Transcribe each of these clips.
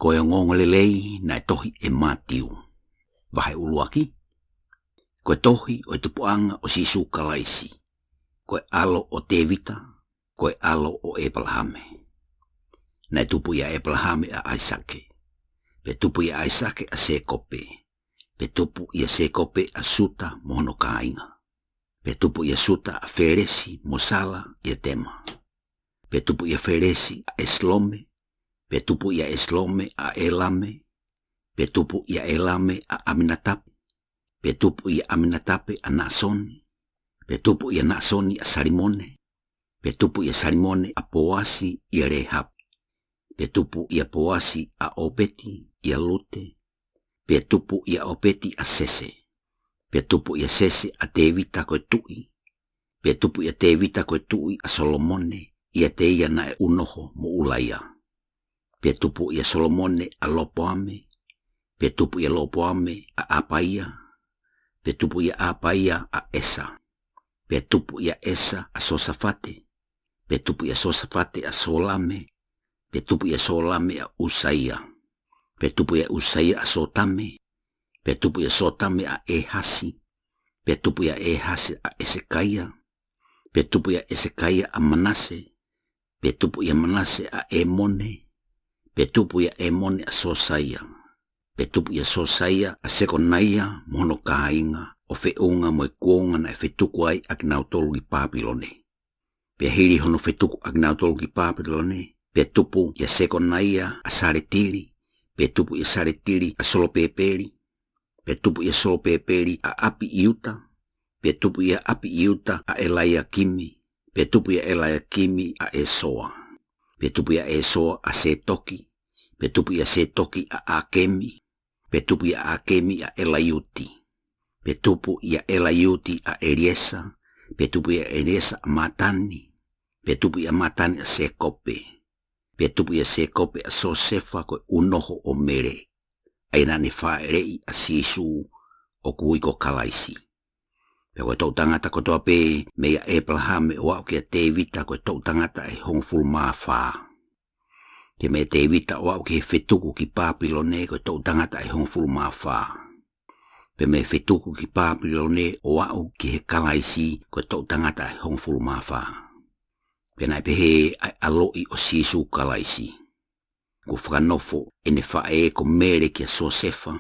Koe ngongole lei na tohi e Matiu. Vahe uluaki. Koe tohi o tupuanga o sisu kalaisi. Koe alo o Tevita. Koe alo o Eplahame. Na tupu ya Eplahame a Aisake. Pe tupu ya Aisake a Sekope. Pe tupu ya Sekope a Suta mono kainga. Pe tupu ya Suta a Feresi Mosala ya Tema. Pe tupu ya Feresi a Eslome. Pe tupu ya Eslome a Elame. Pe tupu ya Elame a Aminatape. Pe tupu ya Aminatape a Nasoni. Pe tupu ya Nasoni a Sarimone. Pe tupu ya Sarimone a Poasi ya Rehab. Pe tupu ya Poasi a Obeti ya Lute. Pe tupu ya Obeti a Sese. Pe tupu ya Sese a Tevita koe tui. Pe tupu ya Tevita koe tui a Solomone. Ia teia na e unoho mo ulaia. Pe tupu ya Solomone a Lopoame. Pe tupu ya Lopoame a Apaia. Pe tupu ya Apaia a Esa. Pe tupu ya Esa a Sosafate. Pe tupu ya Sosafate a Solame. Pe tupu ya Solame a Usaia. Pe tupu ya Usaia a Sotame. Pe tupu ya Sotame a Ehasi. Pe tupu ya Ehasi a Esekaia. Pe tupu ya Esekaia a Manase. Pe tupu ya Manase a Emone. Pe tupu ya Emone a Sosaia. Pe tupu ya Sosaia a Sekonaia mono kainga o feunga mo kuonga na fetuku ai ak nautolu ki Papilone. Pe hiri hono fetuku ak nautolu ki Papilone. Pe tupu ya Sekonaia a Saretiri. Pe tupu ya Saretiri a Solopeperi. Pe tupu ya Solopeperi a Api Iuta. Pe tupu ya Api Iuta a Eliakimi. Pe tupu ya Eliakimi a Esoa. Pe tupu ya Esoa a Setoki. Pe tupu ya Setoki a Akemi. Pe tupu ya Akemi a Elaiuti. Pe tupu ya Elaiuti a Eliesa. Pe tupu ya Eliesa a Matani. Pe tupu ya Matani a Sekope. Pe tupu ya Sekope a Sosefa koe unoho o mere. Aina ni whaerei a Sisu o kuiko kalaisi. Pe koe tau tangata ko toa pe mea Eplahame o au kia Tevita koe tau tangata e hongful maa whaa. Ke mea Tevita o au kia fetuku ki Papilone koe tau tangata e hongful maa whaa. Pe mea fetuku ki Papilone o au ki he kalaisi koe tau tangata e hongful maa whaa. Pe nai pehe ai aloi o Sisu kalaisi. Ko whakanofo ene whae ko mere kia Sosefa.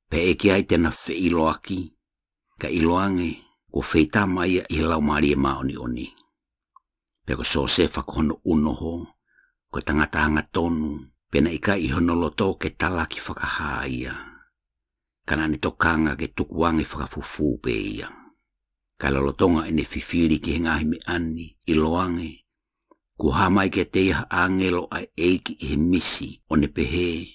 Pe eki ai tena whe iloaki. Ka iloange ko wheitama ia i lau maria maoni oni. Pe ko Sosefa ko hono unoho. Ko tangata anga tonu. Pena ika i hono loto ke talaki whakahaa ia. Kana ne tokanga ke tukuange whakafufu pe ia. Ka lolotonga ene fifili ki hengahi me ani iloange. Ku hamai ke te iha angelo ai eiki i he misi o ne pehe.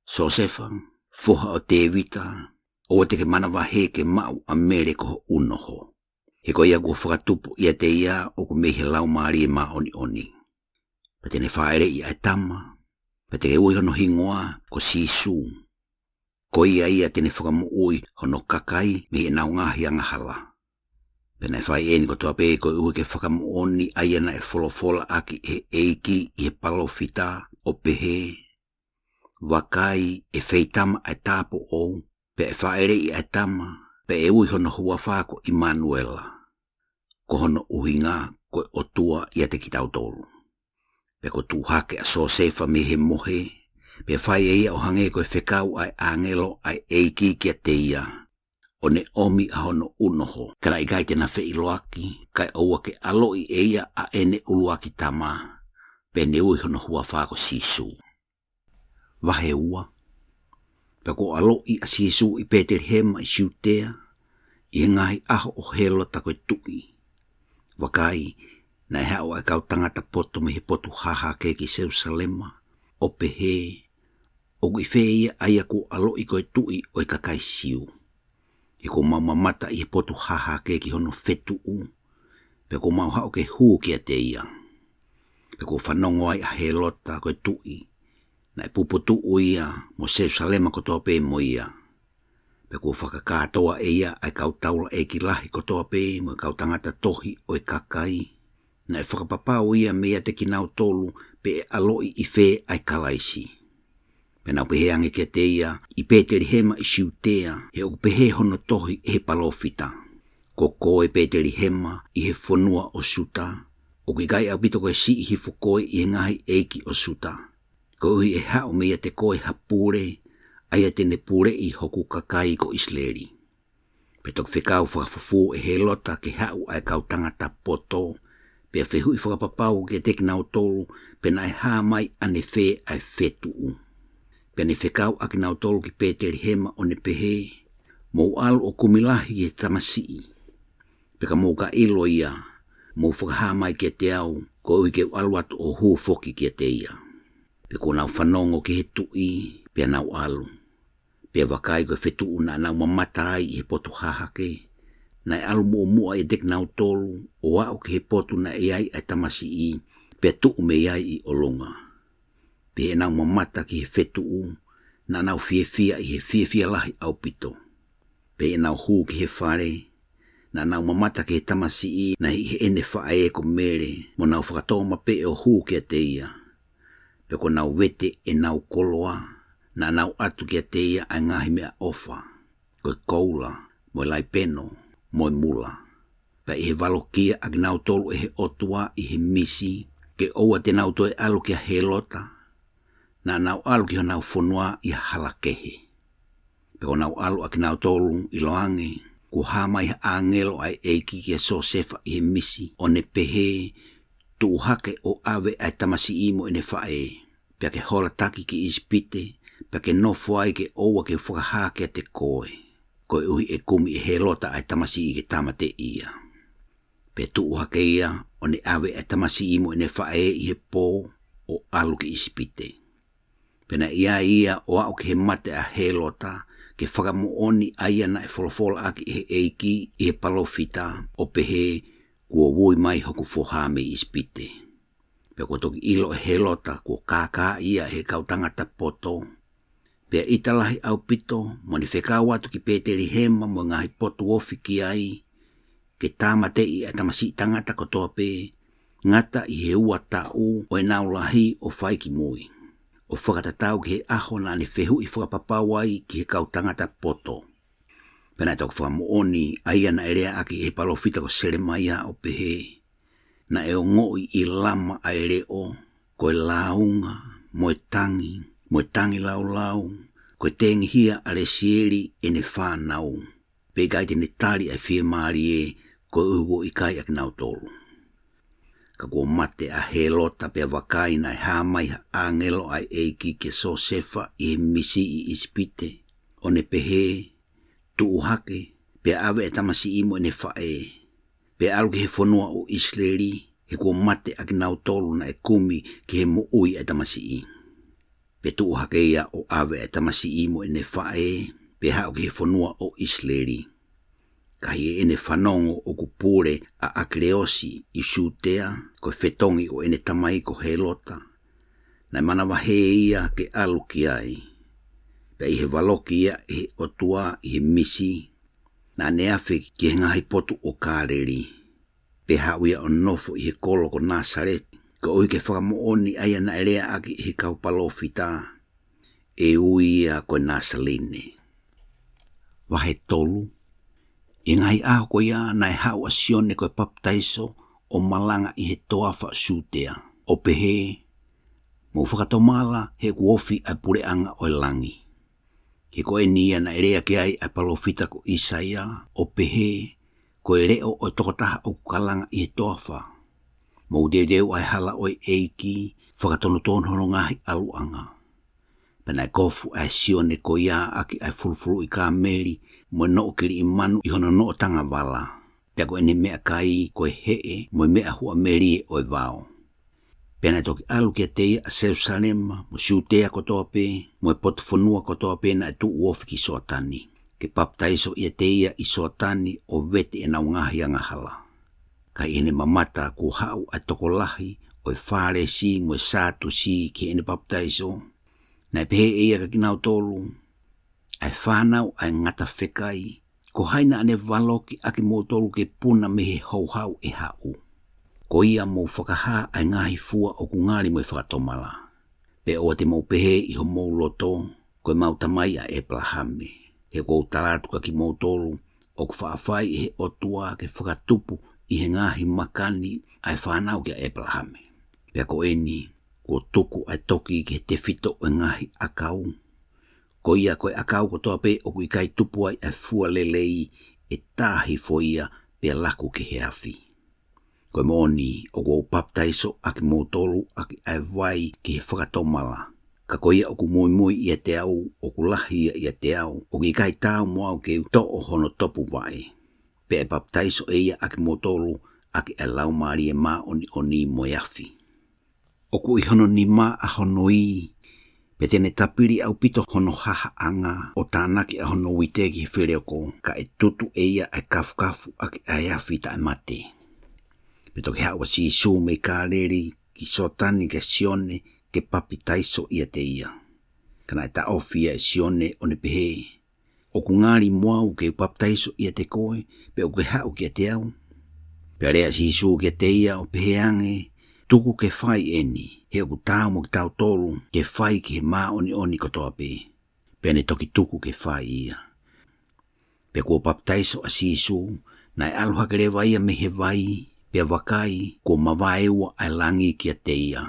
Sosefa, foha o Tevita, o te ke manawa he ke mau a mere ko unoho. He ko ia kua whakatupu ia te ia o ku mehe lau maari e maoni oni. Pa tene whaere ia e tama, pa te ke ui hono hingoa ko Sisu. Ko ia tene whakamu ui hono kakai me e nau ngahi angahala. Pena e whai eni ko toa pe ko ui ke whakamu oni aiana e wholofola aki e eiki i he palofita o pehe. Wakai e wheitama ai tapo o, pe e whaere i ai tama, pe e ui hono hua whako Immanuela. Ko hono uhinga ko o tua ia te kitau tolu. Pe ko tu hake a Sosefa me he mohe, pe whai e ia o hange ko e whekau ai angelo ai eiki kia te ia. O ne omi a hono unoho. Kara i gai tena whe iloaki, kai aua ke aloi e ia a ene uluaki tama. Pe ne ui hono hua whako Sisu. Wahe ua. Pe ko aloi a Sisu i Petelhema i Siutea, i ngahi aho o helo tako e tui. Wakai, na e hao e kau tangata poto me he potu haha keki Jerusalema, o pehe, o kui whe ia aia ko aloi ko e tui o i kakai siu. E ko mau mamata i he potu haha ke ki hono fetu u. Pe ko mau hao ke huu kia te ia. Pe ko whanongo ai a he lota koe tui. Na e puputu u ia mo Jerusalema ko toa pe mo ia. Pe ko whakakatoa e ia ai kau taula e ki lahi ko toa pe mo kau tangata tohi o e kakai. Na e whakapapau ia mea te kinau tolu pe e aloi i whē ai kalaisi. Pena peheange kia teia, I Peteri hema I siutea, he o pehe hono tohi he palofita. Ko koe Peteri hema I he whanua o suta, o ki gai au pito koe si I hi whakoe I he ngahi eiki o suta. Ko uhi e hao mea te koe hapure, aia tene pure I hoku kakai ko Isleri. Petok whekau whakafafu e he lota ke hao ai kau tangata poto, pea whehui whakapapau ke teknau tolu, pena e haa mai ane whe ai whetuu. Pene whekau aki nau tolu ki Peteri hema o ne pehe, mou alu o kumilahi e tamasii. Peka mou ka ilo ia, mou whakahaa mai kia te au, ko ui ke alu atu o huu foki kia te ia. Peko nau whanongo ki he tui, pea nau alu. Pea wakai koe whetuu na nau mamata ai I he potu hahake, na e alu mua e dek nau tolu, o au ki he potu na e ai ai tamasii, pea tuu me ai I olonga. Pe nau mamata ki he whetuu, na nau fiefia I he fiefia lahi au pito. Pe nau huu ki he whare, na nau mamata ki he tamasii, na I he ene whae e ko mere, mo nau whakatoma pe o huu ki a teia. Pe ko nau wete e nau koloa, na nau atu ki a teia ai ngahi mea ofa, koe koula, mo lai peno, mo mula. Pe I he valokia ag nau tolu e he otua I he misi, ke oua te nau toe alu ki a he lota, na nau alu ki ho nau whanua I halakehe. Peko nau alu aki nau tolu I loange, ku hama I angelo ai eiki ki a Sosefa I he misi, o ne pehe, tu hake o ave ai tamasi imo I ne whae, pia ke hola taki ki ispite, pia ke nofo ai ke oua ke whakaha ke te koe. Koe uhi e kumi e he lota ai tamasi I ke tamate ia. Pe tu hake ia, o ne ave ai tamasi imo I ne whae I he pō, o alu ki ispite. Pena ia o au ke he mate a he lota, ke whakamooni aia na e wholofola aki he eiki I he palofita, o pehe kua woi mai hoku whohame ispite. Pea kua toki ilo e he lota, kua kākā ia he kautangata poto. Pea italahi au pito, moni whekau atu ki Peteri hema mo ngahi potu ofi ki ai, ke tāmate I a tamasi tangata kotoa pe, ngata I he ua tau o e nau lahi o whaiki mui. O whakatatau ki he aho na ne whehu I whakapapawai ki he kautangata poto. Pena tau whakamooni aia na erea aki he palofita ko seremaia o pehe, na e o ngoi I lama a ereo, koe launga, moe tangi lau, koe tengi hia a resieri e ne whanau, pe gai te ne tari ai whie maari e, koe uhuo I kai aki nau tolu. Ka kua mate a he lota pea wakai na e hamai ha angelo ai eiki ke Sosefa I he misi I ispite, o ne pehe, tuu hake, pea ave e tamasi imo e ne whae, pea alu ki he whanua o Isleri, he kua mate aki nau tolu na e kumi ki he mo ui e tamasi I. Pe tuu hake ia o ave e tamasi imo e ne whae, pea hao ki he whanua o Isleri. Ka hi ene whanongo o kupure a Akleosi I sutea, ko whetongi o ene tamai ko he lota, na manawa he ia ke alu ki ai. Pe I he waloki ia he otua I he misi, na ne afe ki he ngahi potu o kāreri. Pe hau ia o nofo I he kolo ko Nasaret, ko ui ke whakamooni aia na erea aki I he kaupalofita, e ui ia ko Nasaline. Wahe tolu, I ngai aho ko ia na e hau asione koe baptaiso o malanga I he toafa sutea. O pehe, mo whakatomala he kuofi ai pureanga o langi. He koe nia na erea ke ai palofita ko Isaia, o pehe, ko e reo o tokotaha o kukalanga I he toafa. Mo deu ai hala o eiki, whakatonotono ngahi aluanga. Pena e kofu ai sione ko ia aki ai fulfulu I ka meri, mo no kiri I manu I hono no tanga wala. Pea ko ene mea kai ko e hee, mo mea hua meri o e vao. Pena toki alu kia teia a Jerusalema, mo siutea kotoa pe, mo e potu whanua kotoa pe na e tu uofi ki soatani. Ke baptaiso ia teia I soatani o vete e nau ngahi angahala. Kai ene mamata ko hau a tokolahi, o e whare si mo e sātu si ki ene baptaiso. Na e pehe eia ka kinau tolu, ai whanau ai ngata whekai, ko haina ane waloki aki mo tolu ke puna mehe hauhau e hau. Ko ia mo whakaha ai ngahi fua o kungari mo e whakatomala. Pe o te maupehe I ho mou loto, koe mautamai a Abrahame. He kou talatuka ki mou tolu, o ku whaafai I he otua ke whakatupu I he ngahi makani ai whanau ki a Abrahame. Pea ko eni, ko tuku ai toki ki he te fito o ngahi akau. Ko ia koe akau ko toa pe o ku ikai tupu ai ai fua lelei e tahi fo ia pea laku ki he afi. Koe mooni o ku baptaiso aki mou tolu aki ai vai ki he whakatomala. Ka ko ia o ku mui ia te au, o ku lahi ia te au, o ku ikai tau moau ke uto o hono topu vai. Pe e baptaiso e ia aki mou tolu aki ai lau maari e maa oni moi afi. O ku I hono ni maa a hono I, pe tene tapiri au pito hono haha anga o tānaki a hono witegi whireoko ka e tutu e ia ai kafu aki ai afi ta e mate. Pe toki hawa si su me kāleri ki sotani ke sione ke papi taiso ia te ia. Kana e ta ofia e sione o ne pehe. O ku ngāri moau ke baptaiso ia te koe pe o ke hau ki te au. Pe rea si su ki te ia o pehe ange tuku ke whai eni. He o ku tau mo ki tau tolu ke whai ki he maa oni kotoa pe. Pe ne toki tuku ke whai ia. Pe kua baptaiso a sisu na e aluha kere vai a me he vai pe wakai ko mawaeua ai langi ki a te ia.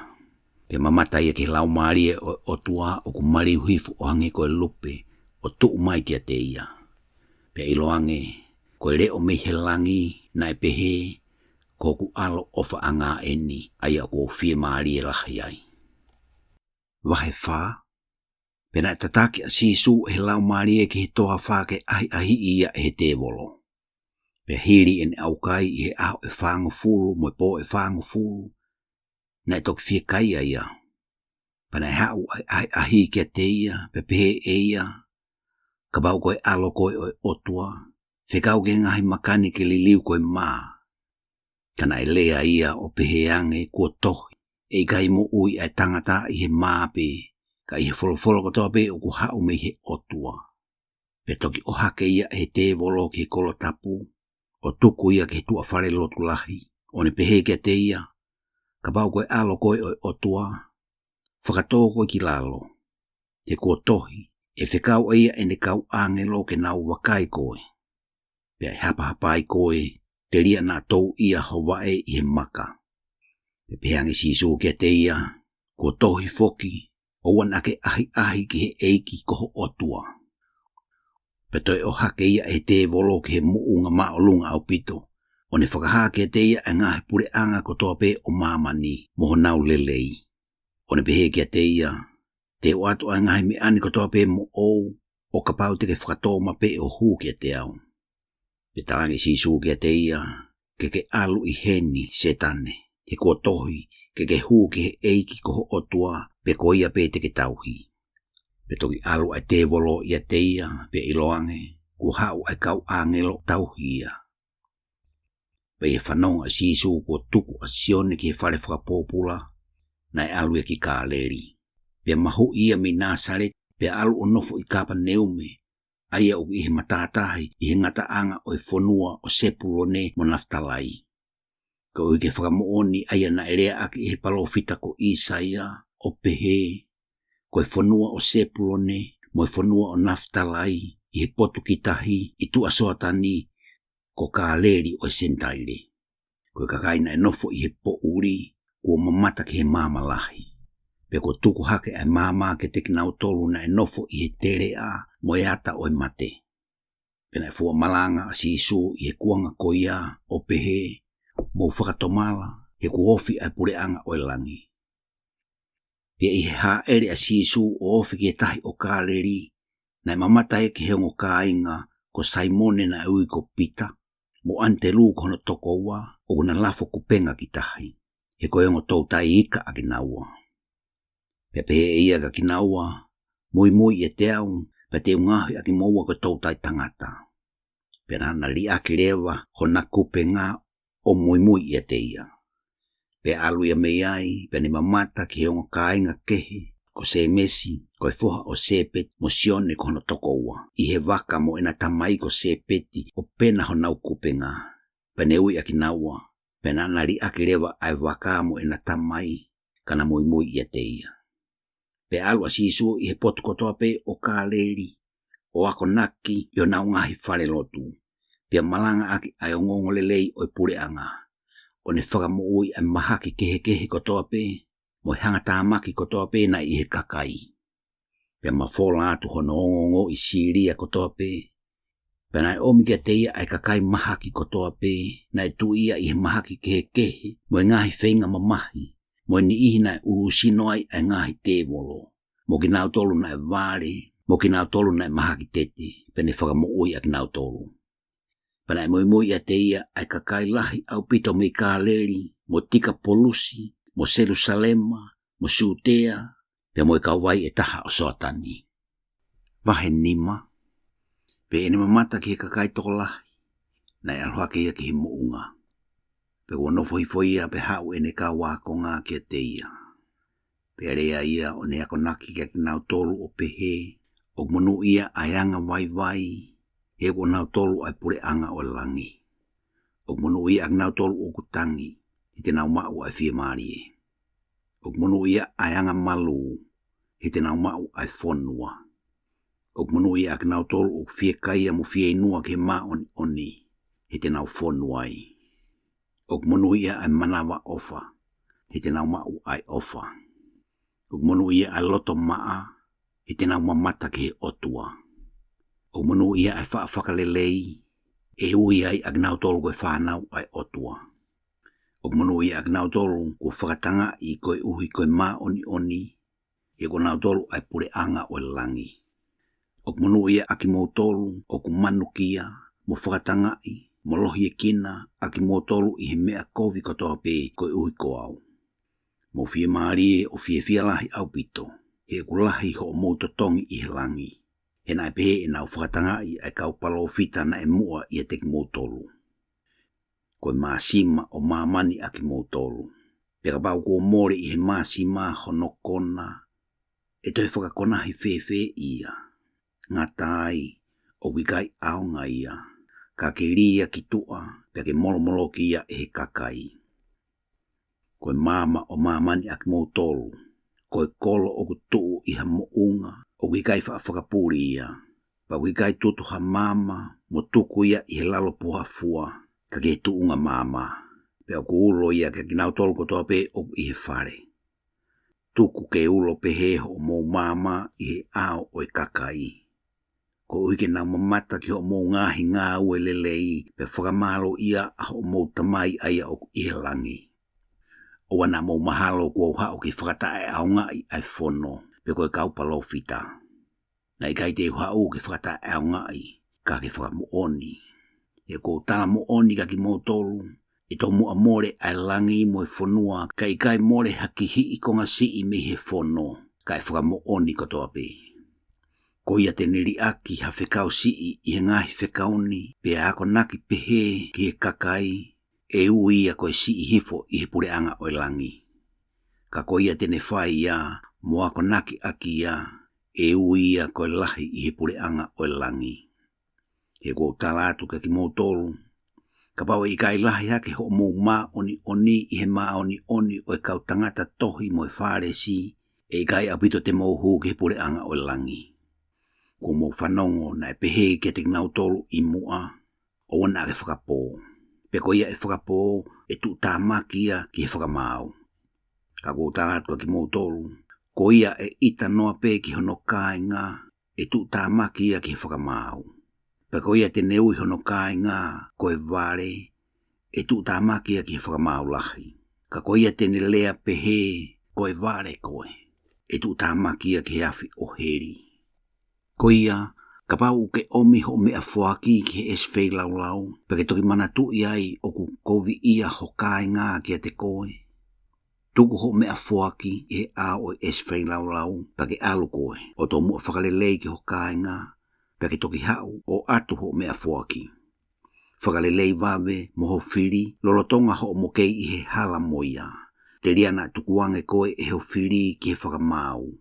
Pe mamata ia ke lau maari o tua o ku mari huifu o hange ko e lupe o tuu mai ki a te ia. Pe iloange ko e reo me he langi na e pehe ko ku alo ofa anga eni ai a ko fie maari e lahi ai. Wahe wha, pe na e tataki a sisu he lau maari e ki he toha wha ke ahi ia he te volo. Pe hiri en aukai I he aho e whango fulu mo e po e whango fulu. Na e toki fie kai a ia. Pana e hau ai ahi ki a te ia, pe pehe e ia. Ka bau koe alo koe o e otua. Whekau ke ngahi makani ke liliu koe maa. Kana e lea ia o pehe ange kua tohi. E kai mo ui ai tangata I he maa pe. Ka I he folofolo kotoa pe o ku hau me he otua. Pe toki o hake ia he te volo ki he kolo tapu. O tuku ia ke tua whare lotu lahi. O ne pehe ke te ia. Ka bau koe alo koe o otua. Whakatō koe ki lalo. He kua tohi. E whekau ia e ne kau angelo ke nau wakai koe. Pea e hapahapai koe. Te ria nā tau ia hawae I he maka. Pe pehangi sisu ke te ia. Kua tohi foki. O wan ake ahi ki he eiki koho otua. Pe toi o hake ia e te volo ki he muunga maolunga au pito. O ne whakahake te ia e ngahe pure anga kotoa pe o mamani moho nau lelei. O ne pehe ki te ia. Te o atu a ngahe me ani kotoa pe mo ou. O kapau te ke whakatoma pe o hu ki te au. Pe tarangi sisu ki te ia. Ke alu I heni setane. He kua tohi. Ke hu ki he eiki koho otua. Pe ko ia pe te ke tauhi. Pe toki alu ai te volo ia te ia, pe iloange, ku hau ai kau angelo tauhi ia. Pe e whanonga sisu kua tuku a sione ki he whare whakapopula, na e alu e ki kāleri. Pe mahu ia mi Nasaret, pe alu o nofo I kapa neume, aia o I he matatahi I he ngata anga o I whanua o sepulone mo naftalai. Ko I ke whakamooni aia na erea aki I he palofita ko Isaia, o pehe, ko e whanua o sepulone, mo e whanua o naftalai, I he potu kitahi, I tu asoatani, ko kāleri o e sentaire. Ko e kakaina e nofo I he po uri, ko mamata ki he mamalahi. Pe ko tuku hake ai mama ke te kinau tolu na e nofo I he tere a, mo e ata o e mate. Pena e fua malanga a sisu I he kuanga ko ia, o pehe, mo whakatomala, he kuofi ai pureanga o e langi. Pia I he haere a sisu o ofi ki e tahi o kāleri, na mamata e ki heongo kāinga ko Saimone na ui ko Pita, mo ante lu kono toko ua o kuna lafo kupenga ki tahi. He ko heongo tau tai ika a kinaua. Pepe e ia ka kinaua, mui e te au, pe te ungahi a ki maua ko tau tai tangata. Pena na li aki rewa ho na kupenga o mui e te ia. Pe alu ia mei ai, pe ni mamata ki heongo kāinga kehe, ko se mesi, ko e foha o sepet mo sione kono toko ua. I he waka mo ena tamai ko sepeti o pena ho nau kupenga. Pe ne ui aki naua, pe na li aki rewa ai waka mo ena tamai, kana mui e te ia. Pe alua sisu I he potu kotoa pe o kāleri, o ako naki yo nau ngahi whare lotu. Pia malanga aki ai o ngongo lelei o pure anga. O ne whakamo ui ai mahaki kehe kotoa pe, mo hanga tāmaki kotoa pe na I he kakai. Pia mawhola atu hono ongongo I siria kotoa pe. Pia nai omi kia teia ai kakai mahaki kotoa pe, nai tu ia I he mahaki kehe, mo ngahi whenga mamahi. Mo ni ihi nai urusino ai ngahi tewolo. Mo ki nau tolu nai vare, mo ki nau tolu nai mahaki tete, pene whakamo ui aki nau tolu. Panai moi ia teia ai kakai lahi au pito mi kāleri, mo tika polusi, mo Jerusalema, mo Sutea, pe mo kauwai taha o soatani. Vahe nima, pe ene mamata ki kakai toko lahi, nai alhoake ia ki himuunga. Pe wono foi ia pe hau ene ka wakonga kia teia. Pe rea ia o ne ako naki kia ki nau tolu o pehe, o monu ia ayanga vai, he ko nau tolu ai pure anga o langi. O monu ia ak nau tolu o kutangi, hite nau mau ai fie marie. O monu ia ayanga malu, hite nau mau ai fonua. O monu ia ak nau tolu o fie kaia mo fie inua ke ma oni, hite nau fonuai. O monu ia ai manawa ofa, hite nau mau ai ofa. O monu ia ai loto maa, hite nau mamata ke otua. O monu ia ai whakalelei, e ui ai ag nau tolu koe whanau ai otua. O monu ia ag nau tolu ko whakatanga I koe uhi koe ma oni, e ko nau tolu ai pure anga o langi. O monu ia aki mou tolu o ku manukia, mo whakatanga I, mo lohi e kina, aki mou tolu I he mea kovi kotoa pe koe uhi ko au. Mo fie maarie o fie lahi au pito, he ku lahi ho mou totongi I he langi. He nai pehe e nau whakatanga I ai kaupalo fita na e mua I e teki mou tolu. Koe maasima o maamani aki mou tolu. Peka pau ko mōre I he maasima honokona, e toi whakakona hi fefe ia. Ngā tai, o wikai aonga ia. Ka ke ria ki tua, peka ke molo ki ia e he kakai. Koe mama o maamani aki mou tolu. Koe kolo o kutuu I ha mounga, o wikai whakapuri ia. Pa wikai tutu ha mama, mo tuku ia I he lalo puha fua, ka ke tuunga mama. Pe o ulo ia ka kinau tolu kotoa pe o I he whare. Tuku ke ulo pe he ho mou mama I he ao o kakai. Ko uike nau mamata ki ho mou ngahi ngā ue lelei, pe whakamalo ia ho mou tamai aia o I he langi. O ana mou mahalo kua uha o ki whakatae aonga I ai whono, pe koe kaupalo fita. Na I kai te uha o ki whakatae aonga I, ka ki whakamuoni. E ko tala muoni ka ki mou tolu, I tō mua more ai langi mo e whonua, ka I kai more haki hi I konga si I me he whono, ka I whakamuoni kotoa pe. Ko ia te niri aki ha whekau si I he ngahi whekauni, pe ako naki pehe ki he kakai, e ui ia koe si I hifo I he pure anga o langi. Ka ko ia tene whai ia, mo ako naki aki ia, e ui ia koe lahi I he pure anga o langi. He ko tala atu ka ki mou tolu, ka pawa I kai lahi hake ho mou ma oni I he ma oni o e kau tangata tohi mo e whare si, e kai apito te mou hu ke he pure anga o langi. Ko mou whanongo na e pehe ke te nau tolu I mua, o wana ke whakapō. Pe ko ia e whakapō, e tu tā maki ia ki he whakamau. Ka ko tātua ki mou tolu, ko ia e ita noa pe ki hono kāi ngā, e tu tā maki ia ki he whakamau. Pe ko ia te neu I hono kāi ngā, ko e vare, e tu tā maki ia ki he whakamau lahi. Ka ko ia te ne lea pehe, ko e vare koe, e tu tā maki ia ki he afi o heri. Ko ia, ka pau ke omi ho mea whaki ki he eswei lau, pe ke toki mana tu iai o ku kovi ia ho kāi ngā ki a te koe. Tuku ho mea whaki he a o eswei lau, pe ke alu koe, o tō mua whakalelei ki ho kāi ngā, pe ke toki hau o atu ho mea whaki. Whakalelei wawe mo ho whiri, lolotonga ho mo kei I he hala moia. Te riana tukuange koe e ho whiri ki he whakamau.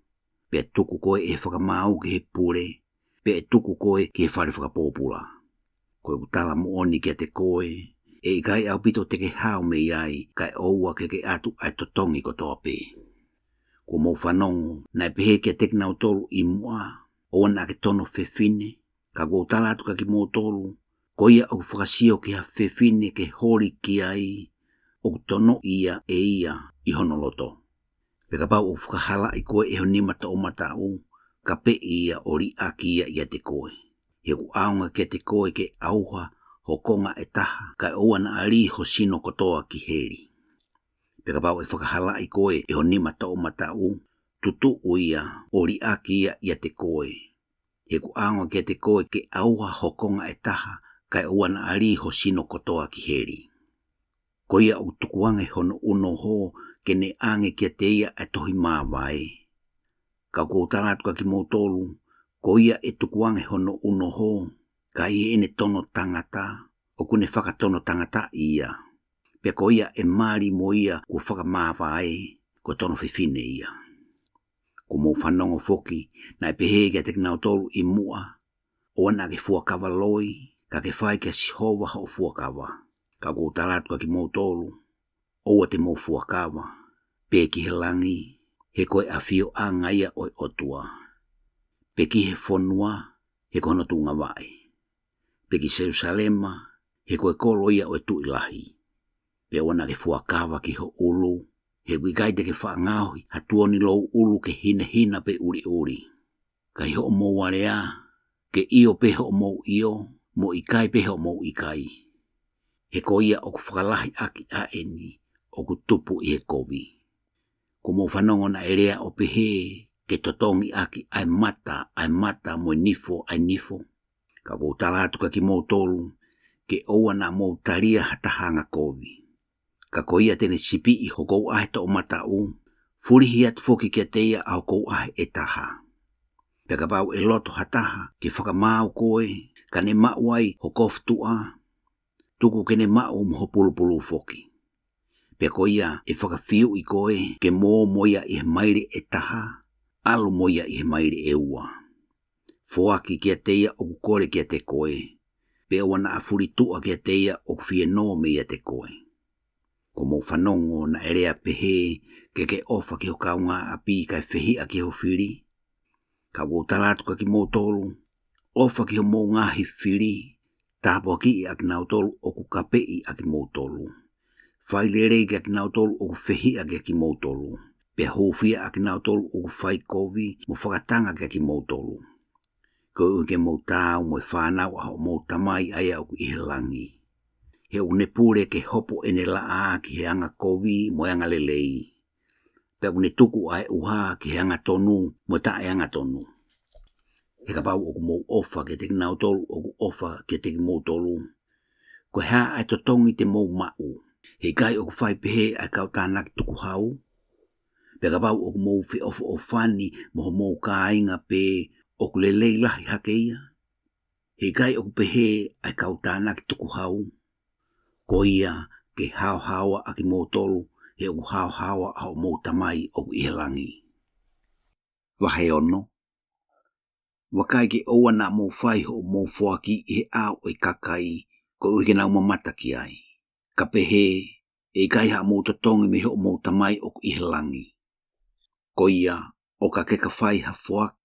Pe tuku koe e whakamau ki he pure, pe tuku koe ki he whare whakapōpula. Koe utala mooni ki a te koe, e I kai au pito te ke hao me iai, kai oua ke atu ai totongi kotoa pe. Ko mo whanongo, nai pehe kia tek nau tolu I mua, o wana ke tono whewhine, ka go tala atu ka ki mo tolu, ko ia o whakasio ki ha whewhine ke hori ki ai, o tono ia e ia I honoloto. Peka pau o whakahala I koe e honimata o matau, ka pe ia o ri aki ia te koe. He ku aunga ke te koe ke auha, ho konga e taha, ka oana ali ho sino kotoa ki heri. Peka pau e whakahala I koe e honimata o matau, tutu uia o ri aki ia te koe. He ku aunga ke te koe ke auha ho konga e taha, ka oana ali ho sino kotoa ki heri. Ko ia o tukuange hono uno ho, ke ne ange kia te ia e tohi mawai. Ka koutaratu ka ki motolu, ko ia e tukuange hono uno ho, ka ia ene tono tangata, o kune whakatono tangata ia. Pe ko ia e mari mo ia ku whakamawai, ko tono whiwhine ia. Ko mo whanongo foki, na e pehe kia te kinau tolu I mua, o ana ke fuakawa loi, ka ke whai kia sihova ho fuakawa. Ka koutaratu ka ki motolu, o te mo fuakawa, pe ki he langi, he koe a fio a ngaia oi otua. Pe ki he whonua, he kono tunga vai. Pe ki Jerusalema, he koe kolo ia oi tu ilahi. Pe wana ke fuakawa ki ho ulu, he kuikaite ke whaangaui, hatuoni lou ulu ke hina pe uri uri. Ka hi ho mo warea, ke io pe ho mo io, mo ikai pe ho mo ikai. He ko ia o ku whakalahi aki a eni, o ku tupu I he kovi. Ko mo whanongo na erea o pehe, ke totongi aki ai mata mo nifo ai nifo. Ka ko talatu ka ki mo tolu, ke oua na mo taria hatahanga kovi. Ka ko ia tene sipi I hokou ahe to o matau, furihi atu foki kia teia a hokou ahe e taha. Peka pau e loto hataha, ke whakamau koe, ka ne mauai hokoftua, tuku ke ne mau mo hopulupulu foki. Peko ia e whakawhiu I koe, ke mō moia I he maire e taha, alu moia I he maire e ua. Foaki kia teia o kukore kia te koe, pe wana a furitua kia teia o kuwhie no mea te koe. Ko mo whanongo na erea pehe, ke ofa ki ho kaunga api kai whehi a ki ho whiri. Ka wotalatu ka ki mo tolu, ofa ki ho mo ngahi whiri, tāpua ki I ak nau tolu o ku kapei a ki mo tolu. Whailere ki aki nau tolu o ku whehi aki aki mo tolu. Pe hōwhia aki nau tolu o ku whai kovi mo whakatanga ki aki mo tolu. Ko uke mo tāu mo whanau a ho mo tamai aia o ku ihelangi. He unepure ke hopo ene laa ki he anga kovi mo anga lelei. Pe unetuku ai uha ki he anga tonu mo ta e anga tonu. He ka pau o ku mo ofa ke teki nau tolu o ku ofa ke teki mo tolu. Ko hea ai totongi te mo mau. He kai o ku whai pehe ai kau tānak tuku hau. Pe ka pau o ku mou whi ofo o whani mo ho mou kāinga pe o ku lelei lahi hake ia. He kai o ku pehe ai kau tānak tuku hau. Ko ia ke hao hawa aki mou tolu he o ku hao hawa a o mou tamai o ku ihelangi. Wahe ono. Wakai ke oua na mou whai ho mou whoaki he au o I kakai ko uike nau mamata ki ai. Ka pehe e kai ha mou totongi me ho mou tamai o ku ihelangi. Ko ia o ka keka whai ha whoak.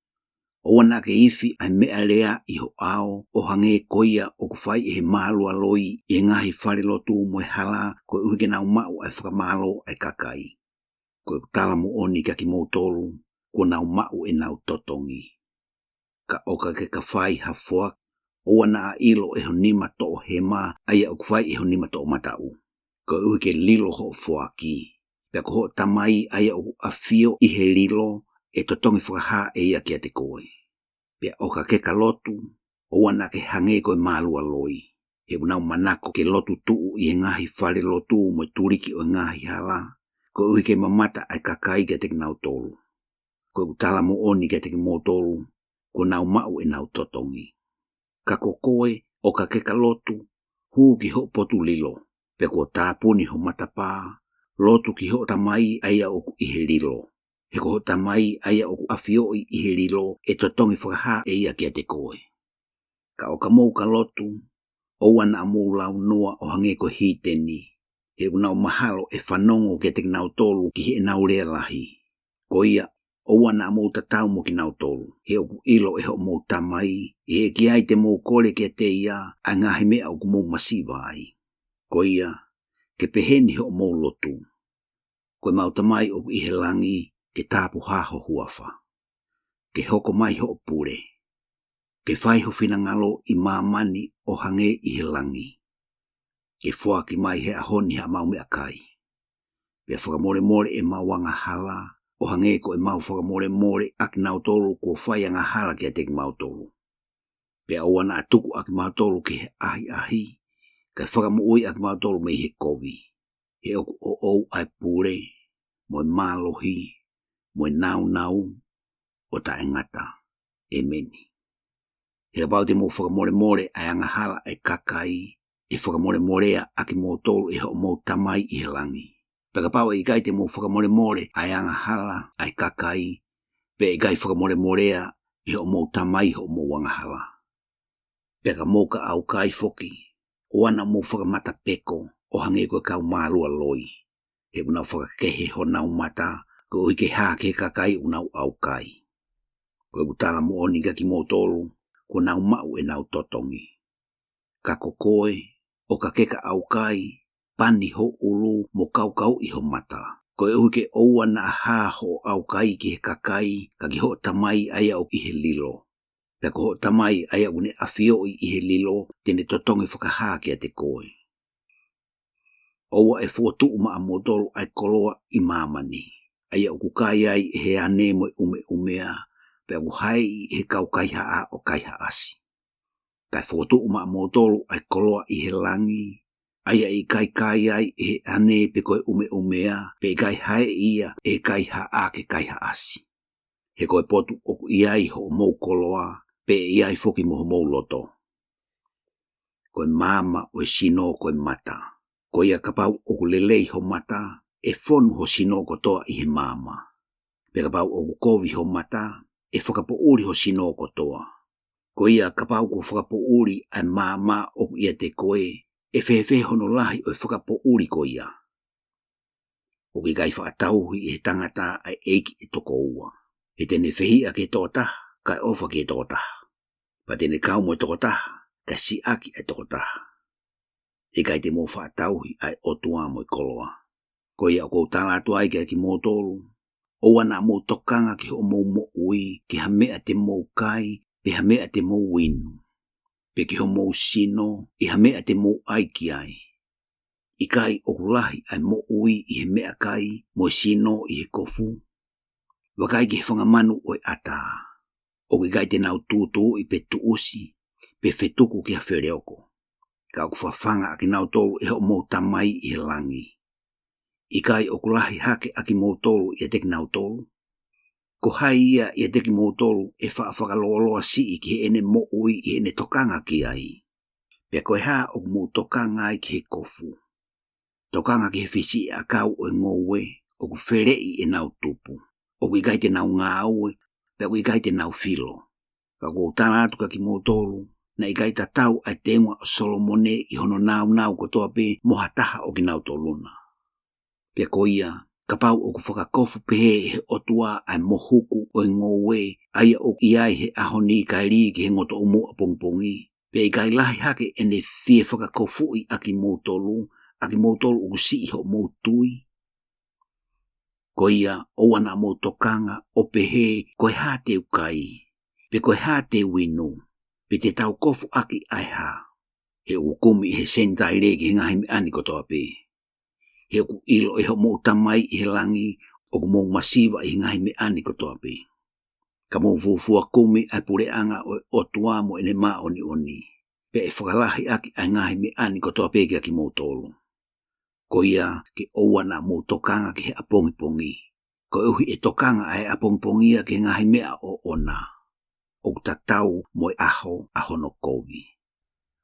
O wana ke iwi ai mea lea I ho ao o hange ko ia o ku whai he mālua loi I ngahi whare lotu mo e hala ko uike nau mau ai whakamalo ai kakai. Ko tala mo oni ka ki mou tolu ko nau mau e nau totongi. Ka o ka keka whai ha whoak. O wana a ilo e honima to o he mā aia o ku whai e honima to o matau. Ko uike lilo ho whoaki. Pea ko ho tamai aia o a fio I he lilo e totongi whakaha e ia kia te koe. Pea o ka keka lotu, o wana ke hange koe mālua loi. He unau manako ke lotu tuu I he ngahi whare lotu mo turiki o ngahi hala. Ko uike mamata ai kakai kia te nau tolu. Ko utala mo oni kia te mo tolu, ko nau mau e nau totongi. Ka kokoe o ka keka lotu, huu ki ho potu lilo. Pea ko tāpuni ho matapā, lotu ki ho tamai aia o ku ihe lilo. He ko ho tamai aia o ku afioi ihe lilo e totongi whakaha e ia kia te koe. Ka o ka mou ka lotu, o wana a mou lau noa o hange ko hiteni. He unau mahalo e whanongo kia te nau tolu ki he nau rea lahi. Koia, oua na mou tatau mo ki nau tolu. He oku ilo e ho mou tamai, e ki ai te mou kole ke te ia, a ngahi mea oku mou masiva ai. Koia, ke peheni ho mou lotu. Koe mau tamai oku ihe langi, ke tāpu haho huafa. Ke hoko mai ho pure. Ke whai ho whinangalo i mamani o hange ihe langi. Ke whaki mai he ahoni ha mau mea kai. Pea whakamore more e mau wanga hala, o hange ko e mau whakamore more aki nau tolu ko whai anga hala ki a teki mau tolu. Pea oana atuku aki mau tolu ki he ahi ahi, kai whakamuui aki mau tolu mei he kovi. He oku o ou ai pure, moe mālohi, moe nau nau, o ta engata, e meni. He pau te mo whakamore more ai anga hala e kakai, e whakamore morea aki mo tolu e ho mo tamai i he langi. Peka pau e ikai te mo whakamore more ai anga hala ai kakai, pe ikai whakamore morea e ho mo tamai ho mo wanga hala. Peka moka au kai foki, o ana mo whakamata peko o hange koe kau mārua loi. He unau whakakehe ho nau mata, ko ike haa ke kakai unau au kai. Koe utala mo oni ki mo tolu, ko nau mau e nau totongi. Kako koe, o ka keka au kai, pani ho ulu mo kau i ho mata. Koe uike oua na haa ho au kai ki he kakai, ka ki ho tamai aya o i he lilo. Pea ko ho tamai aya une afio i he lilo, tene totongi whakahaa ki a te koe. Oua e fuotu uma a modolu ai koloa i mamani. Aya o kukai ai he ane mo umea, pea kuhai i he kau kaiha a o kaiha asi. Kai fuotu uma a modolu ai koloa i he langi, aya i kai ai he ane pe koe umea, pe kai hae ia e kaiha a ke kaiha asi. He koe potu oku iai ho mou koloa, pe iai foki mo mou loto. Koe mama o e sino koe mata. Koe ia kapau oku lelei ho mata, e fonu ho sino kotoa i he mama. Pe kapau oku kovi ho mata, e whakapo uri ho sino kotoa. Koe ia kapau ko whakapo uri ai mama oku ia te koe, e whewhe hono lahi o e whakapo uri koe ia. Oku i kai whaatauhi i he tangata ai eiki e toko ua. He tene whehia ke tōtaha, kai ofa ke tōtaha. Pa tene kau mo e tōtaha, kai si aki e tōtaha. E kai te mō whaatauhi ai otua mo i koloa. Ko ia o kou tālātua ai ki mō tolu. O ana mō tokanga ki ho mō ui, ki ha mea te mō kai, pe ha mea te mō winu. Pe ki ho mō sino, i ha mea te mō aiki ai. I kai o kulahi ai mō ui i he mea kai, mō sino i he kofu. Wakai ki he whangamanu o e ata. O ki kai te nau tūtū i pe tuusi, pe whetuku ki ha whereoko. Ka ku whawhanga aki nau tolu e ho mō tamai i he langi. I kai o kulahi hake aki mō tolu i e teki nau tolu. Ko hai ia i e teki mō tolu e whakaloloa si i ki he ene mō ui i ene tokanga ki ai. Pea koe haa o mō tokanga ai ki he kofu. Tokanga ki he whisi a kau o e ngowe o ku wherei e nau tupu. O ku i kai te nau ngā aue, pea ku i kai te nau filo. Ka kou tālātu ka ki mō tolu, na i kai tatau ai tengua o Solomone i hono nau kotoa pe mohataha o ki nau toluna. Pea ko ia, ka pau o ku whakakofu pehe he otua ai mohuku o ngowe, aia o iai he ahoni kai ri ki he ngoto umu a pongpongi. Pea i kai lahi hake ene fie whakakofu i aki mō tolu o ku si i ho mō tui. Ko ia, o ana mō tokanga o pehe koe hā te ukai, pe koe hā te winu. Pe te tau kofu aki ai ha. He ukumi he sentai reki he ngahi me ani kotoa pe. He uku ilo e ho mō tamai i he langi o ku mō masiva i he ngahi me ani kotoa pe. Ka mō fufua kumi ai pure anga o otua mo ene maa oni. Pe e whakalahi aki ai ngahi me ani kotoa pe ki aki mō tolu. Ko ia ke ouana mō tokanga ki he apongipongi. Ko uhi e tokanga ai apongipongia ki ngahi mea o ona. O tatau mo e aho no kovi.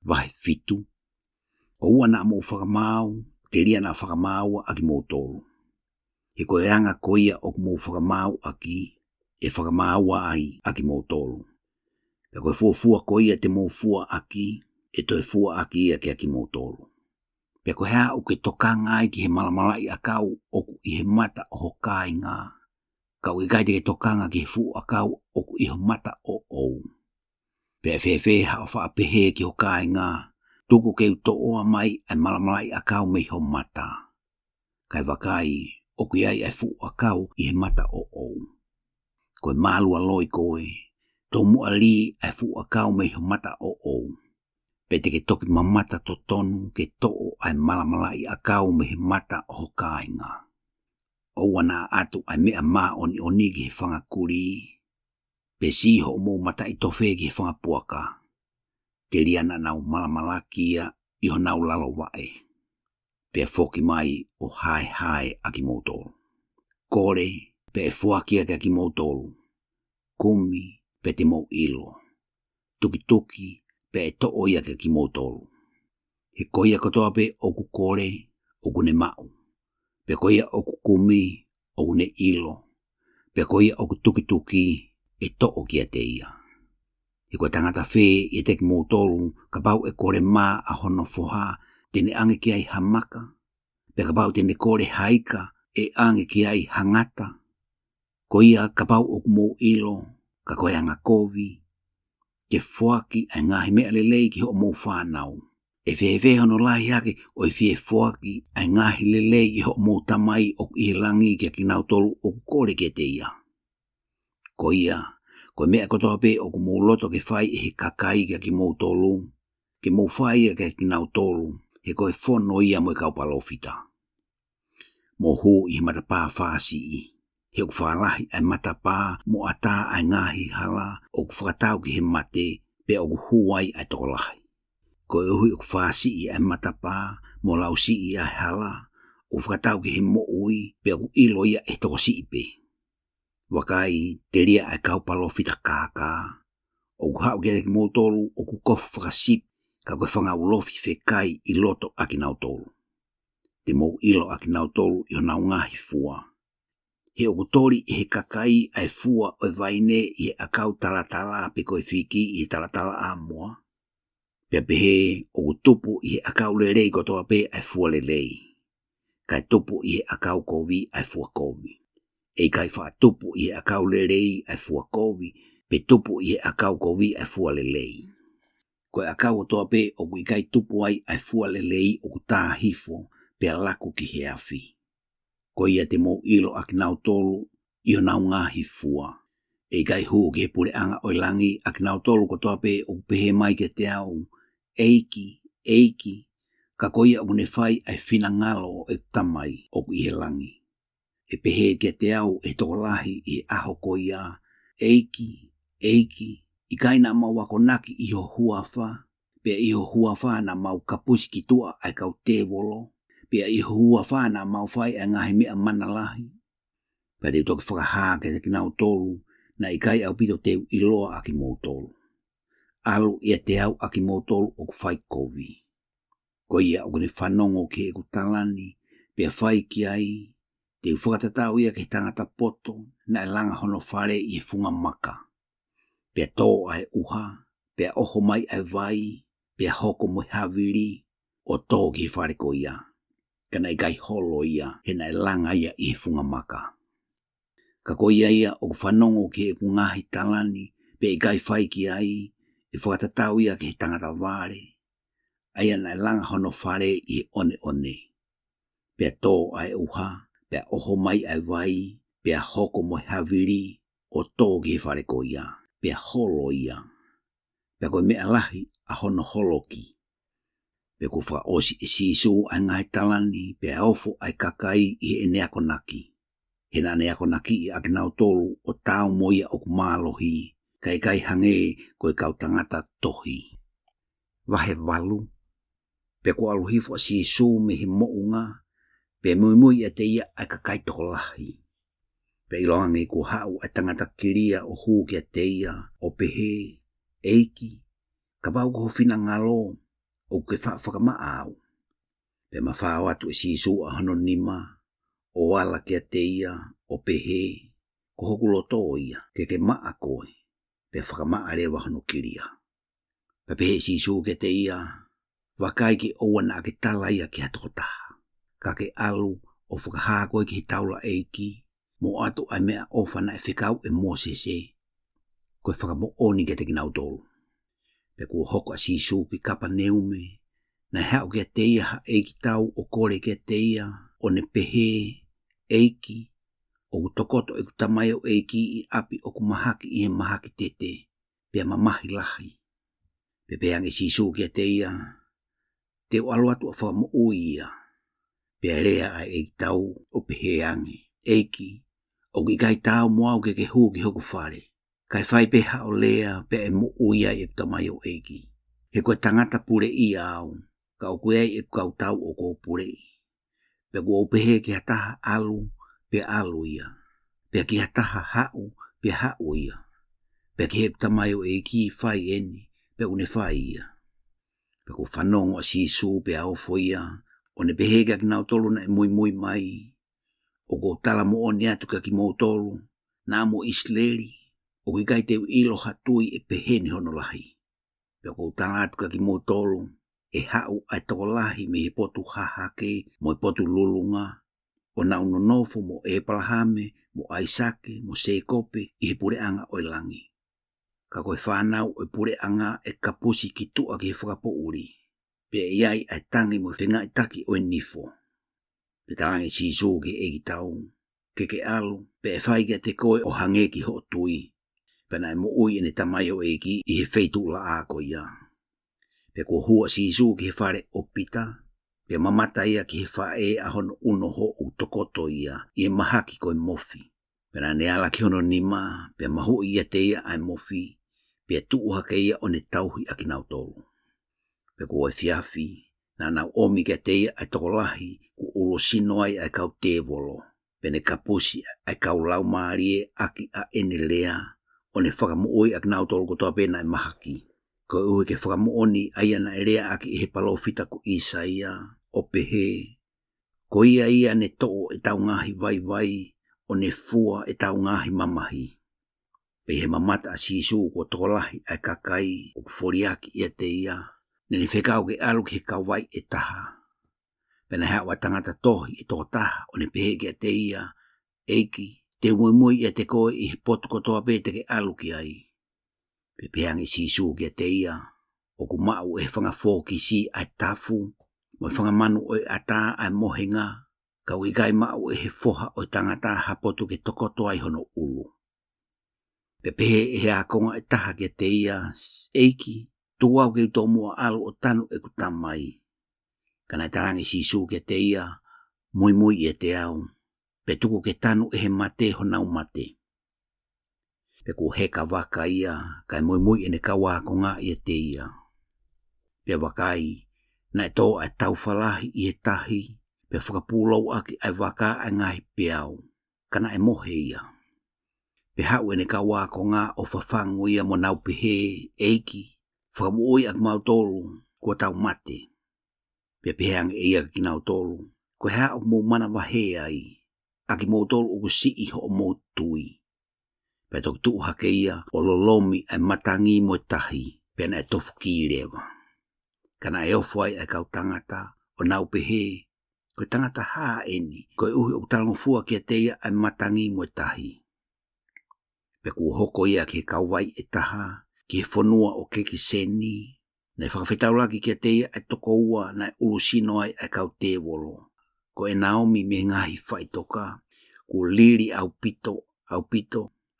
Vahe fitu. O ua na mo whakamau, te ria na whakamau aki mo tolu. He koe anga koia o mo whakamau aki, e whakamau ai aki mo tolu. Pe koe fuafua koia te mo fua aki, e toe fua aki aki mo tolu. Pe koe hea o ke tokanga ai ki he malamala i akau o i he mata o hokai ngā. Kau ikai te ke tokanga ki fu akau oku iho mata o ou. Pe fefe hao wha pehe ki ho kai ngā, tuku keu to oa mai ai malamalai akau me iho mata. Kai wakai, oku iai ai fu akau ihe mata o ou. Koe malua loi koe, tō mua li ai fu akau me iho mata o ou. Pe te ke toki mamata to tonu ke to'o ai malamalai akau me iho mata o ho kai ngā. Oua nā atu ai mea mā oni ki he whangakuri. Pe si ho mō mata i tofe ki he whangapuaka. Te liana nau malamalakia i ho nau lalo wae. Pe foki mai o hai aki mōtoro. Kore pe e fuakia ki aki mōtoro. Kumi pe te mō ilo. Tuki pe e to'o ia ki aki mōtoro. He koia kotoa pe oku kore, oku ne mau. Pe koia oku kumi, oku ne ilo. Pe koia oku tuki e to'o kia te ia. He koe tangata whē e teki mōtoro, ka pau e kore mā a hono foha, tene ange ki ai hamaka. Pe ka pau tene kore haika e ange ki ai hangata. Koia ka pau oku mō ilo, ka koe anga kovi. Ke fuaki ai ngahi mea lelei ki ho mō whānau. E whewhe hono lahi hake o i whie fuaki ai ngahi lelei i ho mō tamai oku i langi ki a ki nautolu oku kore ke te ia. Koia, koe mea kotoa pe oku mō loto ke whai e he kakai ki a ki mō tolu. Ke mō whai ki a ki nautolu, he koe whono ia mo i kaupalofita. Mō hū i he matapā whāsi i. He oku whālahi ai matapā mo ata ai ngahi hala oku whakatau ki he mate pe oku huai ai tokolahi. Koe uhui oku whāsi i ai matapā mo lausi i ai hala oku whakatau ki he mo ui pe oku ilo ia e tokosi i pe. Wakai te ria ai kaupalofita kākā. Oku hau ki mō tolu oku kofu whakasip ka koe whangaulofi whekai i loto aki nautolu. Te mō ilo aki nautolu i o nau ngahi fua. He oku tori i he kakai ai fua o vaine i he akau talatala pe koe whiki i he talatala a mua. Pea pehe oku tupu i he akau lelei kotoa pe ai fua lelei. Kai tupu i he akau kovi ai fua kovi. Ei kai wha tupu i he akau lelei ai fua kovi, pe tupu i he akau kovi ai fua lelei. Koe akau o toa pe oku i kai tupu ai fua lelei oku tā hifo pe alaku ki he awhi. Ko ia te mō ilo aki nautolu i o nau ngahi fua. E kai huu ki he pure anga o langi aki nautolu ko toa pe oku pehe mai ke te au. Eiki, ka ko ia oku ne whai ai whina ngalo e tamai oku i he langi. E pehe ke te au e tokolahi i aho ko ia. Eiki, i kai na mau wako naki i ho huawha. Pea i ho huawha na mau kapusi ki tua ai kau te wolo. Pea i hua whāna mau whai a ngahi mea manalahi. Pea te toki whakahaa ke te kinau tolu, na i kai au pito teu i loa aki mō tolu. Alu ia te au aki mō tolu o ku whai kovi. Ko ia o kune whanongo ki e ku talani, pea whai ki ai, te whakatatau ia ki tangata poto, na e langa hono whare i e funga maka. Pea tō ai uha, pea oho mai ai vai, pea hoko mo haviri, o tō ki whare ko ia. Kana i kai holo ia, hena e langa ia i he funga maka. Ka ko ia o ku whanongo ki e ku ngahi talani, pe i kai whai ki ai, e whakatatau ia ki he tangata vare. Aia na e langa hono whare i he one. Pea tō ai uha, pea oho mai ai vai, pea hoko mo haviri, o tō ki he whare ko ia, pea holo ia. Pea koe mea lahi a hono holo ki. Pe ku wha osi e sisu ai ngai talani pe ofo ai kakai i e neako naki. Hena neako naki i akinau tolu o tau moia o kumalohi, kai hange koe kau tangata tohi. Wahe walu, pe ku alu hifo a sisu me he mounga, pe mui e te ia ai kakai tokolahi. Pe iloange ku hau ai tangata kiria o huu ki a te ia, o pehe, eiki, ka pau ko hofina ngalo, o ke whakama au. Pe mawhao atu e sisu a hano nima, o ala ke te ia, o pehe, ko hoku loto ia, ke maa koe, pe whakama arewa hano kiria. Pe pehe sisu ke te ia, wakai ke oua na ke tala ia ki hatokota. Ka ke alu o whakaha koe ki he taula eiki, mo ato ai mea ofa na e whekau e Mosese, koe whakamooni ke te kinau tolu. Pe kua hoko a sisu ki kapa neume, na hau kia teia ha eiki tau o kore kia teia, o ne pehe, eiki, o kutokoto e kutamai o eiki i api o kumahaki i he mahaki tete, pia mamahi lahi. Pe peangi sisu kia teia, te o aluatu o whakamo uia, pia rea ai eiki tau o pehe ange, eiki, o ki kai tau moau ke hu ki hoku whare. Kai whai peha o lea pe e mo uia e kutamai o eiki. He koe tangata pure i au, ka o koe e kau tau o kou pure i. Pe kua upehe ki hataha alu, pe alu ia. Pe ki hataha hau, pe hau ia. Pe ki he kutamai o eiki whai eni, pe une whai ia. Pe kua whanongo a sisu pe aufo ia, o ne pehe kia ki nau tolu na e mui mui mai. O ko tala mo o ni atu ka ki mou tolu, na mo isleri, o ki kai teu ilo hatui e peheni hono lahi. Pe ko tala atu ka ki mou tolu, e hau ai toko lahi me he potu hahake, mo he potu lulunga, o na unonofo mo e palahame, mo aisake, mo seikope, i he pure anga o langi. Ka koe whanau o pure anga e kapusi ki tua ki he whakapo uri. Pe iai ai tangi mo whenga i taki o e nifo. Pe talangi sisu ki egi tau, ke alu, pe e whaiga te koe o hange ki ho tui. Pe na e mo ui ene tamai o egi i he feitu la ako ia. Pe ko hua sisu ki he whare o pita, pe mamata ia ki he whae a hono uno ho o tokoto ia, i he mahaki koe mofi. Pe na ne ala ki hono nima, pe mahu ia te ia ai mofi, pe tuuha ke ia o ne tauhi a ki nau tolu. Pe ko e fiafi, na nau omi ke te ia ai tokolahi, ku ulo sino ai kau tevolo, pe ne kapusi ai kau lau maarie aki a ene lea, o ne whakamooi ak nau tolu kotoa pena e mahaki. Ko uhe ke whakamooni aia na lea aki he palofita ku isa ia, o pehe. Ko ia ne too e tau ngahi vai vai, o ne fua e tau ngahi mamahi. Pe he mamata a sisu ko tokolahi ai kakai, o kuforiaki ia te ia, ne whekau ke alu ki he kau vai e taha. Pena hea wa tangata tohi e toko taha o ne pehe ki a te ia, eiki, te mui e te koe i he potu kotoa pete ke alu ki ai. Pe pehangi sisu ki a te ia, o ku mau e whanga fōki si ai tafu, mo e whanga manu o e ata ai mohenga, ka wikai mau e he foha o tangata ha potu ke tokoto ai hono ulu. Pe pehe e hea konga e taha ki a te ia, eiki, tuwau ke uto mua alu o tanu e kutamai. Kana tarangi sisu ke te ia, mui e te au, pe tuku ke tanu e he mate ho nau mate. Pe ku heka waka ia, kai mui e ne kawa ko ngā i te ia. Pe wakai, na e tō ai tau whalahi i he tahi, pe whakapūlau aki ai waka ai ngahi peau, kana e mohe ia. Pe hau e ne kawa ko ngā o whawhangu ia mo nau pehe, eiki, whakamuoi ak mautolu, kua tau mate. Pe peheang e ia ki nau tolu, ko hea o mou mana wahe ai, a ki mou tolu o kusi i ho o mou tui. Pe tok tuu hake ia o lolomi ai matangi mo tahi, pe na e tofu ki rewa. Kana e ofu ai kau tangata o nau pehe, ko tangata haa eni, ko e uhi o talangofua ki a teia ai matangi mo tahi. Pe kua hoko ia ki he kauwai e taha, ki he whanua o keki seni, na e whakawhetaulaki ki a teia ai toko ua na e ulusino ai kau tewolo. Ko e Naomi me ngahi whaitoka, ko liri au pito,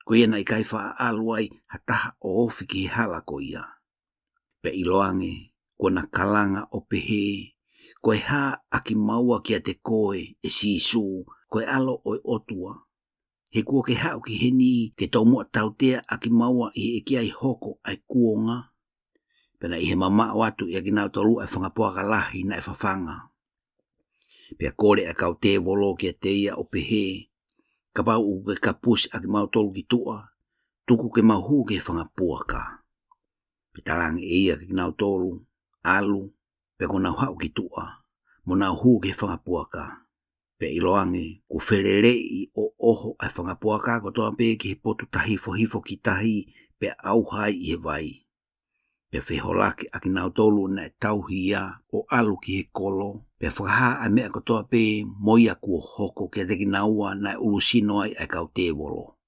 ko ia na i kai wha alu ai hataha o ofi ki he halako ia. Pe iloange, ko na kalanga o pehe, ko e haa aki maua ki a te koe e sisu, ko e alo o e otua. He kua ke hau ki he ni ke tau mua tautea aki maua i e ki ai hoko ai kuonga. Pena i he mama o atu i a ginau tolu ai whangapoaka lahi na e whawhanga. Pea kore a kau te volo ki a te ia o pehe, ka pau u ke kapusi a ki mau tolu ki tua, tuku ke mau hu ke whangapoaka. Pe talangi e ia ki ginau tolu, alu, pe ko nau hau ki tua, mo nau hu ke whangapoaka. Pe iloange, ku whererei o oho ai whangapoaka ko toa pe ki he potu tahi hifo ki tahi, pe au hai i he vai. Pe wheholake aki nau tolu na tauhia o alu ki he kolo. Pe whakaha a mea kotoa pe moia kua hoko kia teki naua na ulusino ai ai kau te wolo.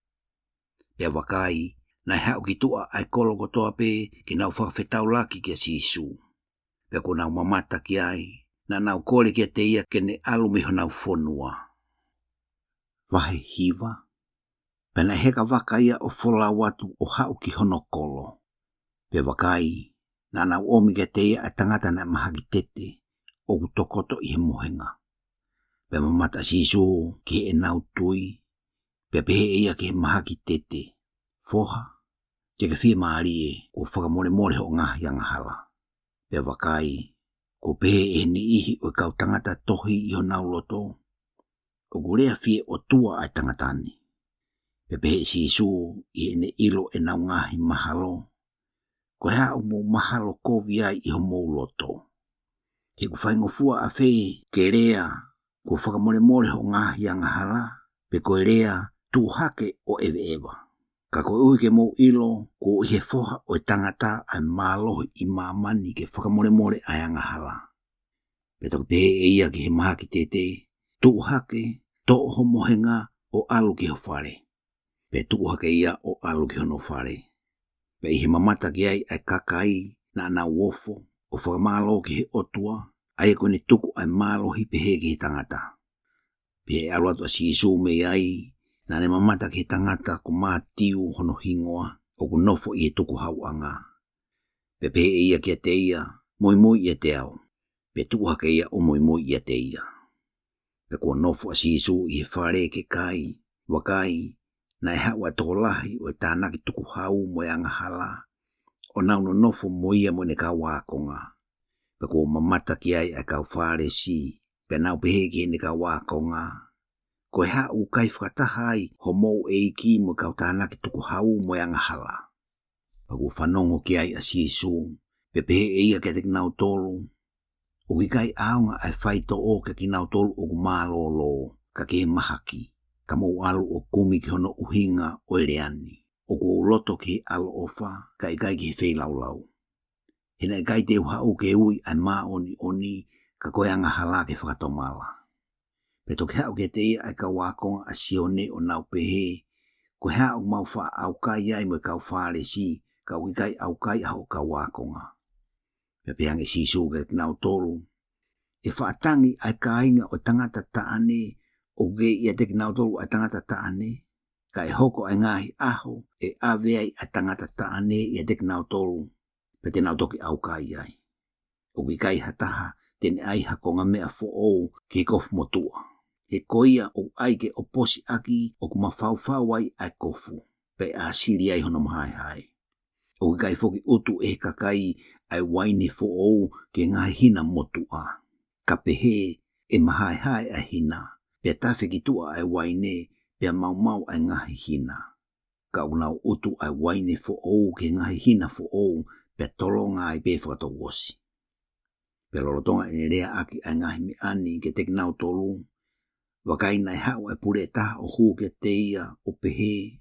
Pe wakai na hau ki tua ai kolo kotoa pe ki nau whakawhetau laki kia sisu. Pe ko nau mamata ki ai na nau kore kia te ia kene alu miho nau whonua. Wahe hiva. Pe na heka waka ia o whola watu o hau ki hono kolo. Pe wakai, na nau omi ke te ia a tangata na mahaki tete o kutokoto i he mohenga. Pe mamata sisu ki he nau tui, pe pehe ia ki he mahaki tete. Foha, te ke whia maarie o whakamore more ho ngahi angahala. Pe wakai, ko pehe e ni ihi o kau tangata tohi i ho nau loto, o kurea whia o tua ai tangatani. Pe pehe sisu i he ne ilo e nau ngahi mahalo, ko hea o mou mahalo kovi ai i ho mou loto. He ku whaingofua a whee ke rea ko whakamore more ho ngahi angahala, pe ko rea tu hake o ewe ewa. Ka koe ui ke mou ilo ko i he foha o tangata ai mālohi i māmani ke whakamore more ai angahala. Pe toki pehe e ia ki he mahaki tete, tu hake to ho mohenga o alu ki ho whare. Pe tu hake ia o alu ki hono whare. Pe i he mamata ki ai ai kakai na ana wofo o whakamalo ki he otua, ai e kone tuku ai mālohi pehe ki he tangata. Pe e alu atu a sisu me ai, na ne mamata ki he tangata ko Matiu hono hingoa o ku nofo i he tuku hauanga. Pe pehe e ia ki a te ia, moi moi i a te au. Pe tuku hake ia o moi moi i a te ia. Pe kua nofo a sisu i he whare ke kai, wakai, na e hau a toko lahi o e tānaki tuku hau mo e angahala, o nauno nofo mo ia mo ne ka wakonga. Pe kua mamata ki ai a kau whare si, pe nau pehe ki ne ka wakonga. Ko e hau kai whakatahai ho mou e iki mo kau tānaki tuku hau mo e angahala. Pe kua whanongo ki ai a sisu, pe pehe e ia ke te kinau tolu, o ki kai aonga ai whaito o ke kinau tolu o ku mālolo, ka ke mahaki. Ka mou alu o kumi ki hono uhinga o eleani. O ku loto ki alo ofa, ka i kai ki he whelaulau. Hina i kai te uhau ke ui ai maa oni oni, ka koe anga hala ke whakatomala. Pe toki hau ke te ia ai ka wakonga a sione o nau pehe, ko hau mau wha au kai ai mo kau whare si, ka ui kai au kai aho ka wakonga. Pe pehange sisu ke nau tolu. E whaatangi ai ka inga o tangata taane, o ge ia te kinau tolu a tangata taane, ka e hoko ai ngahi aho e ave ai a tangata taane ia te kinau tolu, pe te nau toki au kai ai. O ki kai hataha tene ai hakonga mea fo ou ki kofu motua. He koia o ai ke oposi aki o kuma whau ai ai kofu, pe a siri ai hono mahai hai. O ki kai foki utu e kakai ai waine fo ou ke ngahi hina motua. Ka pehe e mahai hai ai hina. Pea tafe ki tua ai waine, pea mau ai ngahi hina. Ka unau utu ai waine fo ou ke ngahi hina fo ou, pea tolonga ai pe whakatowosi. Pea lorotonga e rea aki ai ngahi mi ani ke te kinau tolu, wakai nai hau ai pure taha o huu ke te ia o pehe,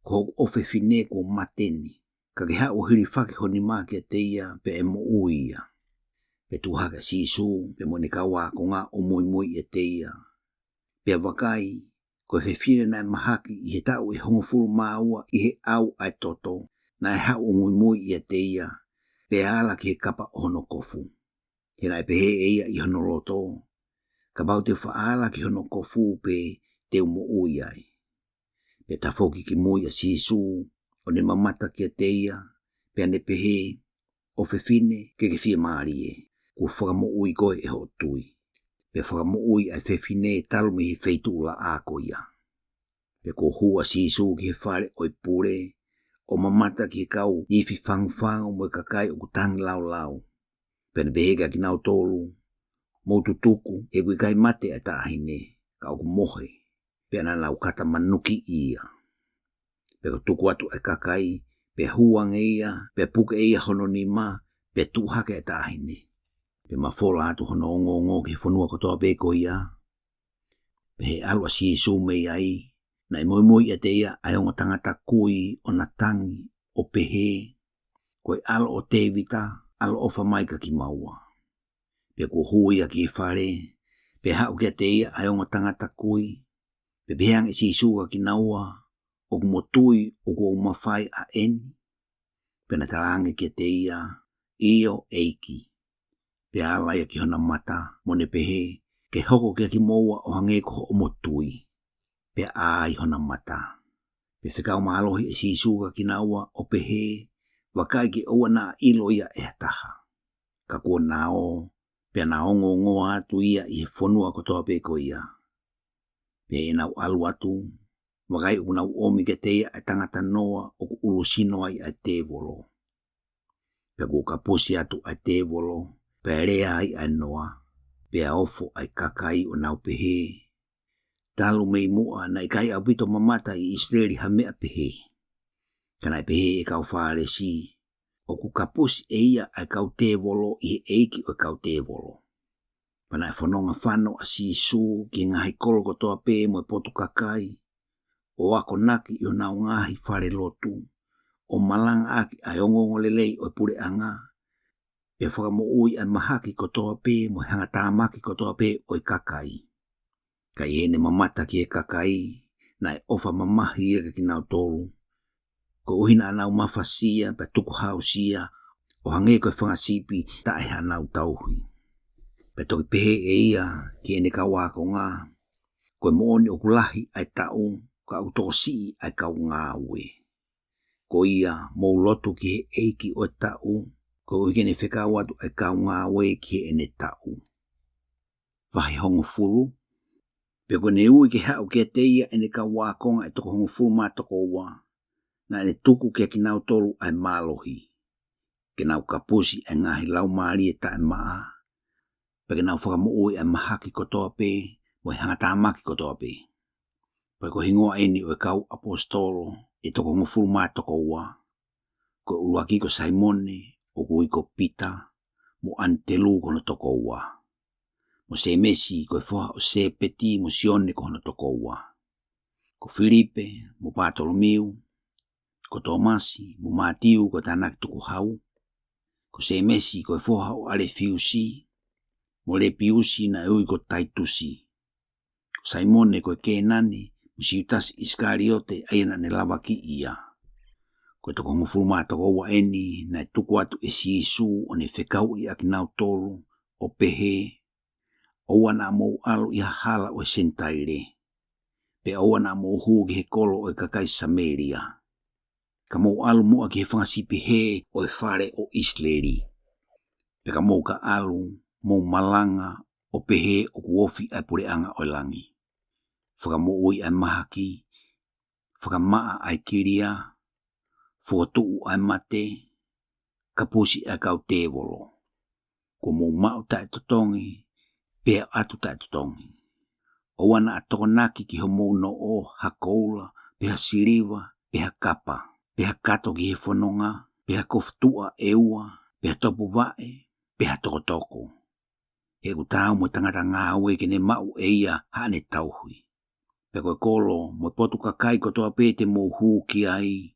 ko ofe fine ko mateni, ka ke hau hiri whake honi maa ke te ia pe e mo uia. Pe tuhaka sisu, pe mo ne ka wakonga o moi moi e te ia. Pea wakai, ko e whewhire nai mahaki i he tau e hongofuru maua i he au ai toto, nai hau o mui mui i a te ia, pe ala ki he kapa o hono kofu. He nai pehe e ia i hono loto, ka bau te whaala ki hono kofu pe te umo ui ai. Pe ta foki ki mui a sisu, o ne mamata ki a te ia, pe ane pehe, o whewhine ke whia maarie, ku whakamo ui koe e ho tui. Pe whakamo ui ai whewhine talumi hi wheitu la ako ia. Pe ko hua sisu ki he whare oi pure, o mamata ki he kau i whi whangu mo kakai o kutangi lau lau. Pe ne behega ki nau tolu, moutu tuku e kui kai mate a tahine, ka o kumohe, pe ana lau kata manuki ia. Pe ko tuku atu ai kakai, pe huang ia, pe puke ia hono ni ma, pe tuhake a tahine. Pe mafola atu hono ongo ki whanua kotoa peko ia. Pe he alua sisu mei ai, na i moi moi a te ia ai onga tangata kui o na tangi o pehe. Koe alo o tevita, alo o whamaika ki maua. Pea ko hui a ki e whare, pea hau kia te ia aonga tangata kui, pea beang e si suga ki naua, o kumotui o ko umawhai a eni, pea na tarange kia te ia eiki. Pea ala ia ki hona mata, mone pehe, ke hoko kia ki moua o hange ko o motui, pea ai hona mata. Pea whikau maalohi e si suga ki naua o pehe, wakai ki oua na ilo ia e hataha. Ka kua nao, pea na ongo ngoa atu ia i he whonua kotoa peko ia. Pea e nau alu atu, wakai u nau omi ke te ia e tangata noa o ku ulu sinoa i a te volo. Pea ku ka posi atu a te volo, pea rea ai a noa, pea ofo ai kakai o nau pehe. Talu mei mua na i kai au pito mamata i Israeli ha mea pehe. Kana i pehe e kau whaare si, o ku kapusi e ia ai kau te volo i he eiki o kau te volo. Pana e whanonga whano a si su ki ngahi kolo kotoa pe mo e potu kakai, o ako naki i o nau ngahi whare lotu, o malanga aki ai ongongo lelei o e pure anga, e whakamo ui ai mahaki kotoa pe mo e hanga tāmaki kotoa pe o e kakai. Ka i hene mamata ki e kakai, na e ofa mamahi eka ki nau tolu. Ko uhina anau mafasia, pa tuku hausia, o hange koe whangasipi ta e hanau tauhui. Pa toki pehe e ia ki ene ka wako ngā, koe mooni o kulahi ai tau, ka utosi ai kau ngā ue. Ko ia mou lotu ki he eiki o tau, ko uhikene whekau atu ai kau ngā ue ki ene tau. Wahi hongo fulu, pe ko ne ui ke hau ke te ia ene ka wakonga e toko hongo fulu mātoko ua, na ene tuku kia ki nau tolu ai mālohi. Ke nau kapusi ai ngahi lau maari e tae maa, pe ke nau whakamo ui ai mahaki kotoa pe, mo e hanga tāmaki kotoa pe. Pe ko hingoa eni o e kau apostolo, e toko hongo fulu mātoko ua, ko uluaki ko Simone, o kui ko Pita, mo antelu kono toko ua. Mo se mesi ko e whoha o se peti mo sione kono toko ua. Ko Filipe, mo Bartolomiu, ko Tomasi, mo Matiu ko tanaki tuku hau. Ko se mesi ko e whoha o Alefiusi, mo Lepiusi na ui ko Taitusi. Ko Simone ko e Kenani, mo Siutasi Iskariote aina ne lawaki ia. Ko e toko ngufuru mātoko ua eni na e tuku atu e si Isu o ne whekau i aki nau tolu o pehe. Oua na mou alu i hala o e sentaire. Pe oua na mou hugi he kolo o e kakai Samaria. Ka mou alu mua ki he whangasipi he o e whare o Israeli. Pe ka mou ka alu, mou malanga o pehe o kuofi ai pureanga o langi. Whakamou ui ai mahaki, whakamaa ai kiria, whakatuu ai mate, kapusi ai kau tevolo. Ko mou mau tae totongi, pea atu tae totongi. Oua na atoko naki ki ho mou no o hakoula, pea siriva, pea kapa, pea kato ki he whanonga, pea koftua eua, pea topu vae, pea toko toko. He ku tau mo tangata ngā ue kene mau e ia hane tauhui. Pea koe kolo mo potu kakai kotoa pete mou huu ki ai,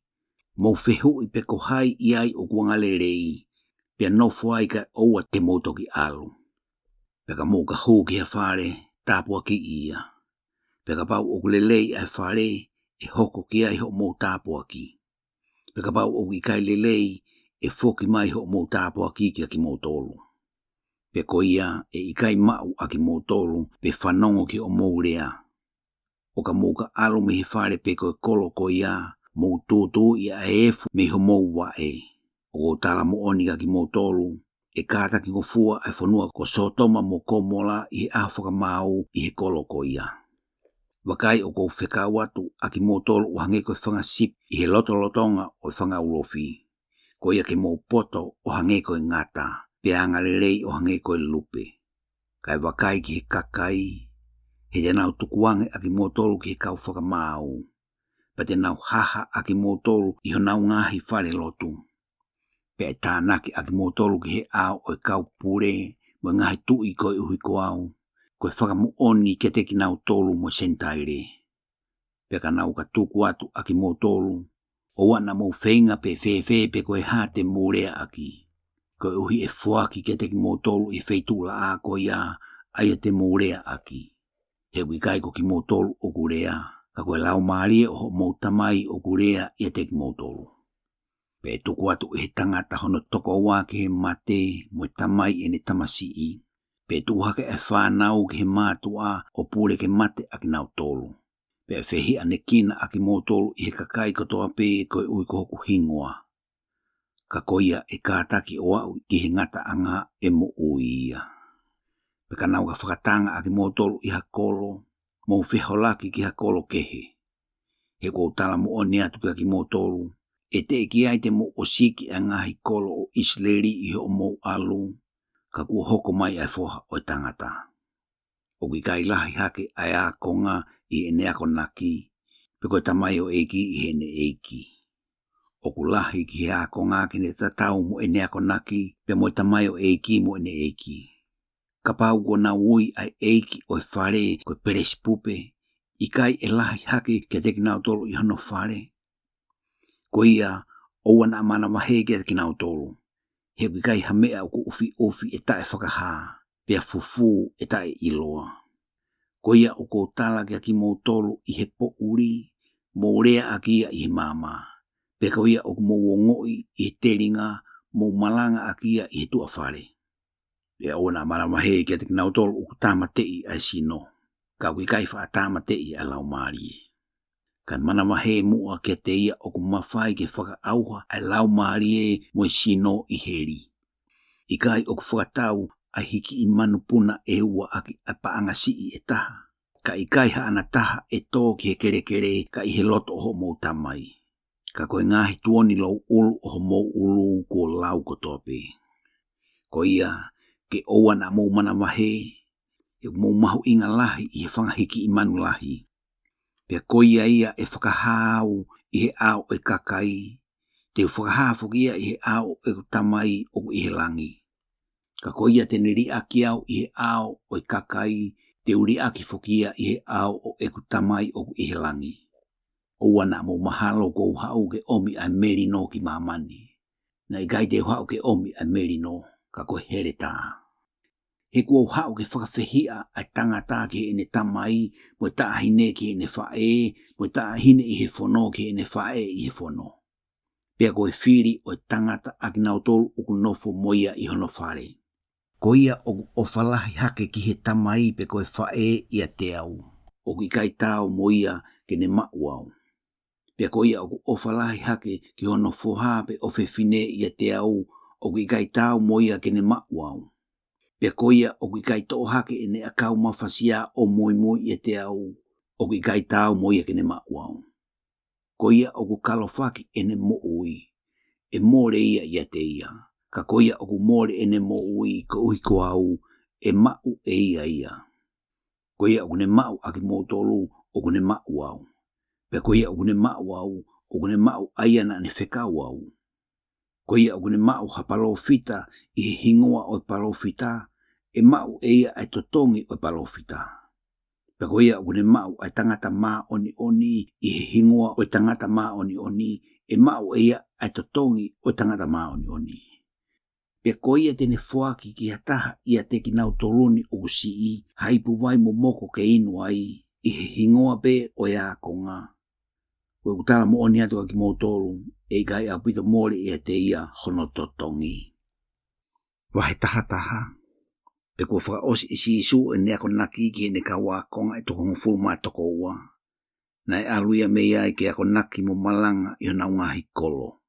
mou whehu i pe kohai i ai o kuangale rei, pea nofo ai ka oua te moutoki alu. Pea ka mou ka huu ki ha whare, tāpua ki ia. Pea ka pau o kulelei ai whare, e hoko ki ai ho mou tāpua ki. Pea ka pau o kai lelei, e foki mai ho mou tāpua ki ki mou tolu. Pea ko ia e ikai mau aki mou tolu, pe whanongo ki o mou rea. O ka mou ka alu me he whare pe koe kolo ko ia, mou tūtū ia e efu me ho mou wae. O tala mo oniga ki mou tolu, e kāta ki ngofua ai whanua ko sotoma mo komola i he awhaka mau i he kolo ko ia. Wakai o kou wheka watu aki mou tolu o hange koe whangasip i he lotolotonga o whanga ulofi. Ko ia ke mou poto o hange koe ngata, pe angalelei o hange koe lupe. Kai wakai ki he kakai, he te nau tukuange aki mou tolu ki he kau whakamau. Pa te nau haha aki mou tolu i ho nau ngahi whare lotu. Pe e tānaki aki mou tolu ki he au o e kau pure, mo ngahi tui koe uhi ko au, koe whakamu oni ke te ki nau tolu mo sentaire. Pe ka nau ka tuku atu aki mou tolu, Oa na mo whenga pe whewhe pe koe hā te mūrea aki. Koe uhi e whuaki ke teki mō tolu i wheitula a koe ia aia te mūrea aki. He ui kai ko ki mō tolu o kurea, ka koe lau maarie o mō tamai o kurea i teki mō tolu. Pe tuku atu e tangata hono toko wā ki he mate mo tamai e ne tamasi i. Pe tuhake e whānau ki he mātua o pūre ke mate aki nau tolu. Pe whehi ane kina aki mō tolu i he kakai katoa pe koe ui ko hoku hingoa. Ka koia e kātaki o au ki he ngata anga e mo uia. Pe ka nau ka whakatanga aki mō tolu i ha kolo, mō wheholaki ki ha kolo kehe. He kou tala mo o neatu ki mō tolu, e te ki ai te mo o siki a ngahi kolo o Isleri i ho mō alu, ka kua hoko mai ai foha o tangata. O ki kai lahi hake ai a konga i e neako naki, pe koe tamai o eiki i he ne eiki. O ku lahi ki he a konga ki ne tatau mo e neako naki, pe mo tamai o eiki mo e ne eiki. Ka pau ko na ui ai eiki o e whare koe perespupe, i kai e lahi hake ke teki nau tolu i hono whare. Ko ia, oua na amana wahe ke teki nau tolu. He kui kai hamea o ku ufi e tae whakaha, pea fufu e tae iloa. Ko ia o ko tala ke aki mō tolu i he po uri, mō rea akia i he mama. Pe ko ia o ku mō ngoi i he teringa, mō malanga akia i he tua whare. Pea oua na amana wahe ke teki nau tolu o ku tāmatei ai sino. Ka kui kai wha tāmatei ai lau mārie. Ka mana wahe mua ke te ia o ku mawhai ke whaka auha ai lau maarie mo i sino i heri. I kai o ku whakatau ai hiki i manupuna e ua aki a paanga sii e taha. Ka i kai haana taha e tō ki he kere ka i he loto o mō tamai. Ka koe ngahi tuoni lau ulu o mō ulu ko lau kotoa pe. Ko ia ke oua na mō mana wahe, e mō mahu inga lahi i he whangahiki i manu lahi. Pea koia ia e whakahau i he ao e kakai, te whakahafokia i he ao e tamai o i he langi. Ka koia te neri aki au i he ao o e kakai, te uri aki fokia i he ao o e tamai o i he langi. Oua na mo mahalo ko hau ke omi a merino ki mamani. Na i gai te hau ke omi a merino, ka koe hereta. He kua hau ke whakawhehia ai tangata ki he ne tamai, mo tahine ki he ne whae, mo tahine i he whono ki he ne whae i he whono. Pea koe whiri o tangata aki nau tolu o ku nofo moia i hono whare. Ko ia o whalahi hake ki he tamai pe koe whae i a te au. O ki kai tau moia ke ne mauau. Pea ko ia o whalahi hake ki hono whoha pe o whiwhine i a te au, o ki kai tau moia ke ne mauau. Pea ko ia o ki kai tō hake e ne akau mawhasia o moi i a te au, o ki kai tau moia ke ne mauau. Ko ia o ku kalofaki e ne mo ui, e more ia i a te ia. Ka ko ia o ku more e ne mo ui ko ui ko au, e mau e ia. Ko ia o ku ne mau aki mō tolu o ku ne mau au. Pea ko ia o ku ne mau au, o ku ne mau aia na ne whekau au. Ko ia o ku ne mau ha palofita i he hingoa o palofita, e mau e ia ai totongi o palofita. Pea ko ia o ku ne mau ai tangata maa oni i he hingoa o tangata maa oni, e mau e ia ai totongi o tangata maa oni. Pea ko ia tene whoaki ki hataha ia te ki nau toluni o kusii, haipu vai mo moko ke inu ai, i he hingoa pe o ia konga. Koe kutala mo oni atu ki mō tolu, e kai a pito mōre ia te ia hono totongi. Wahe taha, pe kua whaka osi isi isu e neako naki ki ne kawa konga e toko ngufulma toko ua. Na e aluia mea i ke ako naki mo malanga i hona ngahi kolo.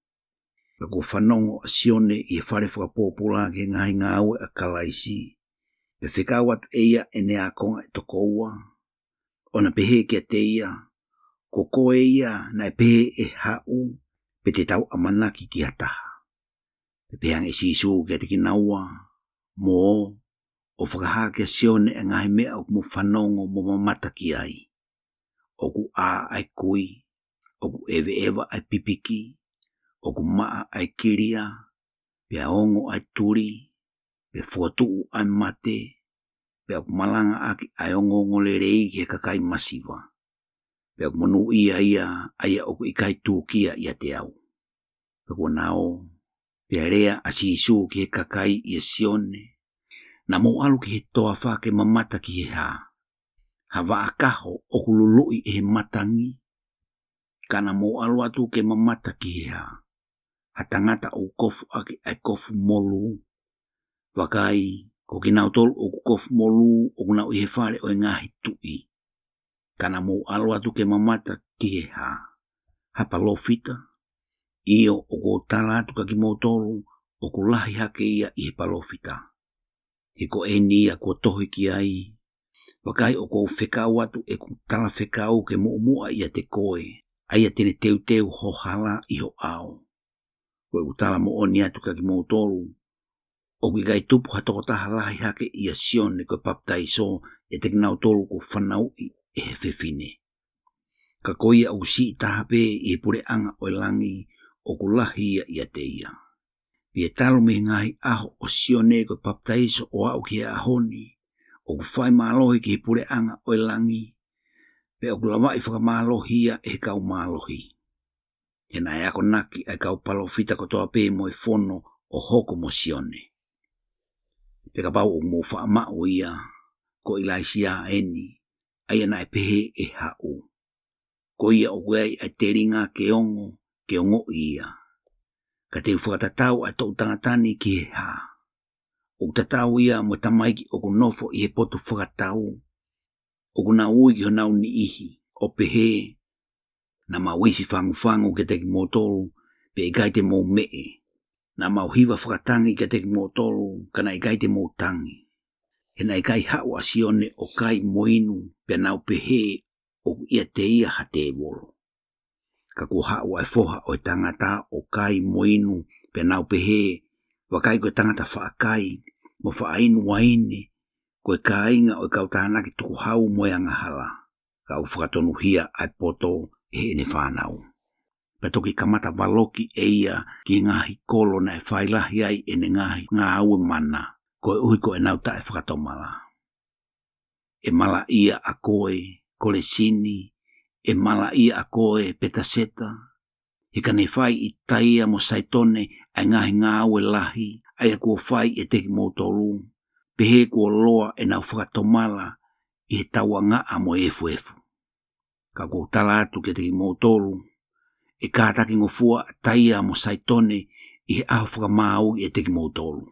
Pe kua whanongo a sione i e whare whakapopula ke ngahi ngāue a kalaisi. Pe whikau atu eia e nea konga e toko ua. Ona pehe ke te ia, ko koe ia na e pehe e hau, pe te tau amanaki ki hataha. Pe pehang e sisu ke te kinaua, mo o whakahake sione e ngahi mea o kumu whanongo mo mamata ki ai. O ku a ai kui, o ku ewa ai pipiki, o ku maa ai kiria, pe aongo ai turi, pe fuatuu ai mate, pe o ku malanga aki ai ongo ngole rei ke kakai masiva. Pea monu ia oku ikai tūkia ia te au. Pea kua nao, pea rea asisu ki he kakai ia sione, na mo alu ki he toa wha ke mamata ki he ha. Hawa akaho oku lului e he matangi, kana mo alu atu ke mamata ki he ha. Hatangata o kofu ake ai kofu molu, wakai ko ki nau tolu o kofu molu o nau i he whare o ngahi tui. Kana mo alu atu ke mamata ki he ha. Hapa lofita, iyo o ko tala atu ka ki mo tolu o ku lahi hake ia i he palofita. Hiko e nia ko tohi ki ai, wakai o ko whekau atu e ku tala whekau ke muumua ia te koe, aia tene teu ho hala i ho ao. Koe utala mo oni atu ka ki mo tolu, o ki gai tupu hatoko taha lahi hake ia sione koe paptaiso e te kinau tolu ko whanau i e he whewhine. Ka koia o si taha pe i he pure anga o langi o ku lahi ia te ia. Pia talo me ngai aho o sione koe paptaiso o au ki ahoni, o ku whai mālohi ki he pure anga o langi, pe o ku lawai whakamālohi ia e kau mālohi. Hena e ako naki ai kau palofita ko toa pe mo e fono o hoko mo sione. Pe ka pau o mo wha mao ia, ko ilaisia eni, ai ana e pehe e hau. Ko ia o kuei ai te ringa ke ongo ia. Ka te whakatatau ai tau tangatani ki he ha. O tatau ia mo tamaiki o ku nofo i he poto whakatau. O ku na ui ki ho nau ni ihi, o pehe, na mawisi whangu ke teki motolu, pe i kai te mou mee. Na mau hiwa whakatangi ke teki motolu, kana i kai te mou tangi. Hena i kai hau asione o kai moinu, pe nau pehe, o ia te ia ha te wolo. Ka ku hau ai foha o tangata o kai moinu, pe nau pehe, wakai koe tangata whaakai, mo whaainu waine, koe kāinga o kau tānaki tuku hau moeanga hala. Kau whakatonu hia ai poto e ene whanau. Patoki kamata waloki e ia ki ngahi kolo na e whailahi ai ene ngahi ngā aue mana, koe uhi koe nau tae whakatomala. E mala ia a koe, kole sini, e mala ia a koe petaseta, he kane whai i taia mo saitone ai ngahi ngā aue lahi, ai a kua whai e teki mo tolu, pehe kua loa e nau whakatomala i he taua ngaa mo efu. Ka kua tala atu ke teki mo tolu, e kātaki ngofua taia mo saitone i he aho whakamau i e teki mo tolu.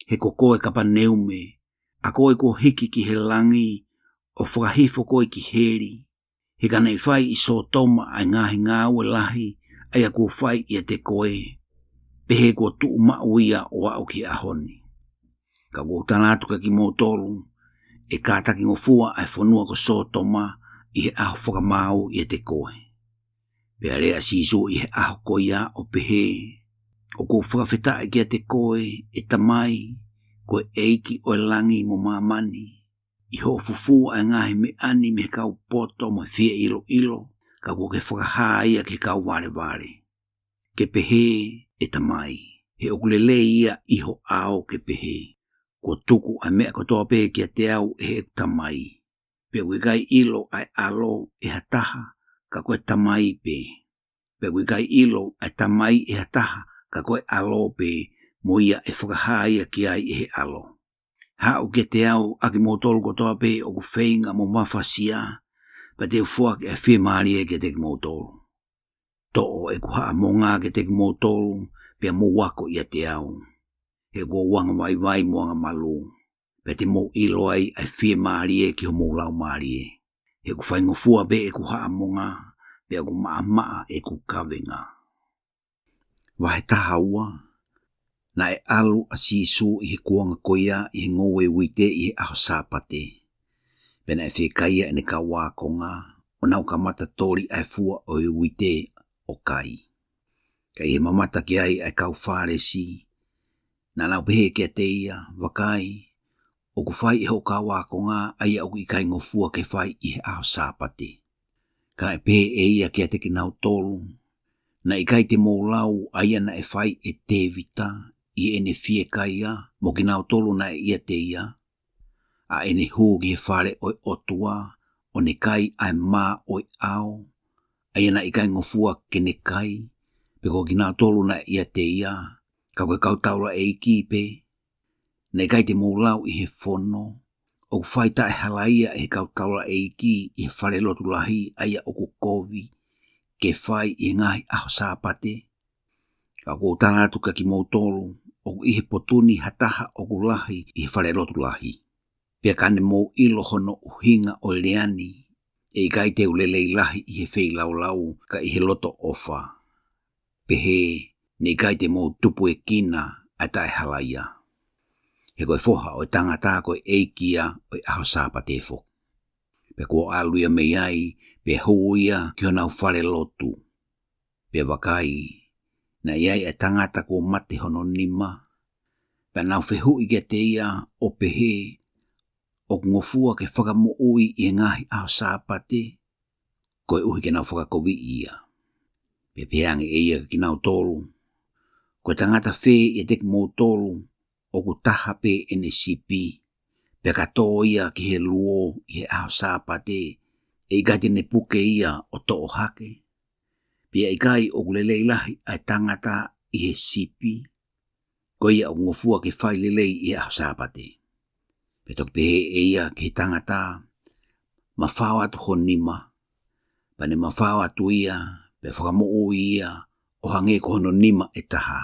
He koe kapa neume, a koe ko hiki ki he langi, o whakahifo koe ki heri, he kanei whai i so toma ai ngahi ngāwe lahi, ai a kua whai i te koe, pehe kua tuu mauia o au ki ahoni. Ka kua talatu ka ki mo tolu, e kātaki ngofua ai whanua ko so toma i he aho whakamau i te koe. Pea rea sisu i he aho koia o pehe, o kua whakawheta e kia te koe e tamai, koe eiki o langi mo mamani, i ho fufu a ngahi me ani me kau poto mo fia ilo, ka kua ke whakahaa ia ke kau vare. Ke pehe e tamai, he okulele ia iho ao ke pehe, kua tuku a mea kotoa pehe kia te au e tamai. Pe wikai ilo ai alo e hataha, ka koe tamai pe. Pe wikai ilo ai tamai e hataha, ka koe alo pe, mo ia e whakahaa ia ki ai e alo. Hau ke te au aki mo tolu kotoa pe o ku whainga mo mawhasia, pa te ufuak e whia maari e ke teki mo tolu. To'o e kuhaa mo ngā ke teki mo tolu, pe mo wako ia te au. He kua wanga vai mo anga malu. Pe te mo ilo ai whia maari e ki ho mo lau maari e. He ku whaingo fua be e kuhaa mo ngā, pe ku maa e ku kawenga. Wahe taha ua, na e alu a sisu i he kuanga koia i he ngowe wite i he aho sāpate. Pena e whikaia ene ka wākonga, o nau ka mata tori ai fua o e wite o kai. Kai he mamata ki ai ai kau whāresi, na nau pehe kia te ia, wakai, o ku whai e ho ka wākonga ai au i kai ngofua ke whai i he aho sāpate. Ka e pehe e ia kia te ki nau tolu, na i kai te mōlau ai ana e whai e te vita, i ene fie kai ia, mo ki nau tolu na e ia te ia, a ene hūgi he whare o otua, o ne kai ai mā oi ao, ai ana ikai ngofua ke ne kai, pe ko kina tolu na ia te ia, ka koe kautaula e iki pe, ne kai te moulau i he fono, o whaita e halaia e he kautaula e iki i he whare lotu lahi aia o ku kovi, ke whai i ngahi aho sāpate, ka kou tanatu ka ki moutolu, o ku i he potuni hataha o ku lahi i he whare lotu lahi. Pia kane mou ilo hono uhinga o leani, e kai te ulelei lahi i he whei lau ka i he loto ofa. Pehe, ne kai te mou tupu e kina a tae halaia. He koe foha o tangata koe eikia o aho sāpate fo. Pe kua aluia me ai, pe huia ki honau whare lotu. Pe wakai, na iai e tangata kua mate hono nima. Pe nau whehu i te ia o pehe, o ngofua ke whakamo ui i ngahi aho sāpate, koe uhi ke nau whakakovi ia. Pe peange e ia ki nau tolu, koe tangata whē i te mo tolu, o ku taha pe ene sipi, pe katoa ia ki he luo i he aho sāpate, e gati ne puke ia o to'o hake. Pia ikai o kulelei lahi ai tangata i he sipi, koe ia o ngofua ke whai lelei i aho sāpate. Pe tok pehe e ia ki tangata, mawhao atu honima, pa ne mawhao atu ia, pe whakamo ia, o hange ko hono nima e taha.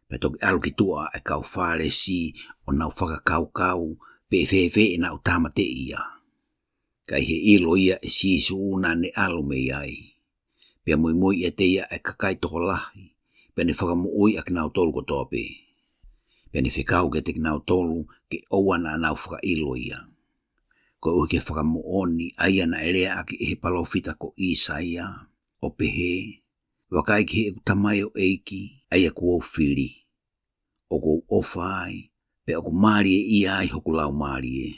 Pe tok alu ki tua e kau whare si, o nau whakakau, pe whewhe e nau tamate ia. Kai he ilo ia e sisu una ne alu me iai. Pe mui e te ia e kakai toko lahi, pe ne whakamo ui ak nau tolu ko tope. Pe ne whekau ke te nau tolu, ke owana nau whaka ilo ia. Ko ui ke whakamo oni, aia na erea aki e he palofita ko Isaia, o pehe, wakai ki he utamai o eiki, aia kuo whiri. O kou ofai, pe o ku marie ia ai hoku lau marie.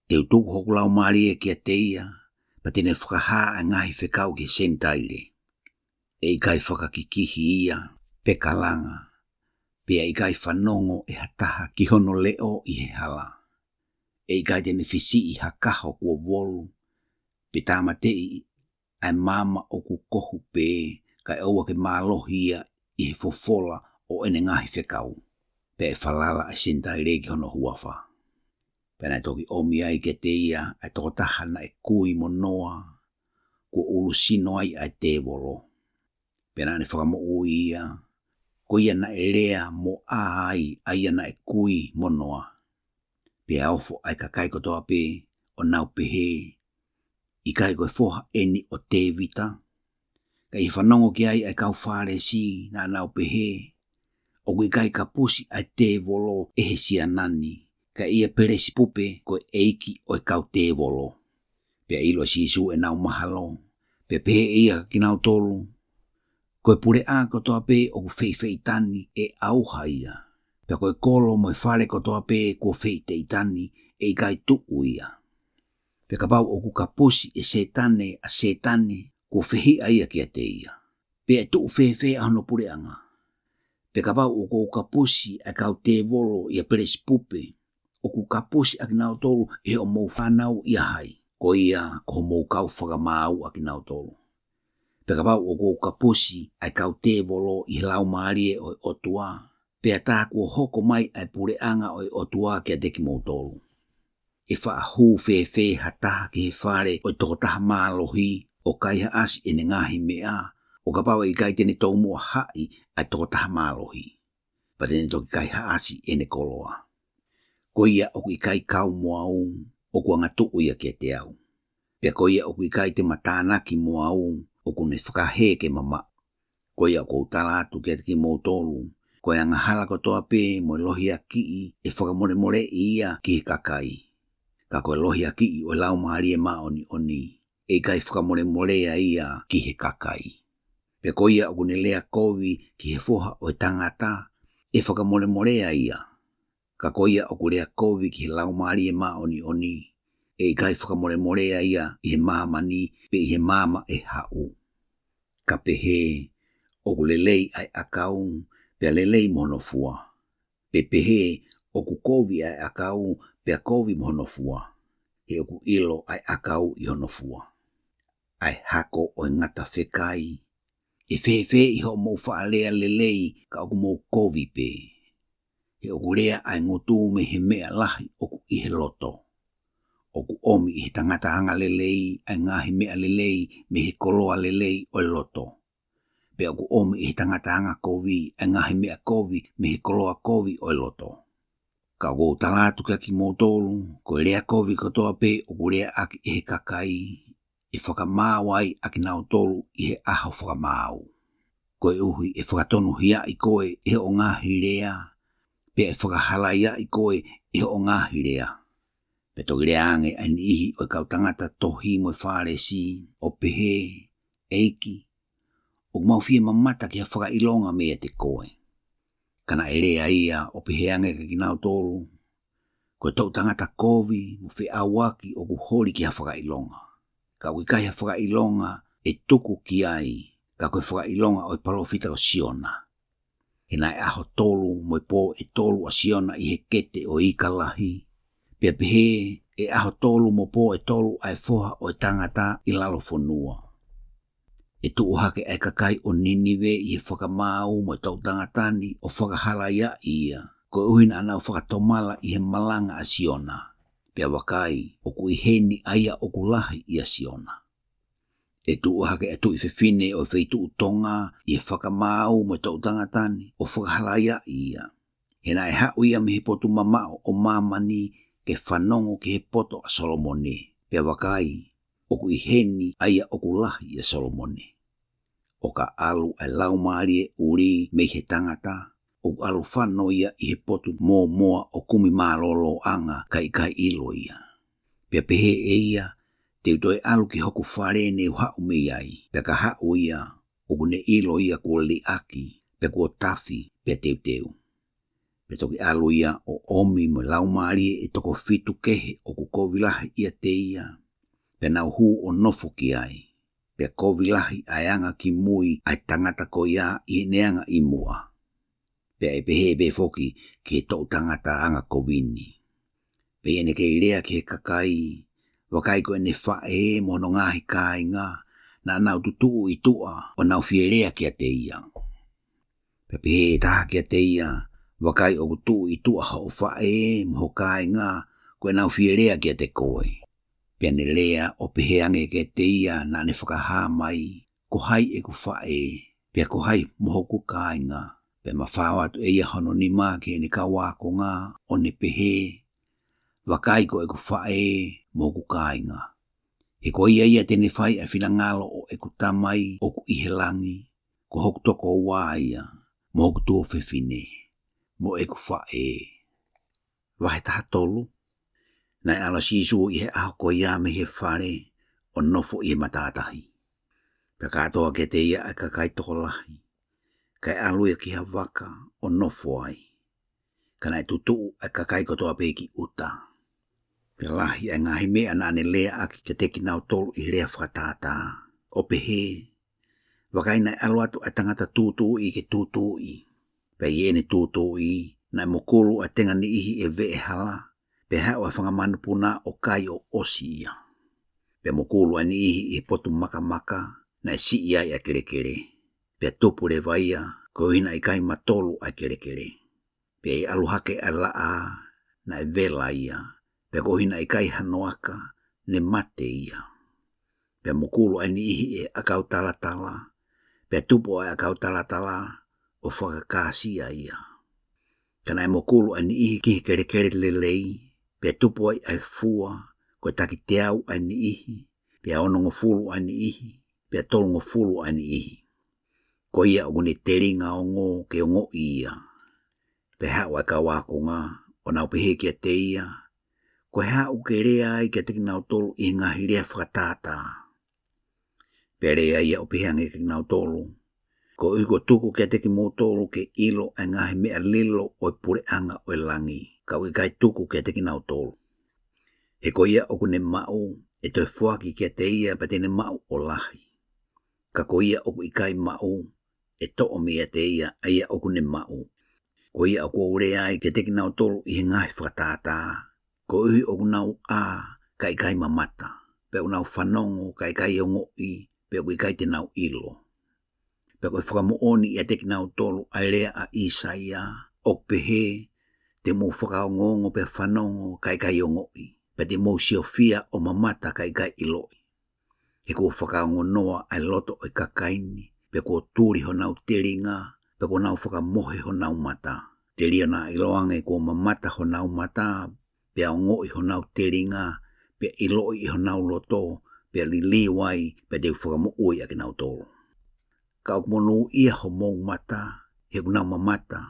Te utuku hoku lau marie kia te ia, pa tene whakaha a ngahi whekau ki sentaire. E ikai whakakikihi ia, pe kalanga, pe a ikai whanongo e hataha ki hono leo i he hala. E ikai tene whisi i hakaho kua wolu, pe tāmatei ai mama o ku kohu pe, kai aua ke mālohia i he fofola o ene ngahi whekau. Pe e whalala a sentaire ki hono huafa. Pena toki omi ai ke te ia, ai toko tahana e kui mo noa, kua ulu sino ai ai te wolo. Pena ne whakamo ui ia, ko ia na e lea mo ai ia na e kui mo noa. Pe aufo ai kakai kotoa pe, o nau pehe, i kai koe foha eni o te vita. Ka i whanongo ki ai ai kau whare si na nau pehe, o kui kai ka pusi ai te wolo e he sia nani. Ka ia peresi pupe koe eiki o kau te wolo. Pea ilo sisu e nau mahalo, pe pehe ia ki nau tolu. Koe pure a kotoa pe o ku whei tani e auha ia. Pea koe kolo mo e whare kotoa pe kua whei te itani e kai tuku ia. Pea kapau o ku kapusi e setane a setane kua whehi ia kia te ia. Pea e tuku whewhe a hono pure anga. Pea kapau o ku kapusi a kau te wolo ia peresi pupe. O ku kapusi aki nau tolu e o mou whanau ia hai. Ko ia ko mou kau whakamau aki nau tolu. Pea kapau o ku kapusi ai kau te wolo i lau maarie o otua. Pea tā kua hoko mai ai pure anga o otua kia teki mou tolu. E wha hu whewhe hataha ki he whare o toko taha mālohi o kaiha asi e ne ngahi mea. O kapau e kai tene tau mua hai ai toko taha mālohi. Pa tene toki kaiha asi e ne koloa. Ko ia o kui kai kau moau, o kua ngatu ia kia te au. Pea ko ia o kui kai te matanaki moau, o kune whakahe ke mama. Ko ia o kou talatu kia te ki mou tolu, ko ia ngahala kotoa pe mo lohi a kii e whakamore ia ki he kakai. Ka koe lohi a kii o lau mahari e oni, e kai whakamore ia ki he kakai. Pea ko ia o kune lea kovi ki he foha o tangata, e whakamore ia. Ka koia o kurea kovi ki he lau maari e oni, e kai whakamore ia i he mamani pe i he mama e hau. Ka pehe o kulelei ai akau pe lelei monofua. Pe pehe o ku kovi ai akau pe kovi monofua. he oku ilo ai akau I honofua. Ai hako o ngata whekai, e whewhe I ho mou whaalea lelei ka oku mou kovi pe. He oku rea ai ngotu me he mea lahi oku I he loto. Oku omi I he tangata anga lelei ai ngahi mea lelei me he koloa lelei o loto. Pe oku omi I he tangata anga kovi ai ngahi mea kovi me he koloa kovi o loto. Ka oku talatu ka ki motolu, ko rea kovi kotoa pe oku rea aki he kakai, e whakamāwai aki nao tolu I he aho whakamāu. Koe uhi e whakatonu hia I koe e o ngahi rea, pe e whakahalaia I koe e o ngahi rea. Pe toki rea ange ai ihi o kau tangata tohi mo whare si, o pehe, eiki, o mauwhia mamata ki ha whakailonga mea te koe. Kana e rea ia o pehe ange ka ki nao tolu, koe tau tangata kovi mo whi awaki o ku hori ki ha whakailonga. Ka ui kai ha whakailonga e tuku ki ai, ka koe whakailonga o palofita o siona. Hena e aho tolu mo po e tolu a siona I he kete o ikalahi, pia pehe e aho tolu mo po e tolu ai foha o tangata I lalo fonua. E tuu hake ai kakai o Ninive I he whakamau mo tau tangatani o whakahalaya ia, ko uhina ana o whakatomala I he malanga a siona. Pia wakai o ku iheni aia o ku lahi I a siona. E tuu hake e tuu I whewhine o wheitu Tonga I he whakamau mo tau tangatani o whakahalaya ia. Hena e hau ia me he potu mamao o mamani ke whanongo ke he poto a Solomone. Pia wakai o ku iheni aia o ku lahi a Solomone. O ka alu ai lau maarie uri me he tangata, o alu whano ia I he potu mō moa o kumi mālolo anga kai ilo ia. Pia pehe e ia, te utoi alu ki hoku whare ne uhau me iai, pia ka hau ia, o kune ilo ia kua li aki, pia kua tafi, pia teu. Pia toki alu ia o omi mo lau maarie e toko fitu kehe o ku kovilahi ia te ia, pia nau hu o nofo ki ai. Pia kovilahi ai anga ki mui ai tangata ko ia I neanga I mua. Pia e pehe be foki ki he tau tangata anga kovini. Pia ene ke ilea ki he kakai, wakai ko ene whae mono ngahi kai ngā, na nau tutu I tua o nau whielea ki a te ia. Pia pehe taha ki a te ia, wakai o kutu I tua hao whae moho kai ngā, ko nau whielea ki a te koe. Pia ne lea o pehe ange ke te ia na ne whakaha mai, ko hai e ku whae, pia ko hai moho ku kai ngā, pia mawhawatu e ia hono ni mā ke ne ka wako ngā o ne pehe, wakai ko e ku whae moho ku kai ngā. He ko ia tene whai a whina ngalo o e ku tamai o ku ihelangi, ko hoku toko wā ia, moho ku tuo whewhine, mo e ku whae. Wahe taha tolu. Nai ala sisu I he aho ko ia me he whare o nofo I he matatahi. Pia katoa ke te ia ai kakai toko lahi. Kai alu ia ki ha waka o nofo ai. Kana e tutu ai kakai kotoa peki uta. Pia lahi ai ngahi mea na ane lea aki ke teki nau tolu I lea whakatata. O pehe. Wakai nai alu atu ai tangata tutu I ke tutu I. Pia iene tutu I. Nai mokulu ai tenga ni ihi e ve e hala. Pe hao e whangamanu puna o kai o osi ia. Pe mokulu ani ihi I potu maka na si ia I a kerekere. Pe tupu le vaia ko hina I kai matolu a kerekere. Pe aluhake a laa na e vela ia. Pe ko hina I kai hanoaka ne mate ia. Pe mokulu ani ihi e akau talatala. Pe tupu a akau talatala o whakakasia ia. Kana e mokulu ani ihi ki kerekere lelei. Pia tupu ai fua, ko taki te au ai ni ihi, pia onongo fulu ai ni ihi, pia tolongo fulu ai ni ihi. Ko ia o ne teringa o ngō ke o ngō ia. Pia hao ai ka wako ngā, o nau pehe kia te ia, ko hao ke rea ai kia teki nau tolu I ngahi rea whakatata. Pia rea ia o pehe ange ke nau tolu, ko uiko tuku kia teki mō tolu ke ilo ai ngahi mea lilo o pure anga o langi. Ka ui kai tuku kia teki nau tolu. He ko ia o kune mau e toi fuaki kia te ia pa tene mau o lahi. Ka ko ia o ku ikai mau e to o mea te ia a ia o kune mau. Ko ia o kua ure ai kia teki nau tolu I he ngahi whakatata. Ko uhi o kunau a kai mamata. Pe unau whanongo kai o ngoi, pe ui kai te nau ilo. Pe koe whakamooni ia te kinau tolu ai lea a Isaia, ok pehe, te mō whakaongongo pe whanongo kai o ngoi, pe te mō siofia o mamata kai iloi. He ko whakaongo noa ai loto o kakaini, pe ko tūri ho nau teringa, pe ko nau whakamohe ho nau mata. Te ria na iloange ko mamata ho nau mata, pe au ngoi ho nau teringa, pe iloi ho nau loto, pe liliwai, pe te whakamo ui a kinau tolu. Ka ok monu ia ho mou mata, he kunau mamata,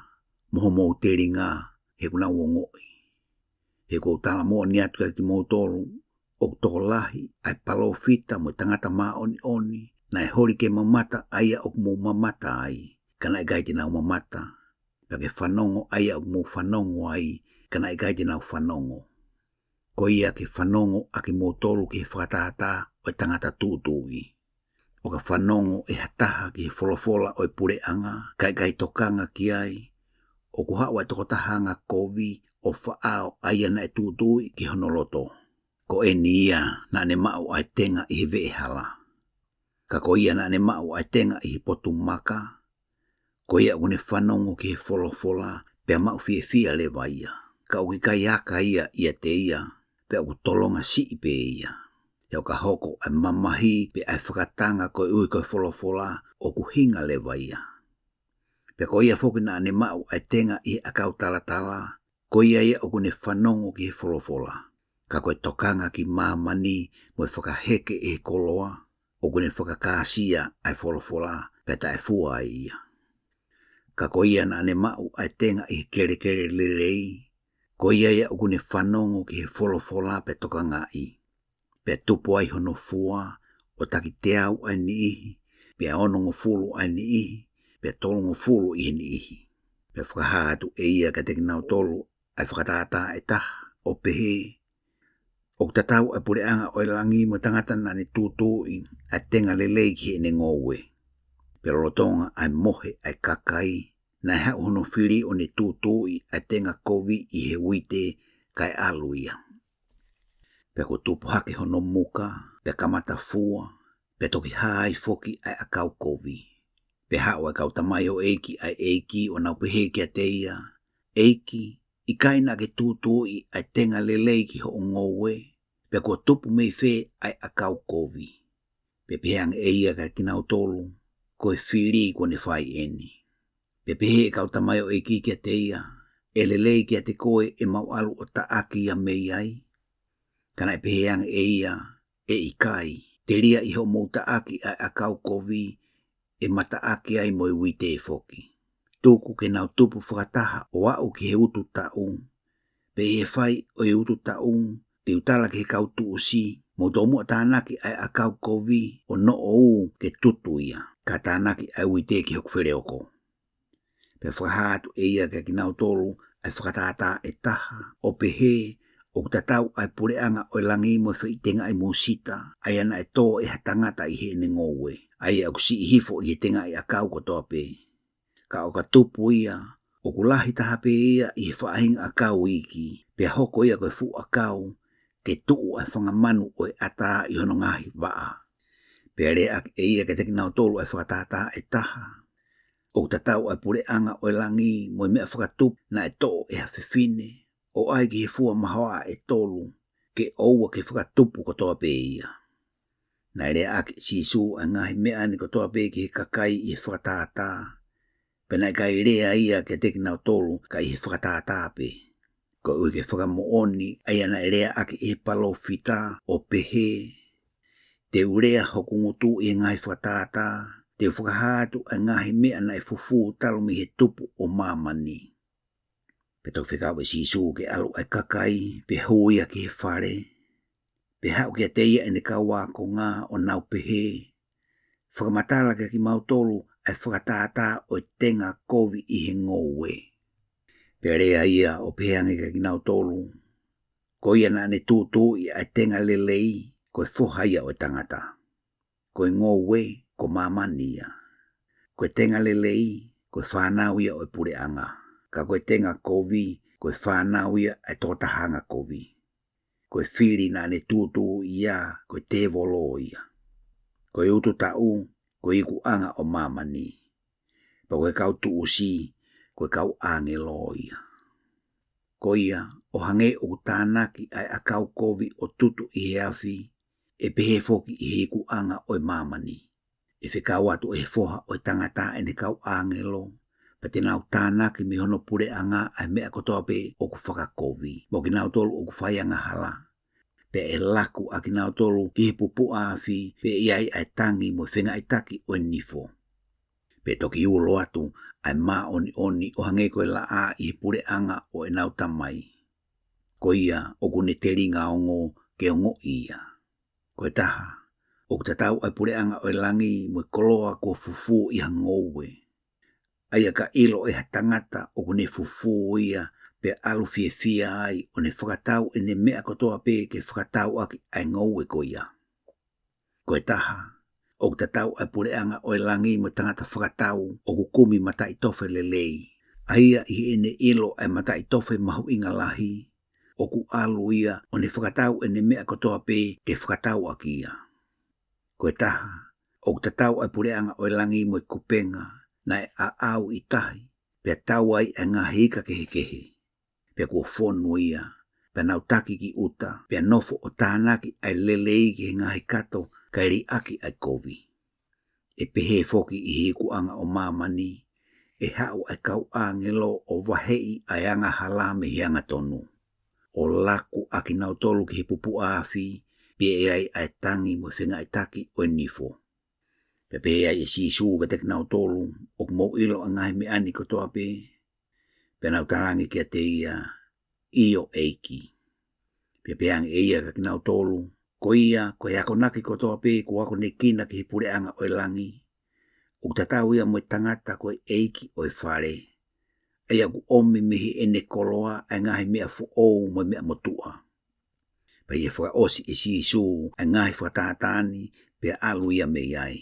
moho mou teringa, he kunau o ngoi. He ko tala moa ni atu ki mou tolu, ok toko lahi, ai palo fita mo tangata maa oni, na e hori ke mamata aia ok mou mamata ai, kana e gai tinau mamata, pake whanongo aia ok mou whanongo ai, kana e gai tinau whanongo. Ko ia ke whanongo a ki mou tolu ki he whakatata o tangata tūtui. O ka whanongo e hataha ki he wholofola o pureanga, kai tokanga ki ai, o ku hawa e toko tahanga kovi o whaao aia na e tūtui ki honoloto. Ko e ni ia na ne mau ai tenga i he veehala. Ka ko ia na ne mau ai tenga i he potu maka, ko ia une whanongo ki he wholofola pe mau fia le vaia. Ka o ki kai aka ia te ia, pe o tolonga si i pe ia. Ia ka hoko ai mamahi pe ai whakatanga ko ui koe wholofola o ku hinga le vaia. Pe ko ia whoki na ne mau ai tenga i akau talatala, ko ia o kune whanongo ki he wholofola. Ka koe tokanga ki mamani mo whakaheke e koloa, o kune whakakasia ai wholofola pe tae fua ia. Ka ko ia na ne mau ai tenga i he kere lelei, ko ia o kune whanongo ki he wholofola pe tokanga i. Pe tupu ai hono fua, o taki te au ai ni ihi, pe onongo fulu ai ni ihi, pe tolongo fulu i ni ihi. Pe whakahatu e ia ka te kinau tolu, ai whakatata e taha, o pehe. O tatau ai pureanga o langi mo tangata na ni tūtui, ai tenga lelei ki e ne ngowe. Pe rotonga ai mohe ai kakai, na hau hono whiri o ni tūtui, ai tenga kovi i he wite kai aluia. Pe ko tupu hake hono muka, pe kamata fua, pe toki hai foki ai akau kovi. Pe hau ai kau tamai o eiki o nau pehe ki a teia. Eiki, i kaina ke tūtui ai tenga lelei ki ho o ngowe, pe ko tupu mei fe ai akau kovi. Pe peheang eia ka kinau tolu, ko e whiri ko ne whai eni. Pe pehe kau tamai o eiki ki a teia, e lelei ki a te koe e mau alu o taaki a mei ai. Kana e peheang e ia, e ikai, te ria i ho mou taaki ai akau kovi, e mataaki ai moi wite e foki. Tuku ke nau tupu whakataha o au ki he utu taung, pe he whai o he utu taung, te utala ki he kau tuusi, mo tō mua tānaki ai akau kovi, o no o ke tutu ia, ka tānaki ai wite ki hok whireoko. Pe whakahatu e ia ke kinau tolu, ai whakatata e taha, o pehe, o tatau ai pureanga o langi mo whitenga ai musita, ai ana e tō e hatangata i he ne ngowe, ai au si i hifo i he tenga i akau ko toa pe. Ka o ka tupu ia, o kulahi taha pe ia i he whaahinga akau iki, pe hoko ia koe fu akau, ke tuu ai whangamanu o e ata i hono ngahi waa. Pe rea e ia ke tekinau tolu ai whakatata e taha. O tatau ai pureanga o langi mo i mea whakatupu na e tō e hawhiwhine, o ai ki he fua mahoa e tolu, ke oua ke whakatupu ko toa pe ia. Nai rea ake sisu a ngahi mea ni ko toa pe ki he kakai i he whakatata, pe nai kai rea ia ke teki nau tolu ka i he whakatata pe. Ko ui ke whakamooni ai ana rea ake i he palo fita o pehe, te urea hokungutu i ngahi whakatata, te whakahatu a ngahi mea na e fufu talo mi he tupu o mamani. Pe tau whekau e sisu ke alu ai kakai, pe huia ki he whare, pe hau ki a teia e ne kaua ko ngā o nau pehe, whakamatala ke ki mautolu ai whakatata o tenga kovi i he ngowe. Pe rea ia o peheangi ke ki nau tolu, ko ia na ne tūtū i ai tenga lelei, ko e whohaia o tangata. Ko e ngowe, ko mamania. Ko e tenga lelei, ko e whanau ia o pureanga. Ka koe tenga kovi, koe whanau ia ai tōtahanga kovi. koe whiri na ne tūtū ia, koe te volo ia. Koe utu tau, koe iku anga o mamani. Pa koe kau tuusi, koe kau angelo ia. Ko ia, o hange o tānaki ai akau kovi o tutu I he awhi, e pehe foki I he iku anga o mamani. E whekau atu e foha o tangata ene kau angelo, pa te nau tānaki mi hono pure anga ai mea kotoa pe o ku whakakovi. Mo ki nau tolu o ku whaianga hala. Pe e laku a ki nau tolu ki he pupu awhi, pe iai ai tangi mo whenga itaki o nifo. Pe toki ulo atu ai maa oni o hange koe la a I he pure anga o e nau tamai. Ko ia o kune te ringa ongo ke ongo ia. Koe taha, o kutatau ai pure anga o e langi mo e koloa ko fufu I hangoue. Aia ka ilo e hatangata o kune fufu ia pe alu fia ai o ne whakatau e ne mea kotoa pe ke whakatau aki ai ngauwe ko ia. Koe taha, o kutatau ai pure anga o e langi mo tangata whakatau o kukumi mata I tofe lelei. Aia I ene ilo ai mata I tofe mahu inga lahi. O ku alu ia o ne whakatau e ne mea kotoa pe ke whakatau aki ia. Koe taha, o kutatau ai pure anga o e langi mo e kupenga na e a au I tahi, pe tau ai e ngā hika kehe. Pe kua whonu ia, pe nau taki ki uta, pe nofo o tānaki ai lelei ki he ngā hikato kai ri aki ai kovi. E pehe foki I hiku anga o mamani, e hau ai kau angelo o wahei ai anga hala me hianga tonu. O laku aki nau tolu ki he pupu awhi, pe e ai tangi mo whenga ai taki o nifo. Pe pehe ai e sisu ka tek nau tolu, o kumou ilo a ngai me ani kotoa pe, pe nau tarangi kia te ia, Io eiki. Pe peang e ia ka nau tolu, ko ia, ko ako naki kotoa pe, ko ako ne kina ki he pure anga o e langi. O tatau ia mo tangata ko eiki o e whare. Ai aku omi mihi ene koloa ai ngahi mea fu ou mo mea motua. Pa ia whaka osi e sisu ai ngahi whatatani pe alu ia me iai.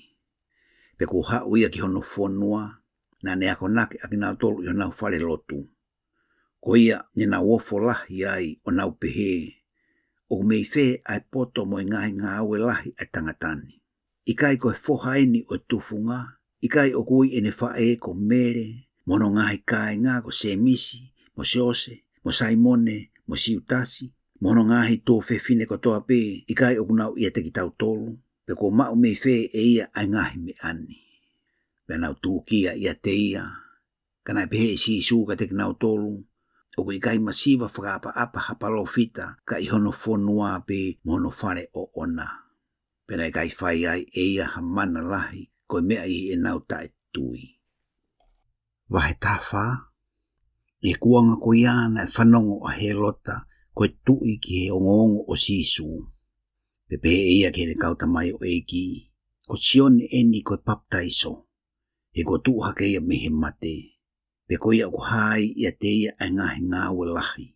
Pe ku hau ia ki hono whonua na ne ako naki aki nau tolu I nau whare lotu. Ko ia ne nau wofo lahi ai o nau pehe. O mei whe ai poto mo ngahi ngā aue lahi ai tangatani. Ikai ko e whohaini o tufunga. Ikai o kui ene whae ko mere. Mono ngahi kai ngā ko semisi, mo seose, mo saimone, mo siutasi. Mono ngahi tō whewhine ko toa pe. Ikai o kunau ia te ki tau tolu. Pe ko mau mei whe e ia ai ngahi me ani. Pe nau tūkia ia te ia. Kanai pehe si su ka te ki nau tolu. O ku ikai masiva whakapa apa hapalo fita ka I hono whonua pe mono whare o ona. Pena ikai whai ai e ia hamana lahi koe mea I e nau tae tui. Wahe tawha, e kuanga ko iana e whanongo a he lota koe tui ki he ongongo o sisu. Pepe e ia ke ne kauta mai o eiki, ko sione eni koe paptaiso, e ko tuu hake ia mehe mate. Pe ko ia ko hai ia te ia ai ngahi ngāwe lahi.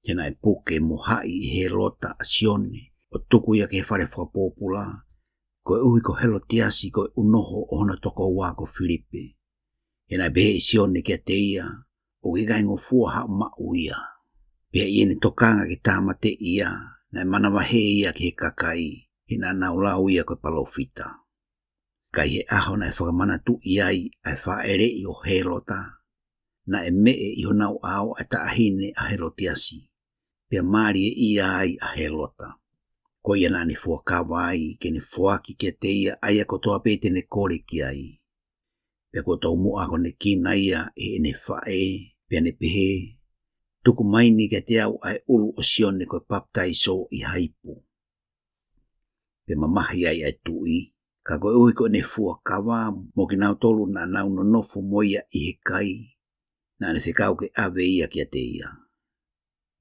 Kena e puke mo hai he lota a sione, o tuku ia ke whare whakapopula, koe uhi ko helo tiasi koe unoho o hona toko wā ko Filipe. Kena e behe sione kia te ia, o ikai ngo fua hao mau ia. Pea iene tokanga ke tāmate ia, na e manawahe ia ke he kakai, hina naulau ia koe palofita. Kai he aho na e whakamana tu iai ai whaere I o he lota, na e mee I honau au ai taahine a he lotiasi. Pea mari e ia ai a he lota. Ko ia nani fua kawai ke ne fuaki ke te ia aia kotoa pe te ne kore ki ai. Pea ko tau mua ko ne kina ia e ne whae, pea ne pehe. Tuku maini ke te au ai ulu o sione koe paptaiso I haipu. Pea mamahi ai ai tui, ka koe ui ko ne fua kawa mo ki nau tolu na nau no nofo moia I he kai, na ne whekau ke ave ia kia te ia.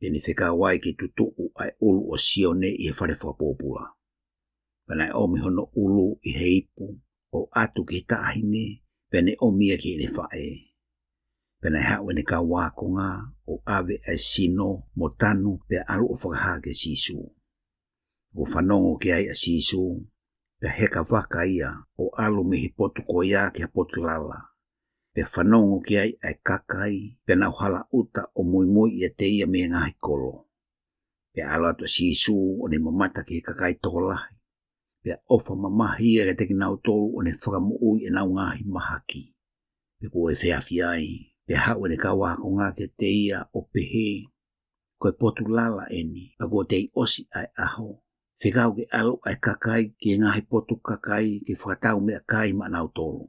Pea ne whekau ai ke tutuku ai ulu o sione I he whare whapopula. Pea omi hono ulu I he ipu, o atu ke taahine, pea ne omi ki ne whae. Pea ne hau ne ka wakonga, o ave ai sino, mo tanu, pea alu o whakahake sisu. O whanongo ki ai a sisu, pea heka waka ia, o alu me he potu ko ia ki ha potu lala. Pea whanongo ki ai kakai, pea nau hala uta o mui ia te ia me ngahi kolo. Pe alo atu sisu o ne mamata ki kakai tokolahi. Pe ofa mamahia ke teki nau tolu o ne whakamuui e nau ngahi mahaki. Pe ko e whiawhiai. Pe hau e ne kawako ngā ke te ia o pehe. Koe potu lala eni. Pa ko te osi ai aho. Whikau ke alo ai kakai ki ngahi potu kakai ke whakatau mea kai ma nau tolu.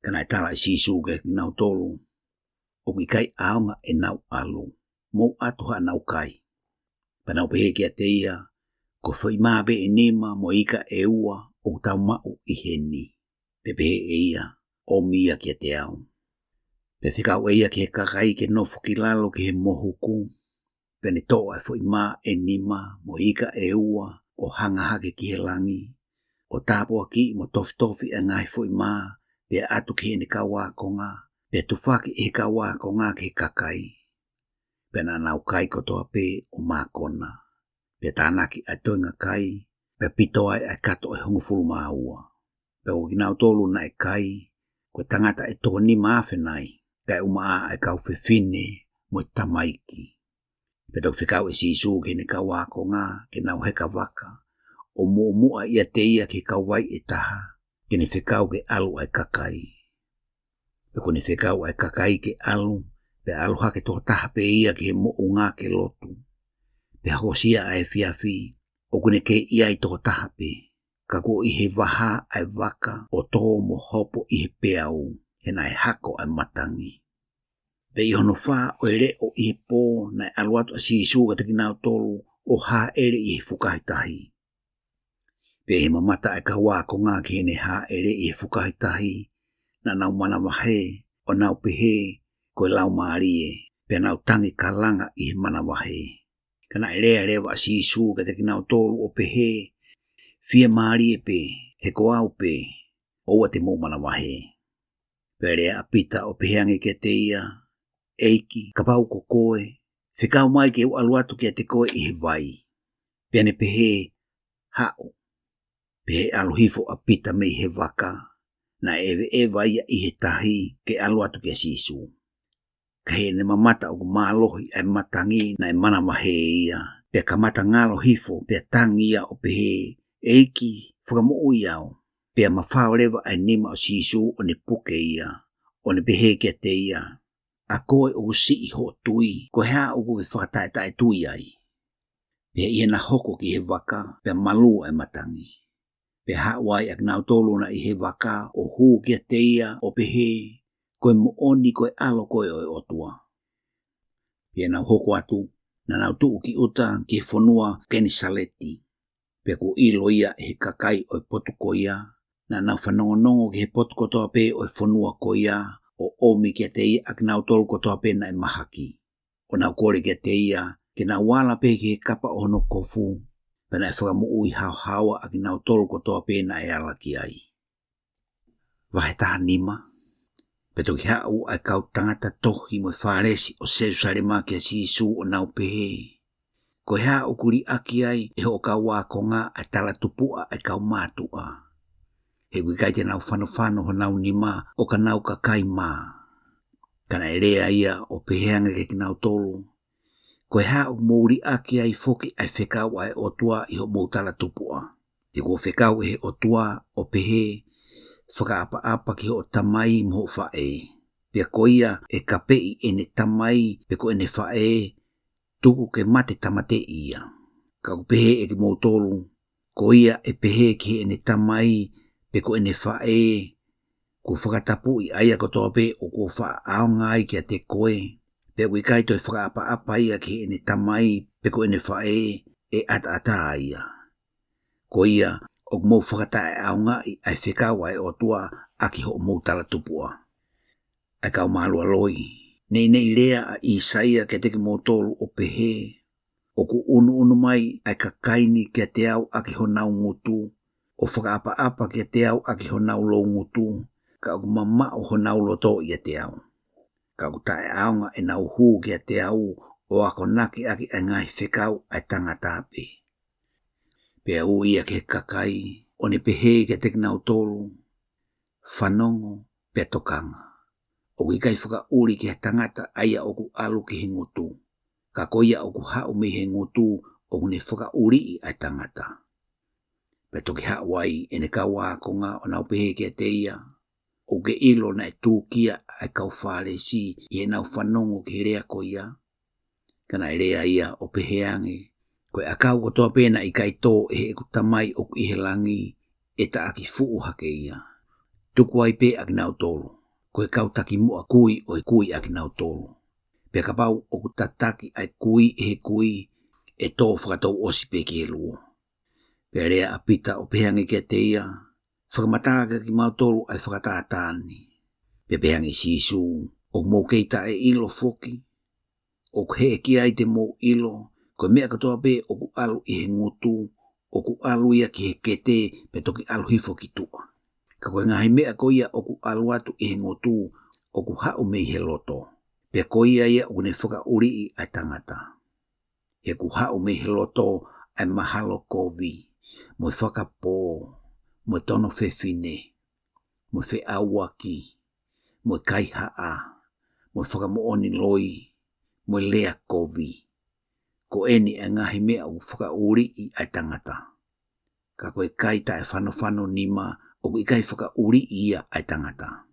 Kana e tala i sisu ke nau tolu. O ki kai aonga e nau alu. Mou atu ha nau kai. Panau pehe kia te ia. Ko whaimabe e nema mo ika e ua o tau mau i heni. Pe pehe e ia. O mia kia te au. Pe whikau e ia ki he kakai ke nofu ki lalo ki he mohuku. Pe ne toa e whaima e nima mo ika e ua o hangahake ki he langi. O tāpua ki mo tofi tofi e ngai whaima. Pe atu ki he ne kawakonga. Pe tufaki e kawakonga ki he kakai. Pe na nau kai kotoa pe o mākona. Pe tānaki a toinga kai. Pe pito ai a kato e hongufulu maua. Pe o kinau tolu na e kai. Koe tangata e toni maafenai. Kai umaa ai kau whewhine mo tamaiki. Pe tau whikau e sisu ke ne kawakonga ke nau heka waka. O mua ia te ia ke kawai e taha. Ke ne whikau ke alu ai kakai. Pe ko ne whikau ai kakai ke alu. Pe alu hake toha taha pe ia ke mo unga ke lotu. Pe hakosia ai whiawhi. O kune ke ia i toha taha pe. Ka ko i he waha ai waka o tō mo hopo i he peau. He nai hako ai matangi. Pe i hono wha o ere o i he pō nai aluatu a sisu ka teki nau tolu o ha ere i he whukahitahi. Pe he mamata ai ka wako ngā ki he ne ha ere i he whukahitahi. Na nau mana wahe o nau pehe koe lau maarie. Pe nau tangi ka langa i he mana wahe. Kana ere rewa a sisu ka teki nau tolu o pehe. Fia maarie pe he ko au pe o te mo mana wahe. Pe rea apita o peheange ke te ia. Eiki, kapau ko koe, whikau mai ke u aluatu kia te koe i he vai. Pene pehe, hao. Pehe aluhifo a pita mei he waka, na ewe e vai i he tahi ke aluatu kia sisu. Ka he ne mamata o kumalohi ai matangi na e mana mahe ia. Pea kamata ngalo hifo, pea tangi ia o pehe, eiki, whakamu iau. Pea mawhao lewa ai nima o sisu o ne puke ia, o ne pehe kia te ia. A koe o si i ho tui, ko hea o koe whakatae tae tui ai. Pea ia na hoko ki he waka, pea malu ai matangi. Pea hawai ak nau tolu na i he waka o huu kia te ia o pehe, koe mooni koe alo koe o e otua. Pea nau hoko atu, na nau tuu ki uta ki he whanua keni saleti. Pea ko ilo ia he kakai o e potu ko ia, na nau whanongonongo ki he potu kotoa pe o e whanua ko ia, o omi kia te ia ak nau tolu kotoa pena e mahaki. O nau kore kia te ia, ke nau wala pe ki he kapa o hono kofu, pena e whakamu ui hao hawa ak nau tolu kotoa pena e alaki ai. Wahe taha nima, peto ki hau ai kau tangata tohi mo e wharesi o Jerusalema kia sisu o nau pehe. Ko hea o kuri aki ai e ho kau wakonga ai tala tupua ai kau mātua. He wikai te nau whanofano ho nau nima o ka nau kakai mā. Kana e rea ia o peheanga ke ki nau tolu. Ko hea o mouri aki ai foki ai whekau ai o tua i ho moutala tupua. He ko whekau e o tua o pehe, whakaapa apa ki ho tamai mo whae. Pea ko ia e kapei e ne tamai pe ko e ne whae, tuku ke mate tamate ia. Ka ko pehe e ki moutolu, ko ia e pehe ki e ne tamai, pe ko ene whae, ko whakatapu i aia kotoa pe o ko wha aonga ai kia te koe, pe ko i kaito e whakaapa apa ia ki ene tamai, pe ko ene whae, e ata ata ia. Ko ia, o mou whakata e aonga i ai whekau ai o tua aki ho mou tala tupua. Ai kau malua loi, nei rea a Isaia ke teki motolu o pehe, o ku unu mai ai ka kaini kia te au aki ho nau ngutu, o whakaapa apa kia te au aki ho nau lo ngutu, ka o mama o ho nau loto ia te au. Ka o tae aonga e nau huu kia te au, o ako naki aki ai ngai whekau ai tangatape. Pea u ia ke kakai, o ne pehe kia teki nau tolu, whanongo pea tokanga. O ki kai whaka uri ki he tangata aia o ku alu ki he ngutu. Ka ka koia o ku hau me he ngotu o ne whakauri ai tangata. Pe toki hau ai e ne ka wākonga o nau pehe kia te ia, o ke ilo na e tūkia ai kau whare si i e nau whanongo ke rea ko ia. Kana e rea ia o peheange, koe a kau o toa pēna i kai tō e he kutamai o ku ihe langi e ta aki fuu hake ia. Tuku ai pē aki nau tolu, koe kau taki mua kui o e kui aki nau tolu. Pe ka pau o ku tataki ai kui e he kui e tō whakatou osi pē ki he luo. Pe rea a pita o peheange kia te ia, whakamatanga ki mau tolu ai whakatātāni. Pe peheange sisu, o mō keita e ilo foki, o he ki ai te mō ilo, koe mea katoa pē o ku alu i he ngutu, o ku alu ia ki he kete pe toki alu hifo ki tua. Ka koe ngahi mea ko ia o ku alu atu i he ngutu, o ku hau me he loto. Pe ko ia o ku ne whakauri i ai tangata. He ku hau me he loto ai mahalo kovi, mo whakapō, mo tono whewhine, mo whe awaki, mo kai haa, mo whakamooni loi, mo lea kovi. Ko eni e ngahi mea o whakauri i ai tangata. Ka koe kai tae whano nima o ku ikai whakauri ia ai tangata.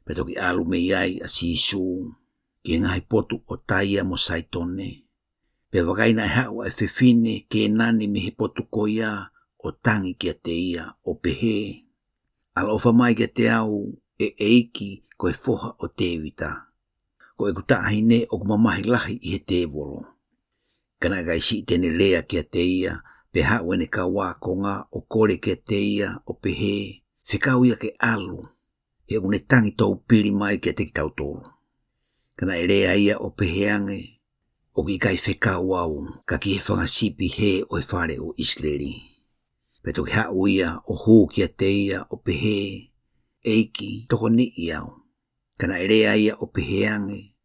Pe toki alu me iai a sisu, ki ngahi potu o taia mo saitone. Pe wakaina e hau ai whewhine ke nani me he potu ko ia o tangi kia te ia o pehe. Ala ofa mai kia te au e eiki koe foha o te wita. Ko e kutahine o kumamahi lahi i he te volo. Kana gai si tene lea kia te ia, pe hau ene ka wākonga o kore kia te ia o pehe, whikau ia ke alu, he une tangi tau piri mai kia te ki tau tolu. Kana e lea ia o peheange, o ki kai whikau au, ka ki he whangasipi he o e whare o Isleri. Pe toki hau ia o hū kia te ia o pehe, eiki toko ni iau. Kana e lea ia o peheange,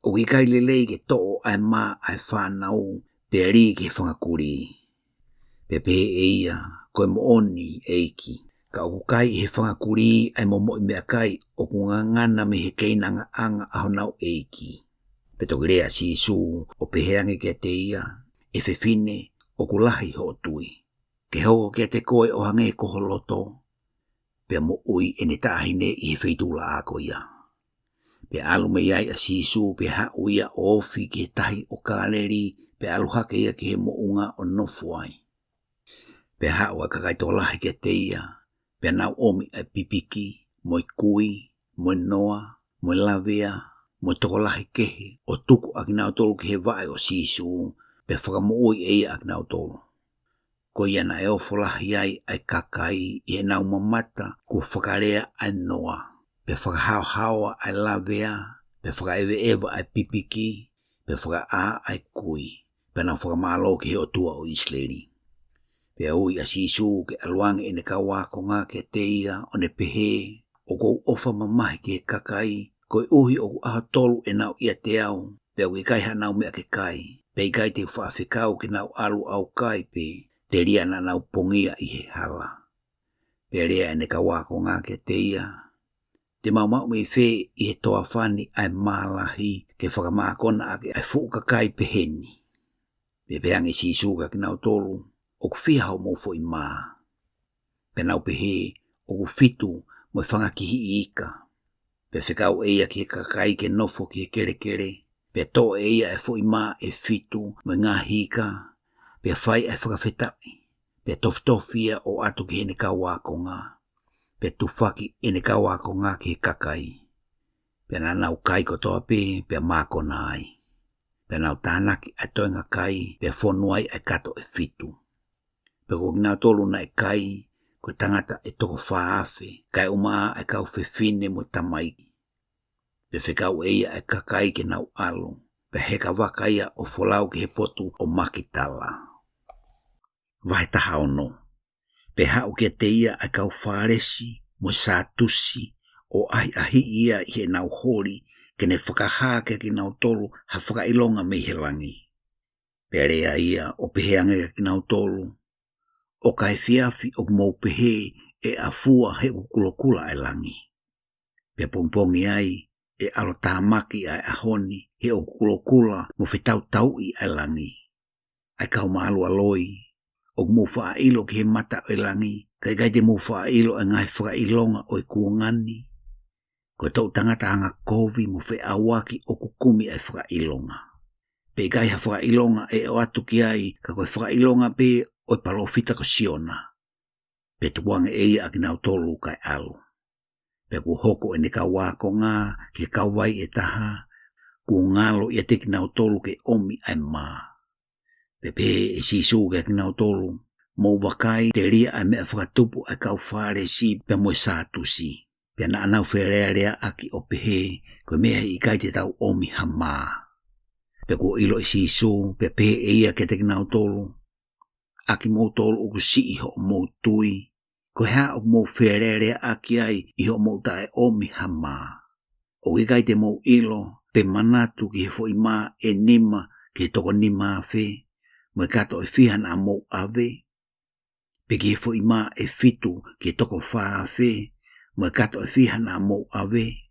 o ki kai lelei ke to'o ai mā ai whanau, pe ri ke whangakuri. Pe pehe e ia, koe mooni eiki. Ka o kai he whangakuri ai momo i mea kai o ku ngangana me he keinanga anga aho nau eiki. Pe toki rea sisu o peheange kia te ia, e whewhine o ku lahi ho tui. Ke hoko kia te koe o hange koho loto, pe mo ui e ne tāhine i he wheitula ako ia. Pe alu me iai a sisu pe hau ia o ofi ki he tahi o kāleri, pe alu hake ia ki he mounga o nofuai. Pe hau a kakai tō lahi kia te ia, pe nau omi ai pipiki, moi kui, moi noa, moi lavea, moi toko lahi kehe, o tuku aki nau tolu ki he vai o sisu, pe whakamoui e ia aki nau tolu. Ko ia na e ofo lahi ai ai kakai i he nau mamata ku whakarea ai noa. Pe whakahau ai lavea, pe whakaewe ewa ai pipiki, pe whakaa ai kui, pe nau whakamalo ki he otua o Isleri. Pe ui a sisu ke aluange e ne ka wākonga ke te ia o ne pehe, o kou ofa mamahi ke kakai, koe uhi o ku aha tolu e nau ia te au, pe au kai hanau mea ke kai, pe i kai te whaafekau ke nau alu au kai pe, te ria na nau pongia i he hala. Pe rea e ne ka wākonga ke te ia, te maumau me whē i he toa whani ai mālahi ke whakamākona ake ai fuka kai peheni. Pe peange sisu ka ki nau tolu, o ku whihau mōfo i mā. Pe nau pehe, o ku fitu mo i whangakihi i ika. Pe whikau eia ki he kakai ke nofo ki he kere kere. Pe tō eia e fo i mā e fitu mo i ngā hika. Pe whai e whakawhetai. Pe tofitofia o atu ki he ne ka wākonga. Pe tufaki e ne ka wākonga ki he kakai. Pe nau kai kotoa pe mākona ai. Pe nau tānaki ai toenga kai, pe whonuai ai kato e fitu. Pe ko ngā tolu na e kai, ko tangata e toko whaafe, kai umaa e kau whewhine mo tamaiki. Pe whekau eia e kakai ke nau alu, pe heka waka ia o wholau ki he potu o makitala. Vai taha ono, pe hau ke te ia e kau wharesi mo sātusi o ahi ia i he nau hori ke ne whakahake ki nau tolu ha whakailonga me he langi. Pe rea ia o peheange ki nau tolu, o kai fiafi o mou pehe e a fua he kukulokula e langi. Pe pompongi ai, e alo tāmaki ai ahoni he o kulokula mo whetau tau I ai langi. Ai kau maalua loi, o mo wha ilo ki he mata o langi, kai te mo wha ilo e ngai whaka ilonga o kuongani. Ko tau tangata anga kovi mo whe awaki o kukumi ai whaka ilonga. Pe kai ha whaka ilonga e o atu ki ai, ka koe whaka ilonga pe o palofita ko siona. Pe tuanga e ia aki nau tolu kai alu. Pe ku hoko e ne ka wako ngā, ke kawai e taha, ku ngalo ia te ki nau tolu ke omi ai maa. Pe e sisu ke aki nau tolu, mo wakai te ria ai mea whakatupu ai kau whare si pe moe sātusi. Pe na anau wherea aki o pehe, koe mea I kai te tau omi ha maa. Pe ku ilo e sisu, pe e ia ke te ki nau tolu, aki mo tolu uku si iho mo tui, ko ha o mo wherea aki ai iho mo tae omi ha maa. O kai te mo ilo, pe manatu ki he fo I maa e nima ke toko nima fe, mo kato e fihan a mo ave. Pe ki he fo I maa e fitu ke toko whaa fe, mo kato e fihan a mo ave.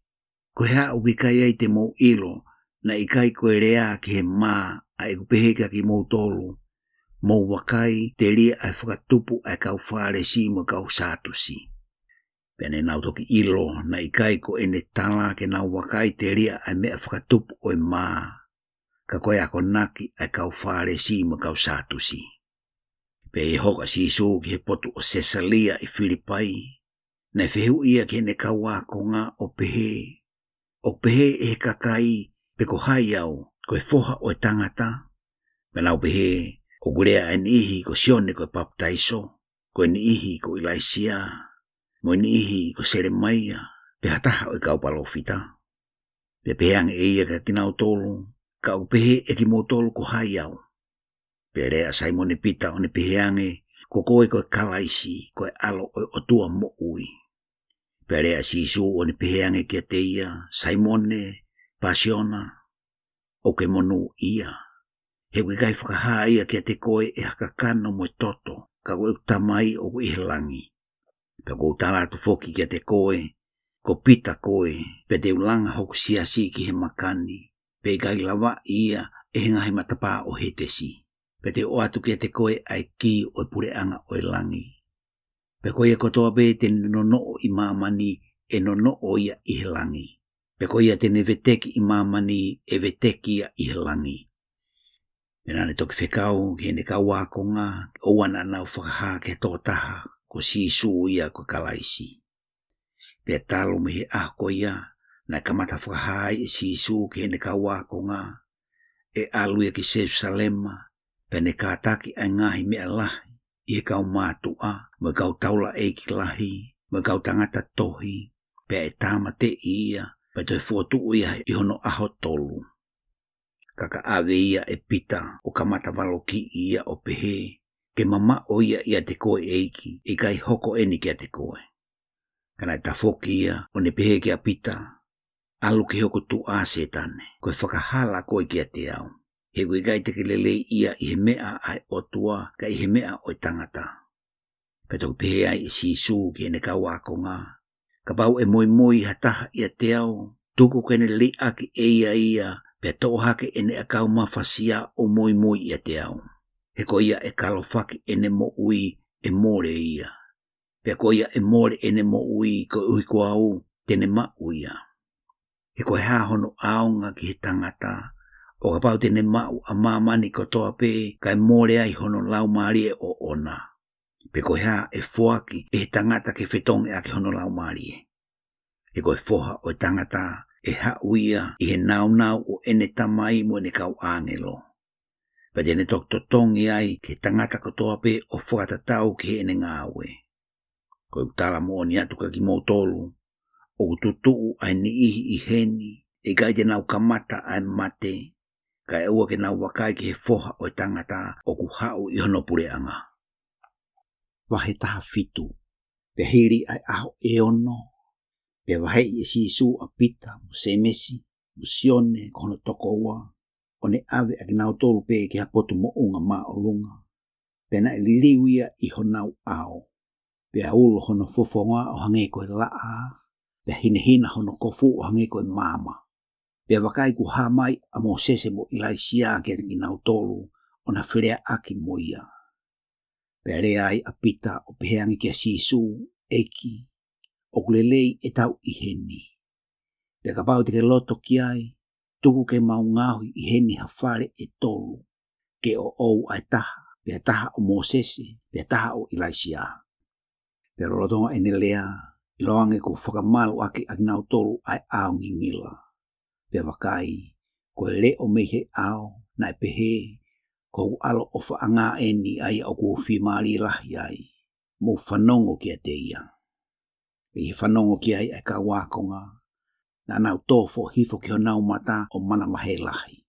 Ko ha o kai ai te mo ilo, na I kai koe rea ki he maa a e kupeheka ki mo tolu, mo wakai te ria ai whakatupu ai kau whare si mo kau sātusi. Pene nau toki ilo na I kai ko ene tala ke nau wakai te ria ai mea whakatupu o e maa, ka koe ako naki ai kau whare si mo kau sātusi. Pe e hoka si isu ki he potu o Sesalia I Filipai, na whehu ia ki ne kau wako ngā o pehe. O pehe e kakai pe ko hai au, koe foha o e tangata, pe nau pehe o gurea e nihi ko sione ko baptaiso, ko e nihi ko Ilaisia, mo e nihi ko Seremaia, pe hataha o e kau palofita. Pe peang e ia ka kinau tolu, ka o pehe e ki mo tolu ko hai au. Pe rea Simone Pita o ne peheange, ko koe ko e kalaisi, ko e alo o tua mo ui. Pe rea sisu o ne peheange kia te ia, Simone, Pasiona, o ke monu ia. He kai whakaha ia kia te koe e hakakano mo toto, ka koe utamai o ku ihelangi. Pe ko utaratu foki kia te koe, ko pita koe, pe te ulanga hoku siasi ki he makani, pe kai lawa ia e hinga he matapa o hetesi. Pe te o atu kia te koe ai ki o pureanga o langi. Pe koe e kotoa pe te nono o I mamani e nono o ia ihelangi. Pe koe ia te neveteki I mamani e veteki ia ihelangi. Pena ne toki whekau ki ne kau wako ngā, o wana nau whakaha ke tōtaha, ko sisu ia ko kalaisi. Pea talo me he ahko ia, na kamata whakaha e sisu ki ne kau wako ngā, e aluia ki Jerusalema, pe ne kātaki ai ngahi mea lahi, I kau mātua, mo kau taula e ki lahi, mo kau tangata tohi, pe e tāma te ia, pe toi fuotu ia I hono aho tolu. Kaka ave ia e pita o kamata waloki ia o pehe, ke mama o ia te koe eiki, I kai hoko eni kia te koe. Kana ta foki ia o ne pehe kia pita, alu ki hoko tu asetane, koe whakahala koe kia te au. He koe kai te kelele ia I he mea ai o tua, ka I he mea o tangata. Peto pehe ai I sisu ki ene kau wako ngā, ka pau e moi hataha ia te au, tuku kene li aki e ia, pe tō hake ene a kau mawhasia o moi ia te au. He ko ia e kalofaki ene mo ui e more ia. Pe ko ia e more ene mo ui ko ui ko au tene ma uia. He ko hea hono aonga ki he tangata, o ka pau tene mau a mamani ko toa pe ka e more ai hono lau marie o ona. Pe ko hea e fuaki e he tangata ke whetonge a ki hono lau marie. He ko e foha o tangata e hauia I he nau o ene tamai mo ne kau angelo. Pa tene tok totongi ai ke tangata ko toa pe o whakatatau ki he ene ngāwe. Ko utala mo ni atu ka ki mo tolu, o kututuu ai ni ihi I heni, e kai te nau kamata ai mate, ka e ua ke nau wakai ki he foha o tangata o ku hau I hono pureanga. Wahe taha fitu, pe hiri ai aho e ono, pe wahei e sisu a pita mo semesi, mo sione kono toko ua, o ne ave a kinau tolu pe ki hapotu mo unga maa o lunga, pe na liliwia I honau ao, pe a ulo hono fofonga o hange koe laa, Pea hina hono kofu o hange koe mama. Pea wakai ku hamai a Mosese mo Ilaisia kia te kinau tolu o na whirea aki mo ia. Pea rea ai a pita o peheangi kia sisu, eiki, o kulelei e tau iheni. Pea kapau te ke loto kiai, tuku ke maungahui iheni hawhare e tolu, ke o ou ai taha, pea taha o Mosese, pea taha o Ilaisia. Pea rolotonga ene lea, iloange ko whakamalu ake agnau tolu ai ao ngingila. Pea wakai, koe leo mehe ao, na e pehe, kou alo o whaanga eni ai au kua whimari lahi ai, mo whanongo kia te ia. Pea whanongo kia ai ka wakonga, na nau tofo hifo ki ho nau mata o mana mahe lahi.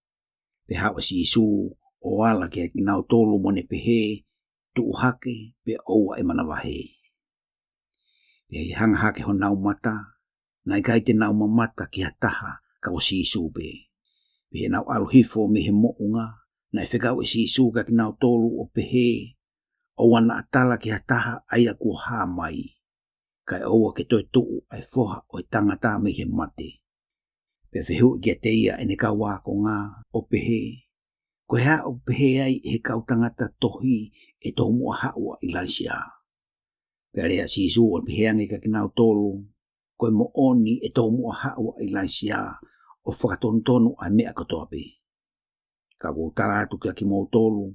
Pea hawa si isu o ala kia ki nau tolu mone pehe, tuu hake, pea oua e mana wahe. Pea i hanga hake ho nau mata, na i kai te nau mamata ki ha taha ka o si isu pe. Pea nau alu hifo me he mounga, na i whekau e si isu ka ki nau tolu o pehe, o wana atala ki ha taha aia kua haa mai. Kai oua ke toi tuu ai foha o i tangata me he mate. Pea whihu i kia te ia ene ka wako ngā o pehe. Koe haa o pehe ai he kau tangata tohi e tō mua haua Ilaisia. Pea rea si isu o peheangi ka kinau tolu, koe mo oni e tō mua haua Ilaisia o whakatontonu ai mea katoa pe. Ka kua taratu kia ki mou tolu,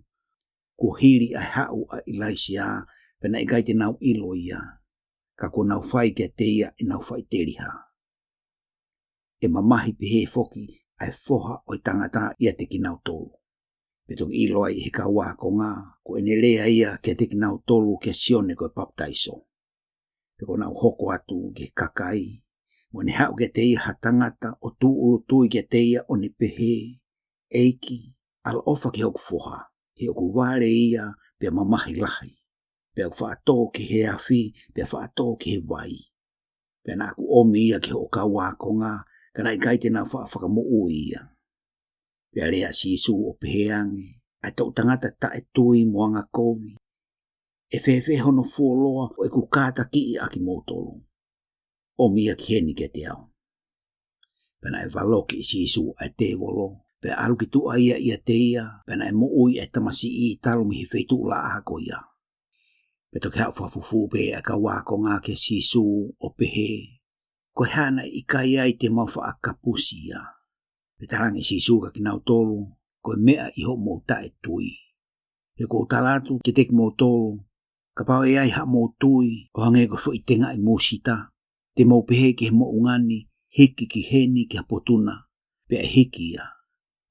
kua hiri ai hau a Ilaisia, pena i kai te nau ilo ia. Ka kua nau whai kia te ia e nau whai teriha. E mamahi pehe foki ai foha o i tangata ia te kinau tolu. Petok ilo ai he ka wako ngā, ko ene lea ia kia te kinau tolu kia sione koe baptaiso. Peko nau hoko atu ke kakai, mo ne hau kia te ia ha tangata o tu ulu tui kia te ia o ne pehe, eiki, ala ofa ki hoku foha, he oku wale ia pia mamahi lahi. Pea ku whaato ki he afi, pea whaato ki he vai. Pea nā ku omi ia ki ho ka wako ngā, kana i kai te nā whakamu ia. Pea lea si isu o peheangi, ai tau tangata ta e tui moanga kovi. E whewhe hono fuoloa o e ku kāta ki i aki motolo. Omi ia ki heni ke te au. Pea e valoki i si isu ai te volo, pea alu ki tua ia te ia, pea e mo ui e tamasi i talo mi he wheitu la ako ia. Peto ke hau whafufu pe a ka wako ngā ke sisu o pehe. Koe hana i kai ai te mauwha a kapusi ia. Petarangi sisu ka ki nau tolu, koe mea i ho mou tae tui. He kou talatu ke teki mou tolu, ka pau e ai ha mou tui o hange ko fo i tenga i musita. Te mou pehe ki he mou ngani, hiki ki heni ki hapotuna, pe e hiki ia.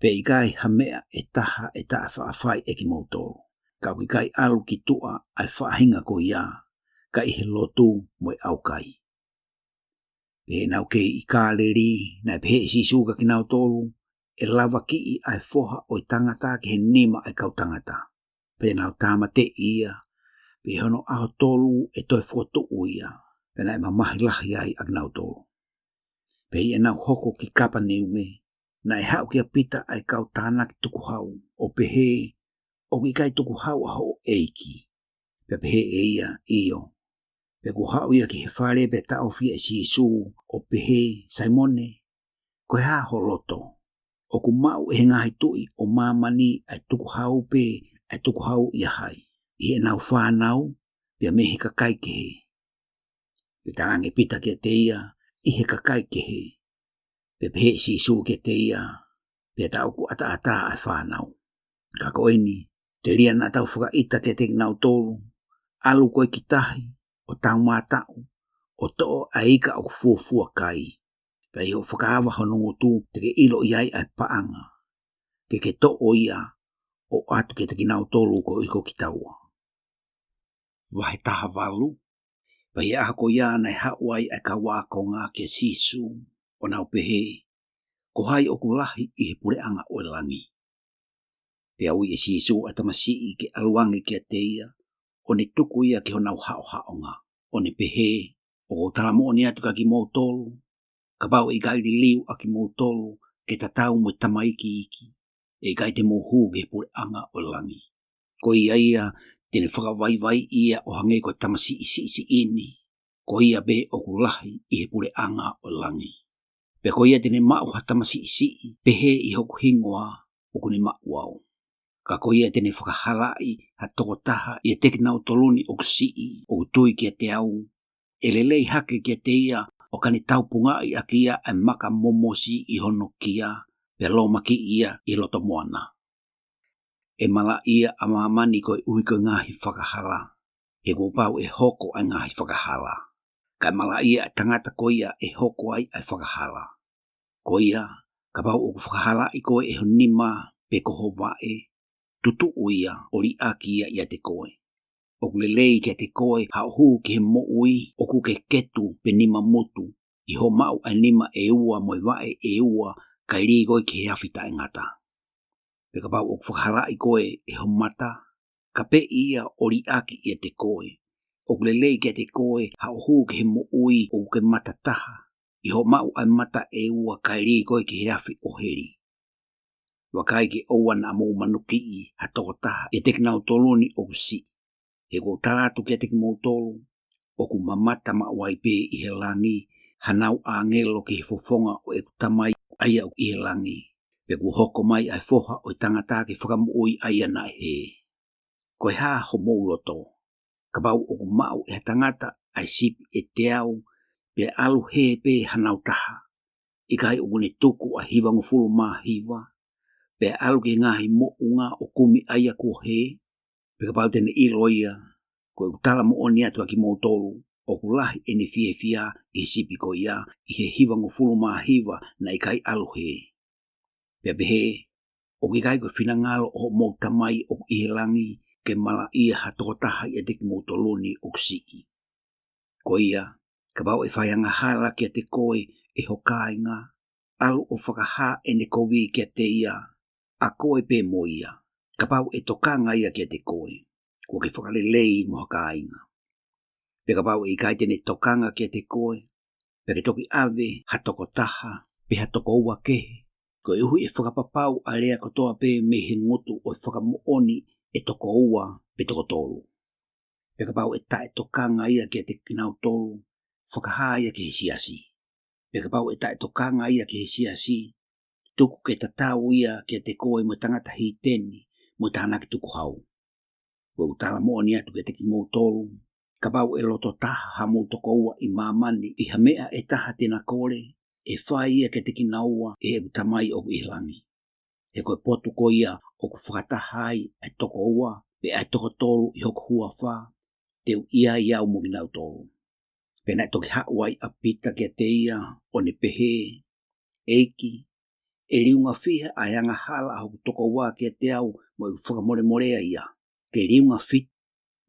Pe i kai ha mea e taha e tae whaafai e ki mou tolu. Kau ki kai alu ki tua ai whaahinga ko ia, ka i he lotu mo e au kai. Pehe nau kei i kāleri, na e pehe i sisuka ki nau tolu, e lava ki i ai foha o i tangata ki he nima ai kau tangata. Pehe nau tāma te ia, pehe hono aho tolu e toi fotu uia, pena e mamahi lahi ai ag nau tolu. Pehe e nau hoko ki kapa neume, na e hau ki a pita ai kau tāna ki tuku hau, o pehe, o ki kai tuku hau aho eiki. Pe pehe e ia iyo. Pe ku hau ia ki he whare pe tau fia e si isu o pehe Simone. Koe ha ho loto. O ku mau e ngahi tui o mamani ai tuku hau pe ai tuku hau ia hai. I e nau whanau pe me he kakai ke he. Pe tarange pita ke te ia i he kakai ke he. Pe pehe si isu ke te ia pe tau ku ata ai whanau. Kako eni. Te ria na tau whakaita te te nau tolu, alu koe ki tahi, o tau mātau, o to'o a ika o kufuafua kai. Pea i o whakaawa honongo tū te ke ilo iai ai paanga. Ke to'o ia o atu ke te ki nau tolu ko iko ki taua. Wahe taha walu, pea i ako ia nei hauai ai ka wako ngā ke sisu o nau pehe, ko hai o kulahi i he pureanga o langi. Pea ui e sisu a tamasi i ke aluangi kia te ia, o ne tuku ia ki ho nau hao ngā, o ne pehe, o talamoni atu ka ki mou tolu, ka pau i kai li liu a ki mou tolu, ke tatau mo tamaiki iki, e kai te mohu ke pure anga o langi. Ko ia tene whakawaiwai ia o hange ko tamasi isi ini, Ko ia be o kulahi I he pule anga o langi. Pe ko ia tene mau hatamasi isi pe he I hoku hingoa o kune mau au. Ka ko ia tene whakahalai ha tokotaha I teki nau toluni o kusii o tui kia te au. E lelei hake kia te ia o kani taupunga I akia ai maka momosi I hono kia pe loma ki ia I loto moana. E mala ia a mamani ko uiko ngahi whakahala. E kupau e hoko ai ngahi whakahala. Ka mala ia tangata ko ia e hoko ai whakahala. Ko ia, ka pau o whakahala I koe e honima pe koho vae. Tutu uia o li aki ia ia te koe. O kulelei kia te koe hauhu ki he mo ui o ku ke ketu pe nima mutu. I ho mau ai nima e ua moi vae e ua kai ri koe ki he awhita e ngata. Pe ka pau o whakahala I koe e ho mata. Ka pe ia o li aki ia te koe. O kulelei kia te koe hauhu ki he mo ui o ke mata taha. I ho mau ai mata e ua kai ri koe ki he awhi o heri. Wakai ki owan a mou manuki I ha tokotaha e teki nau toluni o kusi. He ko taratu kia teki mou tolu, o ku mamata ma waipe I he langi, hanau a ngelo ki he fofonga o e kutamai aia o I he langi. Pe ku hoko mai ai foha o I tangata ki whakamuui aia na he. Ko ha ho mou loto. Ka bau o ku mau e tangata ai sipi e te au, pe alu he pe hanau taha. I kai o kune tuku a hiva ngufulu maa hiva, pe alu ki ngahi mo unga o kumi aia ko he, pe ka pau tene iloia, ko e utala mo oni atu aki mo tolu, o kulahi ene fie fia I sipi ko ia, I he hiva ngufulu maa hiva na I kai alu he. Pe pehe, o ki kai ko finangalo o mo tamai o I he langi, ke mala ia ha tokotaha I teki mo toluni o kusii. Ko ia, ka pau e whaianga hala kia te koe e hokainga, alu o whakaha ene kovi kia te ia, a koe pe mo ia, ka pau e tokanga ia kia te koe, ko ke whakalelei mo hokainga. Pe ka pau e kai tene tokanga kia te koe, pe ke toki ave ha tokotaha, pe ha toko ua kehe, ko e hui e whakapapau a lea kotoa pe me he ngutu o whakamuoni e toko ua pe toko tolu. Pe ka pau e tae tokanga ia kia te kinau tolu, whakaha ia ki he siasi. Pe ka pau e tae tokanga ia ki he siasi, tuku ke tatau ia kia te koe mo tangata hi teni, mo tahana ki tuku hau. Ko utala mo ni atu ke te ki mou tolu, ka pau e loto taha ha mou toko ua I mamani I hamea e taha tena kore, e whai ia ke te ki naua e utamai o I langi. E koe potu ko ia o ku whakatahai ai toko ua, pe ai toko tolu I hoku hua wha, teu ia iau mo ginau tolu. Pena toki hauai a pita kia te ia o ne pehe, eiki, e riunga whiha ai anga hala hoku toko ua kia te au mo I whakamore morea ia. Ke riunga fit,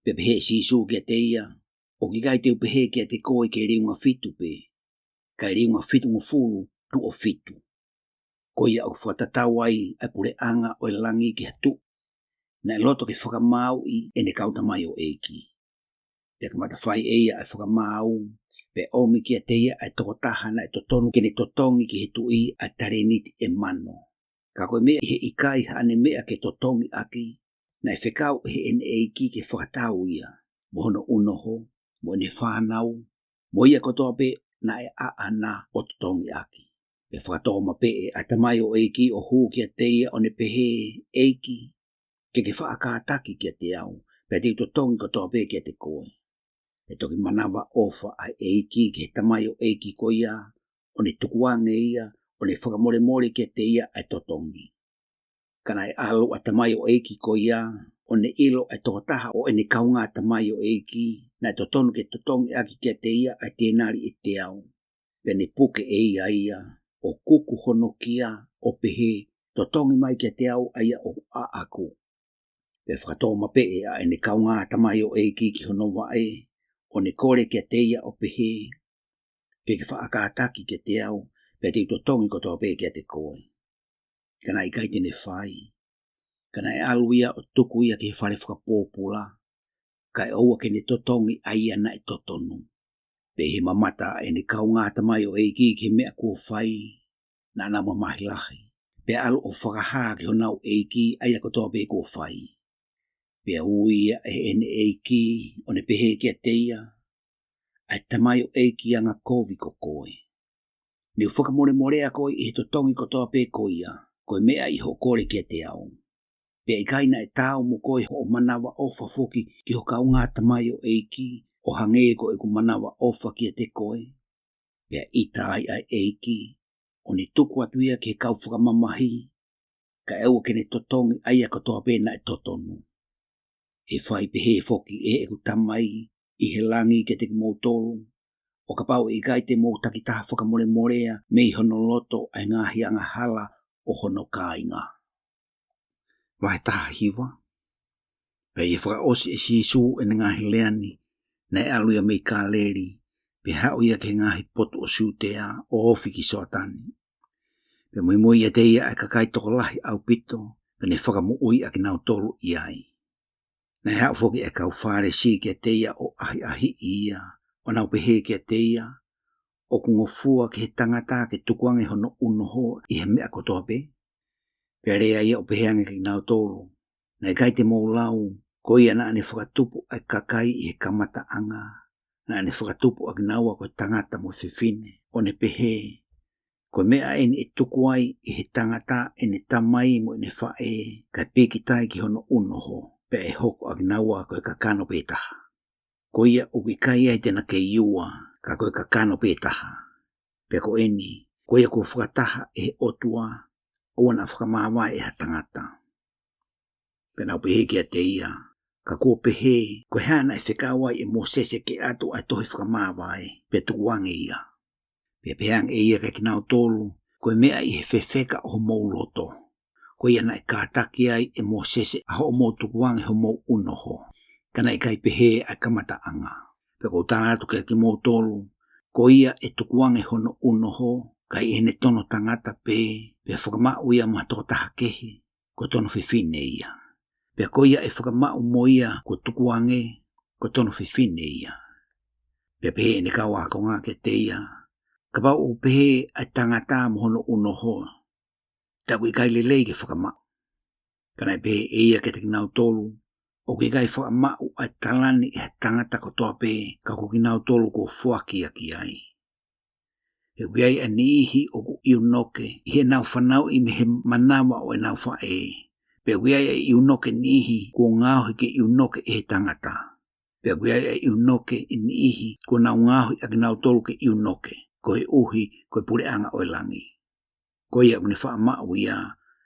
pe pehe sisu kia te ia, o ki kai teu pehe kia te koe ke riunga fitu pe. Kai riunga fitu ngufulu tu o fitu. Ko ia o whatatau ai ai pure anga o langi ki hatu. Na loto ki whakamau I ene kauta mai o eiki. Pe kamata whai eia ai whakamau, pe omi kia te ia ai tokotaha na e totonu kene totongi ki he tui ai tareniti e mano. Ka koe mea he ikai hane mea ke totongi aki, na e whekau he ene eiki ke whakatau ia. Mohono unoho, mo ene whanau, mo ia kotoa pe na e aana o totongi aki. Pe whakatoma pe e atamai o eiki o huu kia te ia o ne pehe eiki, ke whaakataki kia te au, pe te totongi kotoa pe kia te koe. E toki manawa ofa ai eiki ke tamai o eiki ko ia, o ne tukuange ia, o ne whakamore more kia te ia ai totongi. Kana e alu a tamai o eiki ko ia, o ne ilo ai tokotaha o ene kaunga tamai o eiki, na e totonu ke totongi aki kia te ia ai tenari e te au. Pe ne puke e ia, o kuku hono kia, o pehe, totongi mai kia te au aia o a aku. Pe whakatoma pe e a ene kaunga tamai o eiki ki hono wae, o ne kore kia te ia o pehe, ke whaakataki kia te au, pe te totongi kotoa pe kia te koe. Kana I kai tene whai, kana e aluia o tuku ia ki he whare whakapōpula, ka e oua ke ne totongi aia na e totonu. Pe he mamata e ne kaunga tamai o eiki ki mea kua whai, na nama mahilahi. Pe alu o whakaha ki honau eiki aia kotoa pe kua whai. Pe uia e ene eiki o ne pehe kia te ia, ai tamayo eiki anga kovi ko koe. Ni whakamore morea koe I he totongi ko toa pē koia, koe mea I ho kore kia te au. Pea I kaina e tāu mo koe ho manawa ofa foki ki ho kaunga tamayo eiki o hange ko e ku manawa ofa kia te koe. Pea ita ai eiki, o ni tuku atuia ke kau whakamamahi, ka ewa kene totongi aia ko toa pē na e totonu. E whai pehe foki e ku tamai I he langi ke te kimoutolu, o ka pau I kai te mou takitaha whakamore morea mei hono loto ai ngahi anga hala o hono kāinga. Wahe taha hiwa. Pea I whaka osi e sisu e ngahi leani, na e aluia mei kā leri, pe hao ia ke ngahi potu o sutea o ofi ki soatani. Pe mui e te ia e kakai toko lahi au pito, pe ne whakamu ui a ki nau tolu I ai. Na hao foki e kau whare si ke te ia o ahi ia, o nau pehe ke te ia, o kungofua ke he tangata ke tukuange hono unoho I he mea kotoa pe. Pe rea ia o peheange ki nau tolu, na e kai te mou lau, ko ia na ane whakatupu ai kakai I he kamata anga, na ane whakatupu a ginaua koe tangata mo whiwhine, o ne pehe, koe mea ene e tukuai I he tangata ene tamai mo ene whae, kai pekitai ki hono unoho, pe e hoko a ginaua koe kakano petaha. Ko ia uki kai ai tena ke iua, ka koe kakano petaha. Pe ko eni, ko ia ko whakataha e otua, o na whakamawai e ha tangata. Pe nau pehe kia te ia, ka kua pehe, koe hana e whekawai e mo sese ke ato ai tohi whakamawai, pe tukuange ia. Pe pehang e ia ke kinau tolu, koe mea I he whewheka o mou loto. Ko ia na e kātaki ai e mo sese a ho mou tukuange ho mou unoho. Kana I kai pehe ai kamata anga. Pe ko tāna atu ke ki mou tolu, ko ia e tukuange hono unoho, kai ene tono tangata pe whakamau ia ma toko taha kehe, ko tono whiwhine ia. Pe ko ia e whakamau mo ia ko tukuange, ko tono whiwhine ia. Pe pehe ene kawa ko ngā ke te ia, ka pau o pehe ai tangata mo hono unoho, ta kui kai lelei ke whakamau. Kana pehe e ia ke te kinau tolu, o ke kai whakamau ai talani e tangata ko toa pe, ka ko kinau tolu ko fuaki aki ai. E kui ai anihi o ku iunoke, I he nau whanau I me he manawa o e nau whae. Pe kui ai iunoke nihi ko ngāhui ke iunoke e he tangata. Pe kui ai iunoke nihi ko nau ngāhui a kinau tolu ke iunoke, ko he uhi ko pure anga o e langi. Ko ia kune whaamau ia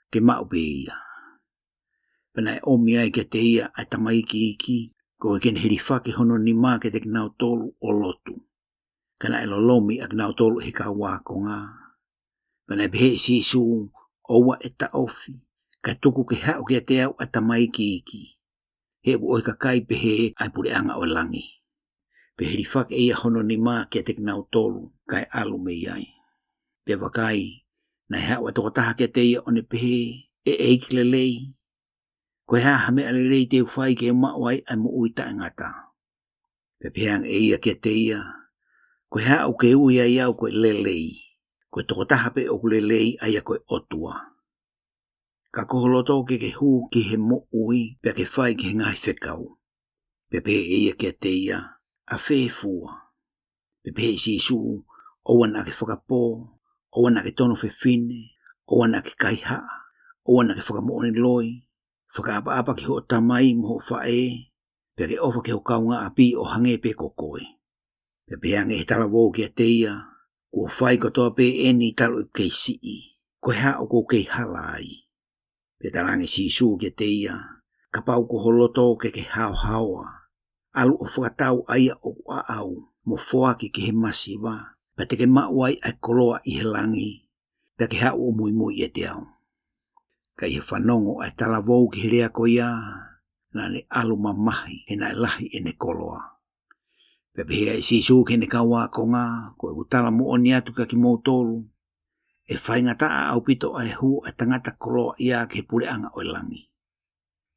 ke mau pe ia. Pena e omi ai ke te ia ai tamaiki iki, ko e kene hirifake hono ni maa ke te kinau tolu o lotu. Kana e lolomi a kinau tolu he ka wako ngā. Pena e pehe si su oua e ta ofi, ka tuku ke hao ke te au ai tamaiki iki. He oi ka kai pehe ai pure anga o langi. Pe hirifake ia hono ni maa ke te kinau tolu, kai alu me iai. Pe wakai, na hao e toko taha ke te ia one pehe e eiki lelei. Koe haha mea lelei te uwhai ke mawai ai mo uita ngata. Pe peang e ia ke te ia. Koe hao ke ui ai au koe lelei. Koe toko taha pe o lelei ai a koe otua. Ka koholoto ke hu ki he mo ui pe ke whai ki he ngai whekau. Pe pe e ia ke te ia a whefua. Pe pe si su o wana ke whakapo, o wana ke tono whiwhine, o wana ke kaihaa, o wana ke whakamoone loi, whakaapa ki ho tamai mo ho whae, pe ke ofa ke ho kaunga api o hange pe kokoe. Pe peange he talawo ki a te ia, kua whai kotoa pe eni talo I kei sii, koe hao ko kei halai. Pe tarange si su ki a te ia, ka pau ko holoto ke hao hawa, alu o whakatau aia o au, mo whoaki ki he masiwa, pa te ke mauai ai koloa I he langi, pe ke hao o mui mui e te au. Ka I he whanongo ai talavou ki he rea ko ia, na ne alu mamahi he nai lahi e ne koloa. Pe pehea I sisu ke ne kawa ko ngā, ko e utala mo oni atu ka ki moutolu, e whaingata a au pito ai hu ai tangata koloa ia ke pure anga o langi.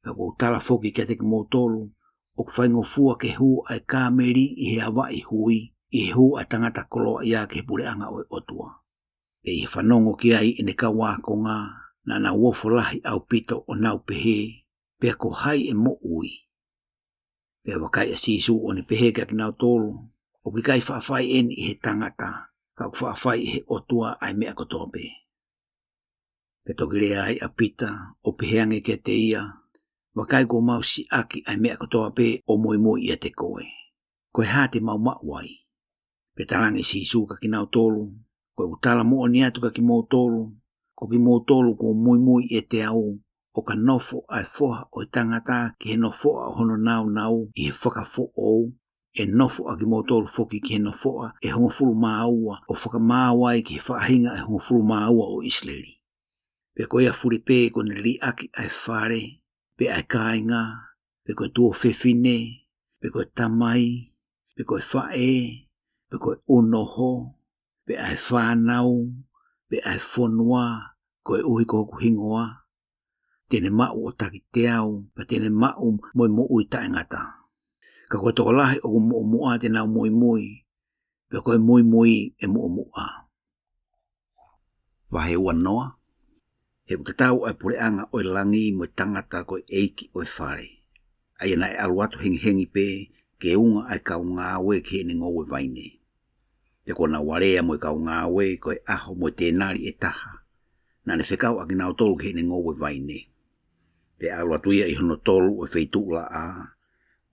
Pe ko utala foki ke te ki moutolu, o whaingo fua ke hu ai kāmeri I he awa I hui, I he hu ai tangata koloa ia ke pure anga o otua. E I he whanongo ki ai e ne kawa ko ngā, na wofo lahi au pito o nau pehe, pe ko hai e mo ui. Pe wakai a sisu o ne pehe ka ki nau tolu, O ki kai whaafai eni I he tangata, ka ku whaafai he otua ai mea kotoa pe. Pe toki rea ai a pita, o peheange ke te ia, wakai ko mau si aki ai mea kotoa pe o moi ia te koe. Koe hā te mau mauai. Pe tarangi si suka ki nau tolu, koe utala mo ni atu ka ki mau tolu, ko ki mau tolu ko moi e te au, o ka nofo ai foha o tangata ki he nofo a hono nau I he whakafo ou, e nofo a ki mau tolu foki ki he nofo a e hongo fulu maaua o whakamāwai ki he whaahinga e hongo fulu maaua o Isleri. Pe koe a furi pe ko ne li aki ai whare, pe ai kāinga, pe koe tuo whewhine, pe koe tamai, pe koe whae, pe koe unoho, pe ai whanau, pe ai whonua, koe uhi koku hingoa, tene mau o taki te au, pa tene mau mo ui taengata. Ka koe toko lahi o mo mua te nau moi, pe koe moi e mo mua. Wahe ua noa, he utatau ai pureanga o langi mo tangata koe eiki o whare. Ai ana e aluatu hengi pe, ke unga ai kau ngāwe ke ni ngowe vaine. Pe kona warea mo kau ngāwe koe aho mo tēnari e taha. Na ne whekau aki nau tolu ke ni ngowe vaine. Pe aluatu ia I hono tolu o wheitu la a,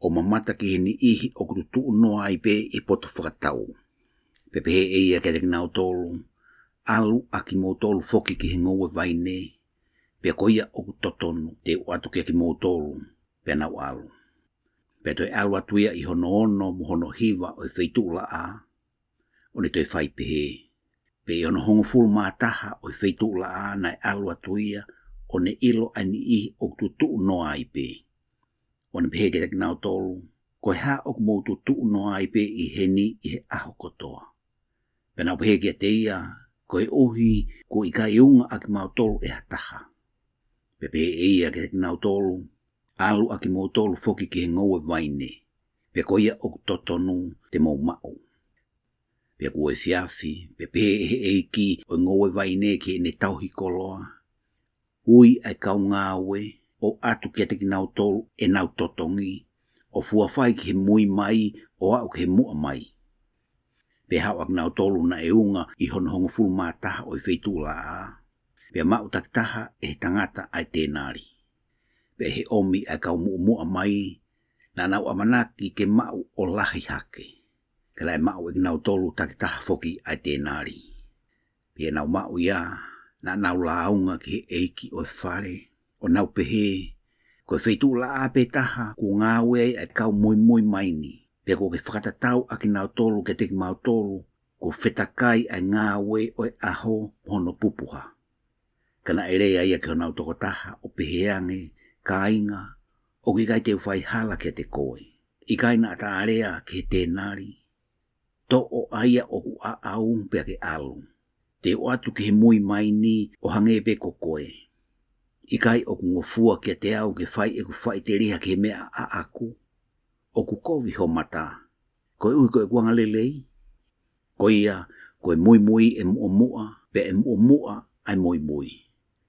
o mamata ki he ni ihi o kututu noa ai pe I poto whakatau. Pe pehe eia ke te nau tolu, alu aki mo tolu foki ki he ngowe vaine, pe koia o kutotonu te uatu ki aki mo tolu, pe nau alu. Pe toi alu atuia I hono ono mo hono hiva o wheitu la a, o ne toi whai pehe. Pe I hono hongo fulu mātaha o wheitu la a nai alu atuia o ne ilo ani ihi o tutu noa ai pe. O ne pehe ke te nau tolu, koe ha o mo tutu noa ai pe I heni I he aho kotoa. Pe nau pehe ke te ia, koe uhi ko I kai unga aki mau tolu e hataha. Pe pehe ia ke te nau tolu, alu aki mau tolu foki ki he ngowe vaine, pe koia o totonu te mau mau. Pe koe fiafi, pe pehe eiki o ngowe vaine ki ne tauhi koloa. Ui ai kau ngāwe, o atu ki te ki nau tolu e nau totongi, o fuawhai ki he mui mai, o au ki he mua mai. Pe hau ak nau tolu na e unga I hono hongo fulu mātaha o I wheitu la a. Pe mau taktaha e tangata ai tēnari. Pe he omi ai kau mua mai, na nau amanaki ke mau o lahi hake. Ka lai mau e nau tolu taktaha foki ai tēnari. Pe nau mau ia, na nau launga ki he eiki o whare, o nau pehe, koe wheitu la a pe taha ku ngāwe ai kau moi maini. Pe ko ke whakatatau aki nau tolu ke teki mau tolu, ko whetakai ai ngāwe o e aho hono pupuha. Kana ere ia ke nau toko taha o peheange, kāinga, o ki kai te uwhai hala ke te koe. I kai na ata area ke tēnari. To o aia o ku a au pe ke alu. Te o atu ke he mui maini o hange pe ko koe. I kai o ku ngofua ke te au ke whai e ku whai te riha ke mea a aku. O ku kovi ho mata. Koe ui koe kuanga lelei. Koe ia, koe mui e mua, pe e mua ai mui.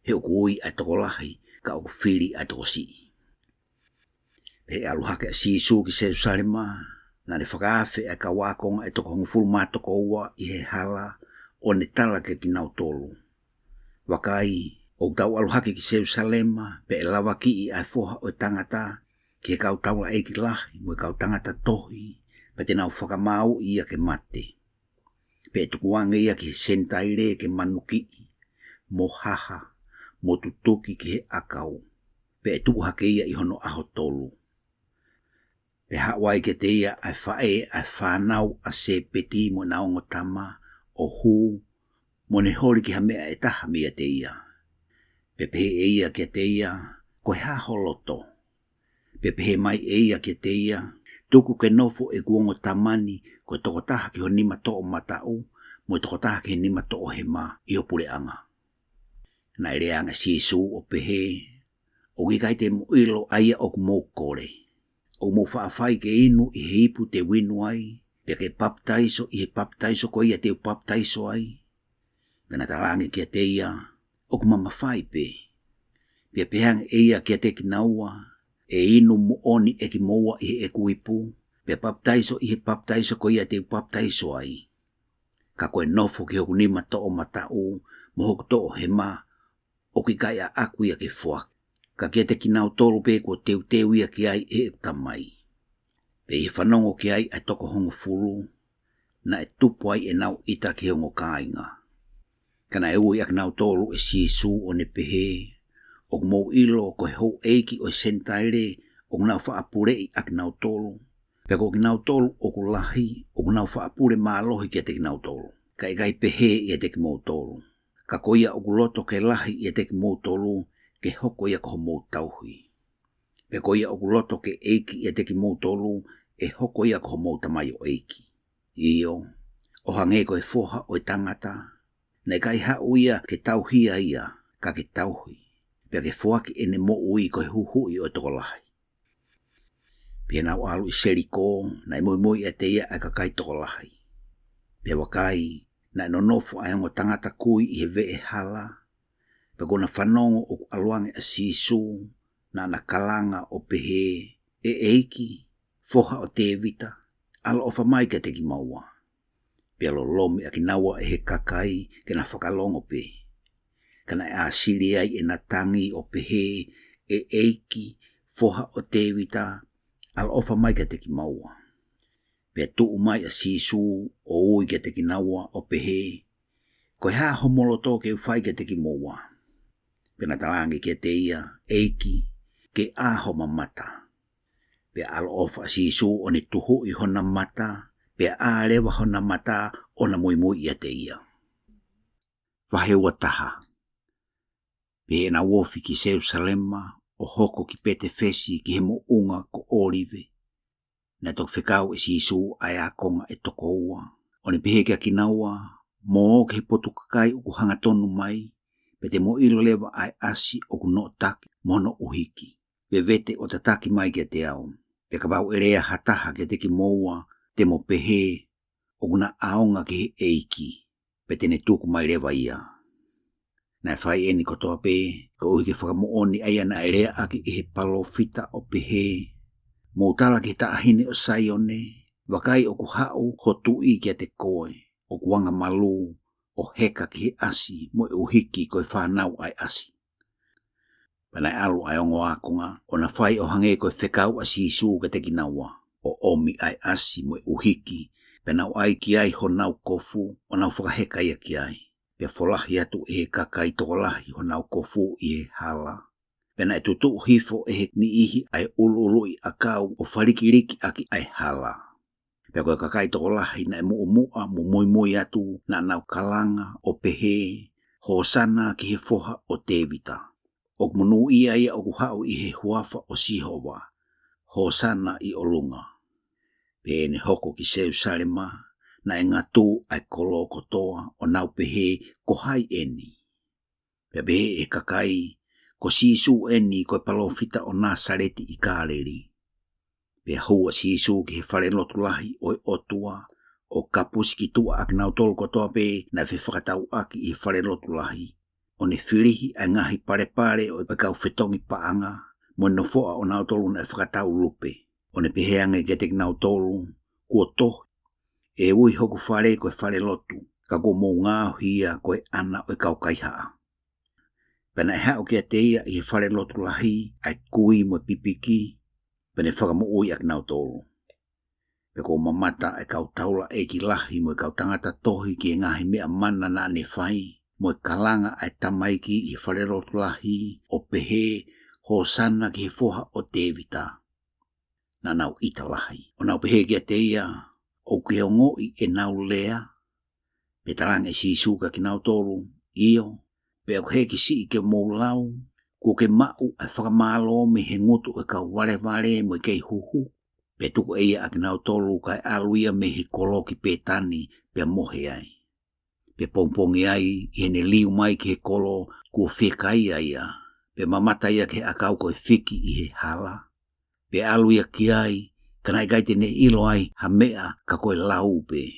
He o ku ui ai toko lahi, ka o ku whiri ai toko si. Pe aluhake a sisu ki Jerusalema, na ne whakaafe ai ka wakonga ai toko hongo fulu mātoko ua I he hala, o ne tala ke ki nau tolu. Wakai, o tau aluhake ki Jerusalema, pe e lawa ki I ai foha o tangata, ki he kau taula eiki lahi, mo e kau tangata tohi, pa te nau whakamau ia ke mate. Pe e tukuange ia ki he sentaire ke manuki, mo haha, mo tutuki ki he akau, pe e tukuhake ia I hono aho tolu. Pe hawai ke te ia ai whae ai whanau a se peti mo naongo tama, o hu, mo ne hori ki ha mea e taha mea te ia. Pe pehe e ia ke te ia, koe ha holoto. Pe pehe mai e ia ke te ia, tuku ke nofo e guongo tamani, koe toko taha ki ho nima to o matau, mo toko taha ki nima to o hema I o pureanga. Na ere anga sisu o pehe, o gikai te mo ilo aia o kumo kore. O mo whaafai ke inu I heipu te winu ai, pe ke baptaiso I he baptaiso ko ia te baptaiso ai. Pena tarangi kia te ia, o kumama whai pe. Pia pehang e ia kia te kinaua, e inu mo oni e ki moa I he e kuipu, Pe baptaiso i he baptaiso ko ia te baptaiso ai. Ka koe nofo ki hoku nima to o matau, mo hoku to o he ma, o ki kai a aku ia ke fuak. Ka kia te kinau tolu pe ko teu ia ki ai e tamai. Pe i whanongo ki ai ai toko hongo furu, na e tupu ai e nau ita ki hongo kāinga. Kana e ui ak nau tolu e sisu o ne pehe, o mou ilo ko he hou eiki o sentaire, o nau whaapure i ak nau tolu. Pe ko ki nau tolu o ku lahi, o nau whaapure mālohi ki a te ki nau tolu. Ka i gai pehe i a te ki mou tolu. Ka ko ia o ku loto ke lahi i a te ki mou tolu, ke hoko ia ko mou tauhi. Pe ko ia o ku loto ke eiki i a te ki mou tolu, e hoko ia ko mou tamai o eiki. Iyo, o hange ko e foha o e tangata, ne kai hau ia ke tauhia ia, ka ke tauhi. Pe ke foaki ene mo ui ko e huhu i o toko lahi. Pia nau alu i seriko, na i moi a te ia a ka kai toko lahi. Pia wakai, na i nonofo ai ongo tangata kui i he ve e hala. Pia kona whanongo o aluange a sisu, na na kalanga o pehe, e eiki, foha o te vita, ala o whamai ka te ki maua. Pia lo lomi a ki nawa e he kakai ke na whakalongo pe. Kana e asiri ai e na tangi o pehe, e eiki, foha o te vita, ala ofa mai ka te ki maua. Pea tuu mai a sisu o ui ka te ki naua o pehe. Ko hea homolo tō ke uwhai ka te ki maua. Pea na talangi ke te ia, eiki, ke aho mamata. Pea ala ofa a sisu o ni tuhu i hona mata. Pea a lewa hona mata o na mui i a te ia. Waheua taha. Pea na wofi ki Jerusalema. O hoko ki pete fesi ki he mo unga ko olive. Na tok whekau e sisu ai a konga e toko ua. O ni pehe kia ki naua, mo ke he potu kakai uku hanga tonu mai, pe te mo ilo lewa ai asi o ku no taki mono uhiki. Pe vete o tataki mai kia te au. Pe kabau erea hataha kia te ki moua, te mo pehe, o kuna aonga ki he eiki, pe te ne tuku mai lewa ia. Na e whai eni kotoa pe, ka uhi ke whakamooni aia na erea aki i he palo fita o pehe. Moutala ki ta ahine o saione, wakai o ku hau hotu i kia te koe, o kuanga malu, o heka ki he asi, mo e uhiki koe whanau ai asi. Panai alu ai ongo akonga, o na whai o hange koe whekau a sisu ka te kinawa, o omi ai asi mo e uhiki, penau ai ki ai ho nau kofu, o nau whakaheka ia ki ai. Pea wholahi atu e he kakai toko lahi ho nau kofu i he hala. Pena e tutu hifo e he ni ihi ai ulu i akau o wharikiriki aki ai hala. Pea koe kakai toko lahi na e muumua mo moi atu na nau kalanga o pehe, ho sana ki he foha o tevita. O munu ia ia o kuhau i he huafa o sihowa, ho sana i olunga. Pea ne hoko ki Jerusalema, na e ngatu ai kolo kotoa o nau pehe ko hai eni. Pea pehe e kakai ko sisu eni koe palofita o Nasareti i kāreri. Pea hua sisu ki he whare lotu lahi o otua o kapusi ki tua ak nau tolu kotoa pe na e whakatau aki i he whare lotu lahi. O ne whirihi ai ngahi pare o kau whetongi paanga mo no foa o nau tolu na e whakatau lupe. O ne peheange getek nau tolu kua tohi. E ui hoku whare koe whare lotu, ka ko mō ngāo hia koe ana o kau kaihaa. Pena e hao kia te ia i he whare lotu lahi, ai kui mo pipiki, pena e whakamo ui ak nau tolu. Pe ko mamata e kau taula e ki lahi mo kau tangata tohi ki e ngahi mea mana na ne whai, mo kalanga ai tamaiki i whare lotu lahi, o pehe, ho sana ki he foha o tevita. Na nau ita lahi. O nau pehe kia te ia, o ke ongo i e nau lea, pe tarang e sisuka ki nau tolu, iyo, pe o heki si i ke moulau, ko ke mau ai whakamalo me he ngutu e kau ware mo i kei huhu, pe tuku eia ak nau tolu kai aluia me he kolo ki petani pe mohe ai. Pe pongpongi ai i hene liu mai ki he kolo kua whikai ai ia, pe mamata ia ke akau koe whiki i he hala, pe aluia ki ai, kana i gaite ne ilo ai ha mea ka koe lau pe.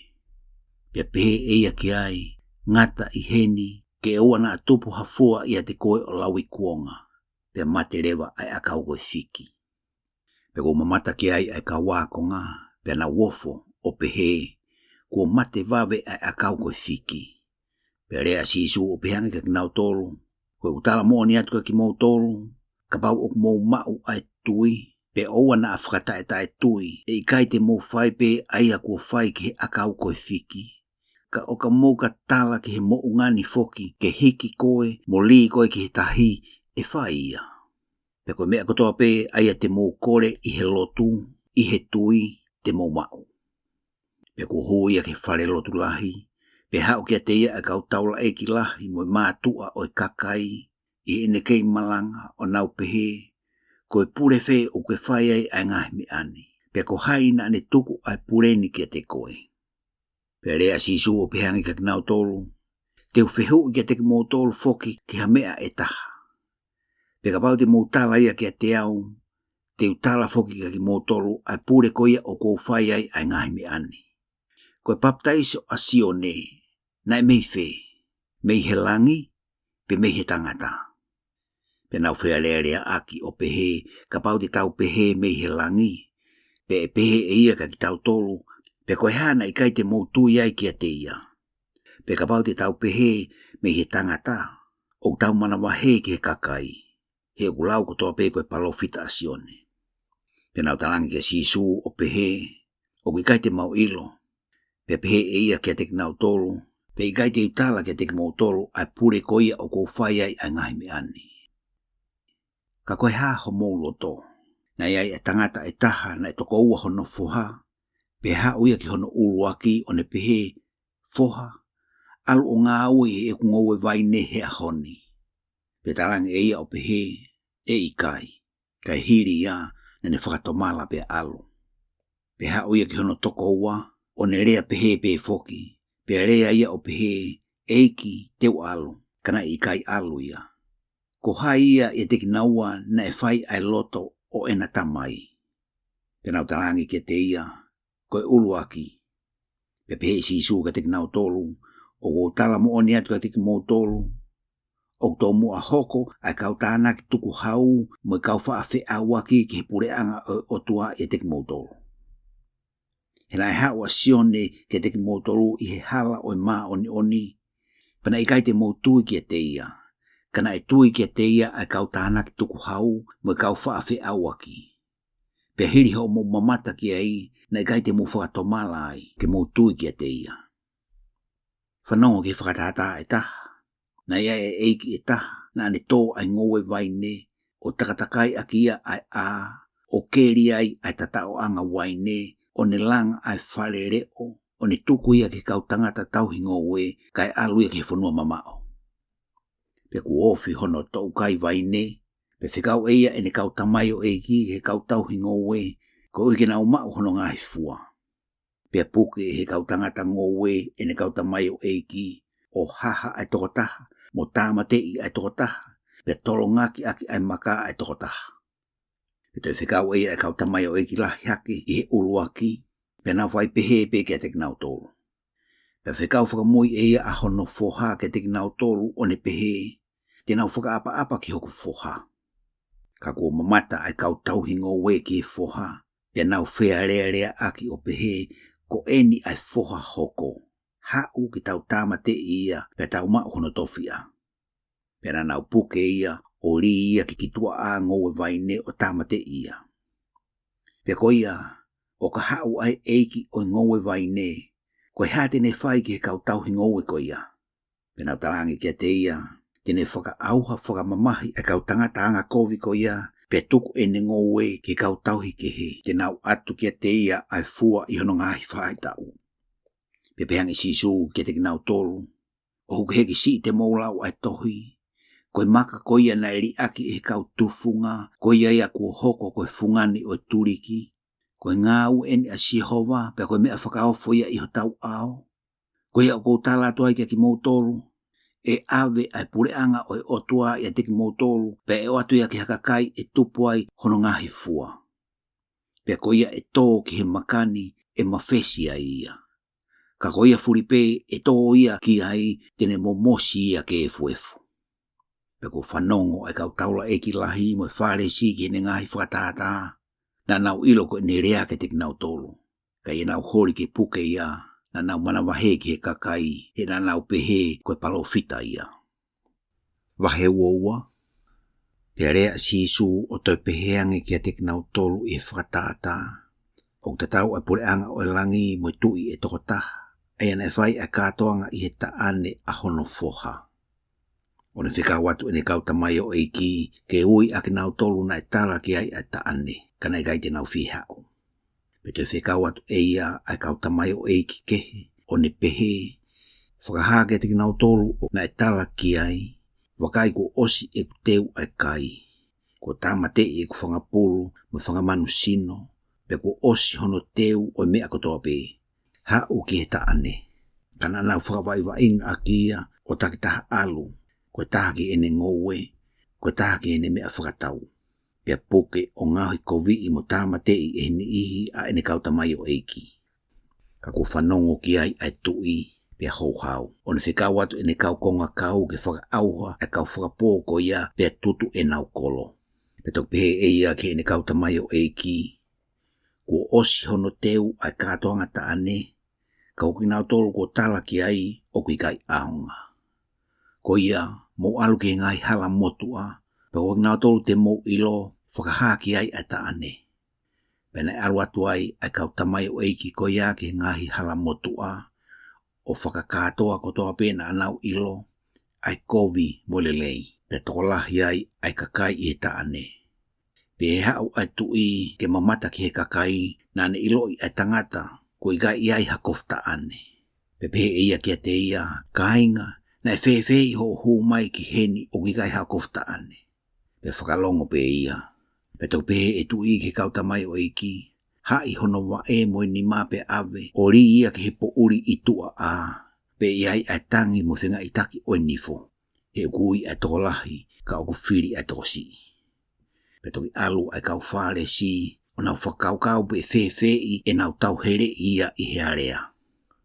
Pea pehe eia ki ai, ngata i heni, ke ua na atupu hafua ia te koe o lau i kuonga. Pea mate rewa ai akau koe whiki. Pe ko mamata ki ai ai ka wakonga, Pea na wofo o pehe, kua mate vawe ai akau koe fiki. Pea rea sisu o pehangi ka kinau tolu, koe utala moa ni atu ka ki mou tolu, ka pau o mou mau ai tui, pe oua na afkata e tae tui, e ikai te mou fai pe aia kua fai ke akau koe fiki. Ka oka mou ka tala ke he mo ungani foki, ke hiki koe, mo li koe ke he tahi, e fai ia. Pe koe mea kotoa pe aia te mou kore i he lotu, i he tui, te mou mau. Pe kua hui a ke whare lotu lahi, pe hao kia te ia a kau taula e ki lahi mo mātua o kakai, i ene kei malanga o nau pehe, koe pure fe o koe whai ai a ngahi mi ani. Pe ko hai na ne tuku ai pureni kia te koe. Pe rea sisu o pehangi ka kinau tolu, te uwhehu kia te ki mou tolu foki ki ha mea e taha. Pe ka pau te mou tala ia kia te au, te utala foki ka ki mou tolu ai pure koia o kou whai ai a ngahi mi ani. Koe paptaiso a sione, nai mei fe, mei he langi, pe mei he tangata. Pe nau whea rea aki o pehe, ka pau te tau pehe mei he langi, pe e pehe e ia ka ki tau tolu, pe koe hana i kai te mou tui ai kia te ia. Pe ka pau te tau pehe mei he tangata, o tau mana wahe ki he kakai, he o kulau ko toa pe koe palofita a sione. Pe nau talangi ke sisu o pehe, o kui kai te mau ilo, pe pehe e ia kia te kinau tolu, pe i kai te utala kia te ki mou tolu, ai pure koia o kou whai ai a ngahi mi ani. Ka koe ha ho mou loto, na iai e tangata e taha na e toko ua hono foha, pe ha uia ki hono uluaki o ne pehe, foha, alu o ngā ui e kungowe vai ne he ahoni. Pe talangi e ia o pehe, e i kai hiri ia na ne whakatomala pe alu. Pe ha uia ki hono toko ua, o ne rea pehe pe foki, pe rea ia o pehe, eiki teu alu, kana i kai alu ia. Ko hai ia e teki naua na e whai ai loto o ena tamai. Pe nau talangi ke te ia, koe uluaki. Pe pehe sisu ka teki nau tolu, o ko tala mo oni atu ka teki mou tolu, o tō mua hoko ai kau tāna ki tuku hau mo i kau wha awhi awaki ki he pureanga o tua e teki mou tolu. He nai hawa sione ke teki mou tolu i he hala o i maa oni, pana i kai te mou tui ki te ia. Kana e tui kia te ia ai kau tāna ki tuku hau mo kau whaawhi awaki. Pe hiri ho mo mamata ki ai na i kai te mo whakatomala ai ke mo tui kia te ia. Whanongo ki whakatata e taha, na ia e eiki e taha na ane tō ai ngowe vai ne o takatakai aki ia ai a, o keri ai ai tatao anga wai ne, o ne langa ai whare reo, o ne tuku ia ki kau tangata tauhi ngowe kai alu ia ki whanua mamao. Pe ku ofi hono tau kai vai ne, pe whikau eia e ne kau tamayo eiki he kau tau hingo we, ko uike na umau hono ngāhi fua. Pe puke he kau tangata ngō we e ne kau tamayo eiki, o haha ai tokotaha, mo tāmatei ai tokotaha, pe tolo ngaki aki ai maka ai tokotaha. Pe toi whikau eia e kau tamayo eiki lahi haki i he uluaki, pe nau whai pehe pe kia te kinau tolu. Pe whikau whakamui eia a hono foha ke te kinau tolu o ne pehe, te nau whakaapa ki hoku foha. Ka kua mamata ai kau tauhingo we ki foha, pe nau whea rea aki o pehe, ko eni ai foha hoko. Hau ki tau tāmate ia, pe tau mau hono tofia. Pe na nau puke ia, o li ia ki kitua a ngowe vaine o tāmate ia. Pe ko ia, o ka hau ai eiki o ngowe vaine, ko hate ne whai ki he kau tauhingo we ko ia. Pe nau tarangi kia te ia, tene whaka auha whaka mamahi a kau tangata anga kovi ko ia, pe tuku e ne ngowe ki kau tauhi ke he, te nau atu kia te ia ai fua i hono ngahi whaai tau. Pe pehangi sisu kia te ki nau tolu, o huke heki si te maulau ai tohi, koe maka ko ia na eri aki e kau tufunga, ko ia ia kua hoko koe fungani o turiki, koe ngau eni a Jehova, pe koe mea whakaofo ia i ho tau ao, koe ia o kou tala tua kia ki mou tolu, e ave ai pureanga o e otua ia teki mou tolu, pe e o atu ia ki hakakai e tupuai hono ngahi fua. Pe ko ia e tō ki he makani e mawhesi ai ia. Ka ko ia furipe e tō ia ki ai tene momosi ia ke e fuefu. Pe ko whanongo ai kau taula e ki lahi mo e whare si ki ne ngahi whakatata, na nau ilo ko ne rea ke teki nau tolu. Ka ia nau hori ke puke ia, na nau mana wahe ki he kakai, he na nau pehe koe palofita ia. Wahe uoua, pia rea sisu o toi peheange ki a tek nau tolu i whakataata. O tatau ai pure anga o langi mo tui e toko taha. Ai ana e whai a kātoanga i he taane a hono foha. O ne whika watu e ne kauta mai o eiki, ke ui a ki nau tolu na e tala ki ai a taane, kana i gai te nau whihao. Pe te whika watu e ia a kauta mai o eiki kehe, o ne pehe, whakahake te ki nau tolu na e tala ki ai, wakai ko osi e ku teu ai kai, ko tamate e ku whangapulu, mo whangamanu sino, pe ko osi hono teu o mea kotoa pe. Hau ki he taane, kana nau whakawai wa inga a kia o takitaha alu, koe taha ki ene ngowe, koe taha ki ene mea whakatau. Pia puke o ngahi kovi i mo tamate i ene ihi a ene kauta mai o eiki. Ka ko whanongo ki ai ai tui, pia hauhau. O ne whikawatu ene kau konga kau ke whakaauha e kau whakapōko ia pia tutu e nau kolo. Pe tok pehe e ia ki ene kauta mai o eiki. Ko osi hono teu ai kātoanga taane, ka uki nau tolu ko tala ki ai o ki kai aunga. Ko ia, mo alu ki ngai hala motua, pe uki nau tolu te mo ilo, whakahaki ai a taane. Pena alu atu ai kau tamai o eiki ko ia ki ngahi hala motua, o whakakatoa ko toa pena anau ilo, ai kovi molelei, pe tokolahi ai kakai i taane. Pe hau ai tui ke mamata ki he kakai, na ne ilo i ai tangata, ko i gai iai hakofta ane. Pepe ia ki a te ia, kainga, na e whewhei ho hu mai ki heni o ki gai hakofta ane. Pe whakalongo pe ia. Pe tau pe e tui ki kauta mai o eiki, hai hono wa e mo ni ma pe ave, o ri ia ki he po uri i tua a, pe iai ai tangi mo whenga i taki o nifo. He ukui ai tokolahi, ka oku whiri ai tokosi. Pe toki alu ai kau whare si, o nau whakaukau pe whewhei e nau tau here ia i hearea.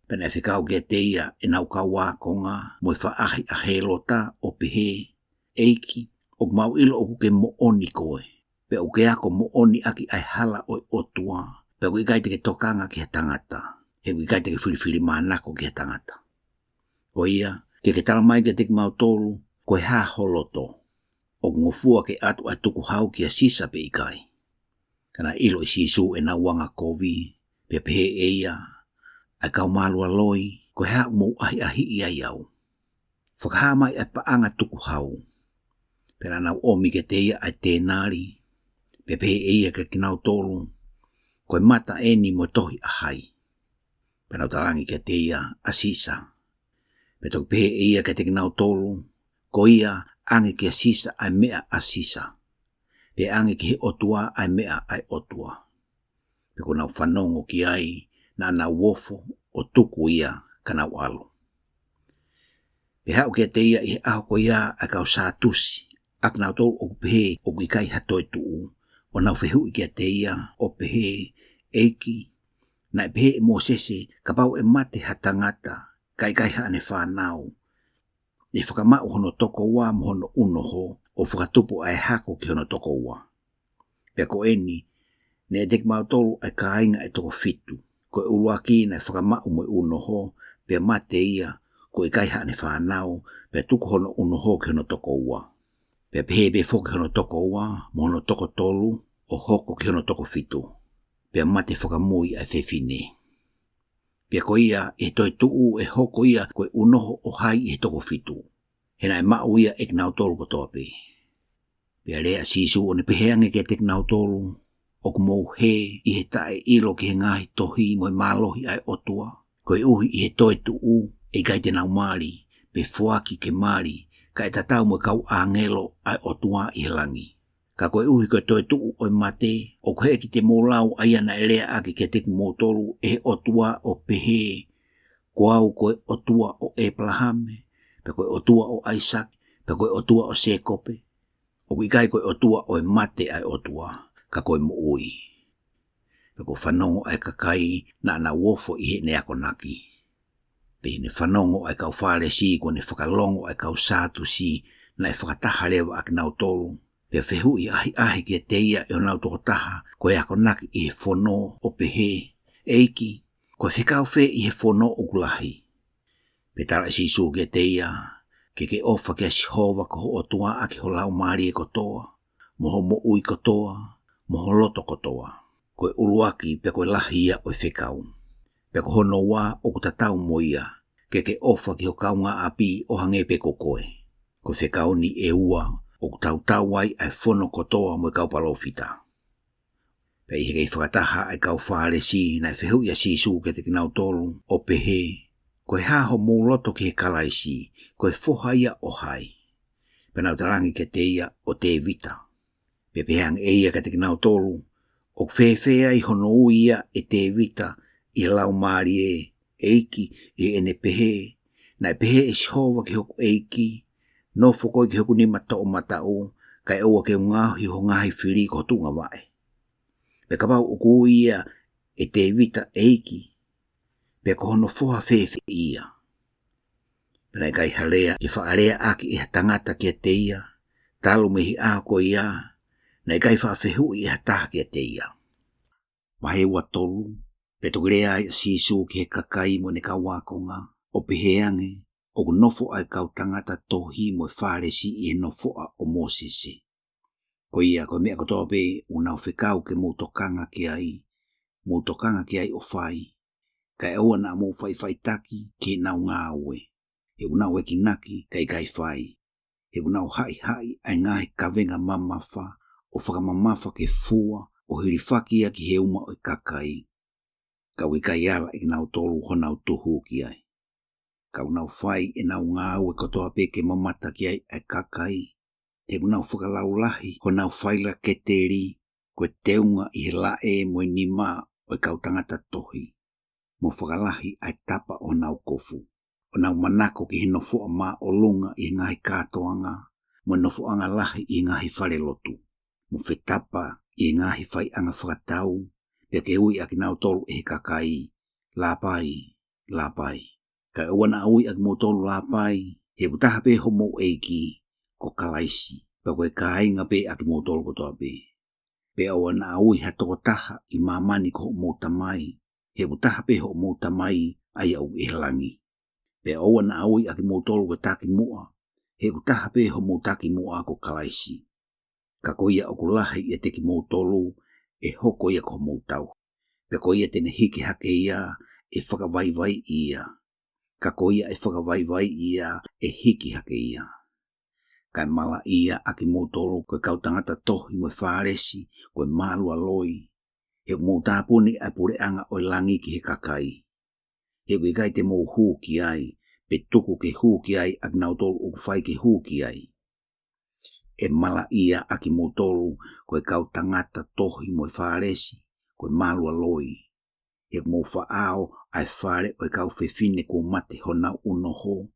Pena e whikau kia te ia e nau kau wākonga mo e whaahi a helota o pehe, eiki, o mau ilo o kuke mo oni koe. Pe uke ako mo oni aki ai hala o otua, pe uke kai teke tokanga ki he tangata, he uke kai teke whiriwhiri mānako ki he tangata. Ko ia, ke tala mai ke teke mau tolu, koe hā holoto, o ngofua ke atu ai tuku hau ki a sisa pe ikai. Kana ilo i sisu e na wanga kovi, pe pehe e ia, ai kau malua loi, koe hau mou ahi ia iau. Whakahamai ai paanga tuku hau. Pera nau omi ke te ia ai tēnari, pe pehe e ia ke kinau tolu, koe mata eni mo tohi ahai. Pera talangi ke te ia a sisa. Pe toki pehe e ia ke te kinau tolu, ko ia ange ke a sisa ai mea a sisa. Pe ange ki he otua ai mea ai otua. Pe ko nau whanongo ki ai na nau wofo o tuku ia ka nau alo. Pe hau kia te ia i he aho ko ia ai kau sātusi, ak nau tolu o pehe o kikai hatoi tuu, o nau whehu i kia te ia o pehe eiki, na e pehe e mō sese ka pau e mate hatangata, kai haane whanau. E whakamau hono toko wā mo hono unoho, o whakatupu ai hako ki hono toko wā. Pea ko eni, ne e tek mau tolu ai kāinga e toko fitu, ko e uluaki na e whakamau mo unoho, pea mate ia, ko e kai haane whanau, pea tuku hono unoho ki hono toko wā. Pea pehe pe whoki hono toko wā, mo hono toko tolu, o hoko ki hono toko fitu, pea mate whakamui ai whewhine. Pea ko ia e toi tuu e hoko ia koe unoho o hai e toko fitu. Hena e mau ia e knau tolu ko tope. Pea rea sisu o ne peheange ke te knau tolu, o kumou he i he tae ilo ki he ngahi tohi mo e malohi ai otua. Koe uhi i he toi tuu e gai te nau mali, pe fuaki ke mali, ka e tatau mo e kau angelo ai otua i he langi. Ka koe uhi koe toi tuu o mate, o koe ki te mōlau aia na e lea ake ke te mō tolu e otua o pehe, koau koe otua o Abrahame, pe koe otua o Isaac, pe koe otua o Sekope, o kai koe otua o mate ai otua, ka koe mo ui. Pe koe whanongo ai kakai na wofo i he neako naki. Pe ne whanongo ai kau whare si, ko ne whakalongo ai kau sātu si, na e whakataha lewa ak nau tolu, pe whehu i ahi ki te ia e o nau toko taha, ko e ako naki i he whono o pehe, Eiki, koe whekau whe I he whono o kulahi. Pe tala sisu ke teia, ke ofa ke asihova ko ho otua aki ho lau maari e kotoa, moho mo ui kotoa, moho loto kotoa. Koe uluaki pe koe lahia o whekau. Pe ko hono wā o kutatau mo ia, ke ofa ki ho kaunga api o hange pe koe. Koe whekau ni e ua o kutautau wai ai whono kotoa mo kaupalofita. Pe I hekei whakataha ai kau whaare si na whehu ia sisu ke te kinau tolu o pehe. Koe haho mō loto ki he kalaisi, koe whoha ia o hai. Penau tarangi ke te ia o te vita. Pe pehang e ia ke te kinau tolu, o whewhea I hono ia e te vita I lau maari eiki I ene pehe. Na pehe e sihova ki hoku eiki, no whokoi ki hoku ni mata o matau, kai oa ke ngahi ho ngahi whiri ko tunga wae. Pe kapau o ku ia e te vita eiki, pe ko hono whoha whewhe ia. Penai kai halea ki whaarea aki I tangata ki te ia, talu mehi ako ia, nei kai whawhehu I hataha ki te ia. Wahe wa tolu, pe tokirea I sisu ki he kakai mo ne ka wakonga, o peheange, o nofo ai kau tangata tohi mo wharesi I he nofoa o Mosese. Ko ia ko mea kotoa pe unau whekau ke mūtokanga ki ai o whai. Kai aua na mō whaiwhaitaki ki nau ngā ue. He unau eki naki kai whai. He unau hai ai ngahe kawenga mamafa o whakamamafa ke fua o hirifaki ki he uma o kakai. Kau I kai ala I nau tolu honau tuhu ki ai. Kau nau whai e nau ngā ue kotoa pe ke mamata ki ai kakai. Te unau whakalaulahi ho nau whaila ke te ri, koe teunga I he lae mo ni mā o kau tangata tohi. Mo whakalahi ai tapa o nau kofu. O nau manako ki he nofo mā o lunga I ngahi kātoanga, mo nofo anga lahi I ngahi whare lotu. Mo whetapa I ngahi whai anga whakatau, pia ke ui aki nau tolu he kakai, lāpai. Kai oana ui aki mo tolu lāpai, he utaha pe homo eiki, ko kalaisi, pa koe kāinga pe aki mo tolu kotoa pe. Pe oana ui hatoko taha I mamani ko mo tamai, he utaha pe ho mo tamai ai au ihlangi. Pe oana ui aki mo tolu ko taki mua, he utaha pe ho mo taki mua ko kalaisi. Ka koia o kulahi e teki mo tolu, e hoko ia ko mo tau. Pe koia tene hiki hake ia, e whakawaiwai ia. Ka koia e whakawaiwai ia, e hiki hake ia. Kai mala ia aki mo tolu koe kau tangata tohi mo wharesi, koe malua loi. He mo tāpuni ai pure anga o langi ki he kakai. He koe kai te mo hū ki ai, pe tuku ke hū ki ai ak nau tolu o whai ke hū ki ai. E mala ia aki mo tolu koe kau tangata tohi mo wharesi, koe malua loi. He mo whaao ai whare o kau whewhine ko mate honau unoho,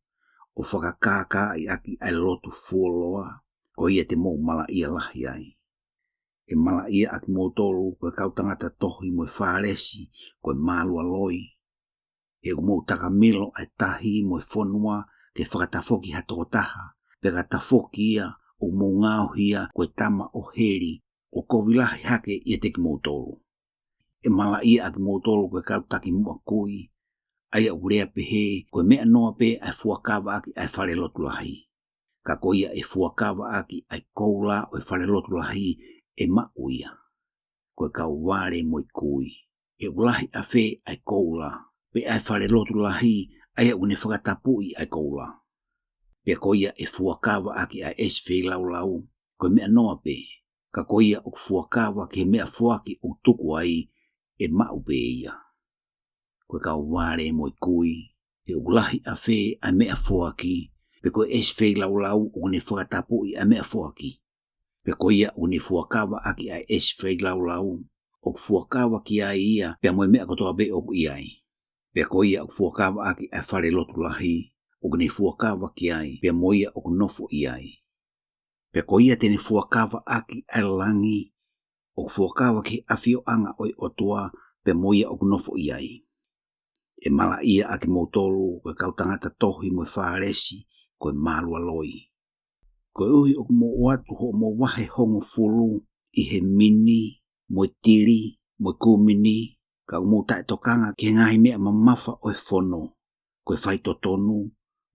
o whakakaka ai aki ai lotu fuoloa, ko ia te mo mala ia lahi ai. E mala ia aki mo tolu koe kau tangata tohi mo wharesi, koe malua loi. He mo takamilo ai tahi mo whonua ke whakatafoki hatotaha, pe katafoki ia o mo ngāo hia koe tama o heri, o kovilahi hake ia teki mo tolu. E mala ia aki mo tolu koe kau taki mua kui, ai au rea pehe, koe mea noa pe ai fuakawa aki ai whare lotu lahi. Ka koia e fuakawa aki ai koula o whare lotu lahi e mauia. Koe kau ware moi kui. E ulahi a whe ai koula, pe ai whare lotu lahi ai au ne whakatapui ai koula. Pe koia e fuakawa aki ai eswhi lau, koe mea noa pe. Ka koia o fuakawa ke mea fuaki o tuku ai e mau pe ia. Koe kau ware moi kui, e ulahi a whe ai mea fuaki, pe koe eswhi lau o ne whakatapui ai mea fuaki. Pe koia o ne fuakawa aki ai eswhi lau, o fuakawa ki ai ia, pe moe mea kotoa be o iai. Pe koia o fuakawa aki ai whare lotu lahi, o ne fuakawa ki ai, pe moia o nofo iai. Pe koia tene fuakawa aki ai langi, o fuakawa ki awhio anga oi otua, pe moia o nofo iai. E mala ia aki mo tolu, koe kau tangata tohi mo wharesi, koe malua loi. Koe uhi o mo watu ho mo wahe hongo fulu, I he mini, mo tiri, mo kumini, Ka umuta e tokanga ki ngahi mea mamafa o e fono. Koe whai totonu,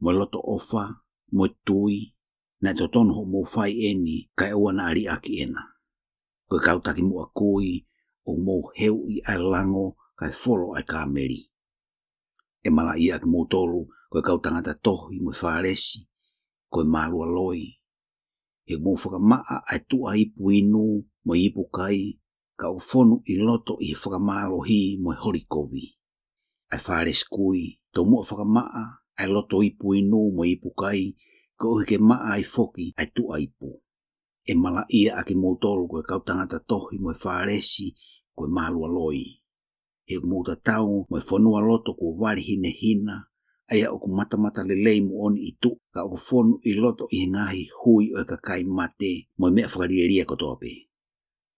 mo loto ofa, mo tui, na totonu ho mo whai eni ka e wana ari aki ena. Koe kautaki mua kui o mo heu I ai lango ka e folo ai ka meri. E mala ia ki mo tolu koe kautangata tohi mo wharesi, koe marua loi. He mo whakamaa ai tua ipu inu mo ipu kai, ka o fonu I loto I he whakamalo hi mo horikovi. Ai whares kui, to mua whakamaa ai loto ipu inu mo ipu kai, ka o hike maa ai foki ai tua ipu. E mala ia aki mo tolu koe kautangata tohi mo wharesi, koe marua loi. He muuta tau mo whanua loto ko wari hine hina, aia oku matamata lelei mo oni I tu, ka oku fonu I loto I ngahi hui o e kakai mate mo mea whakarieria kotoa pe.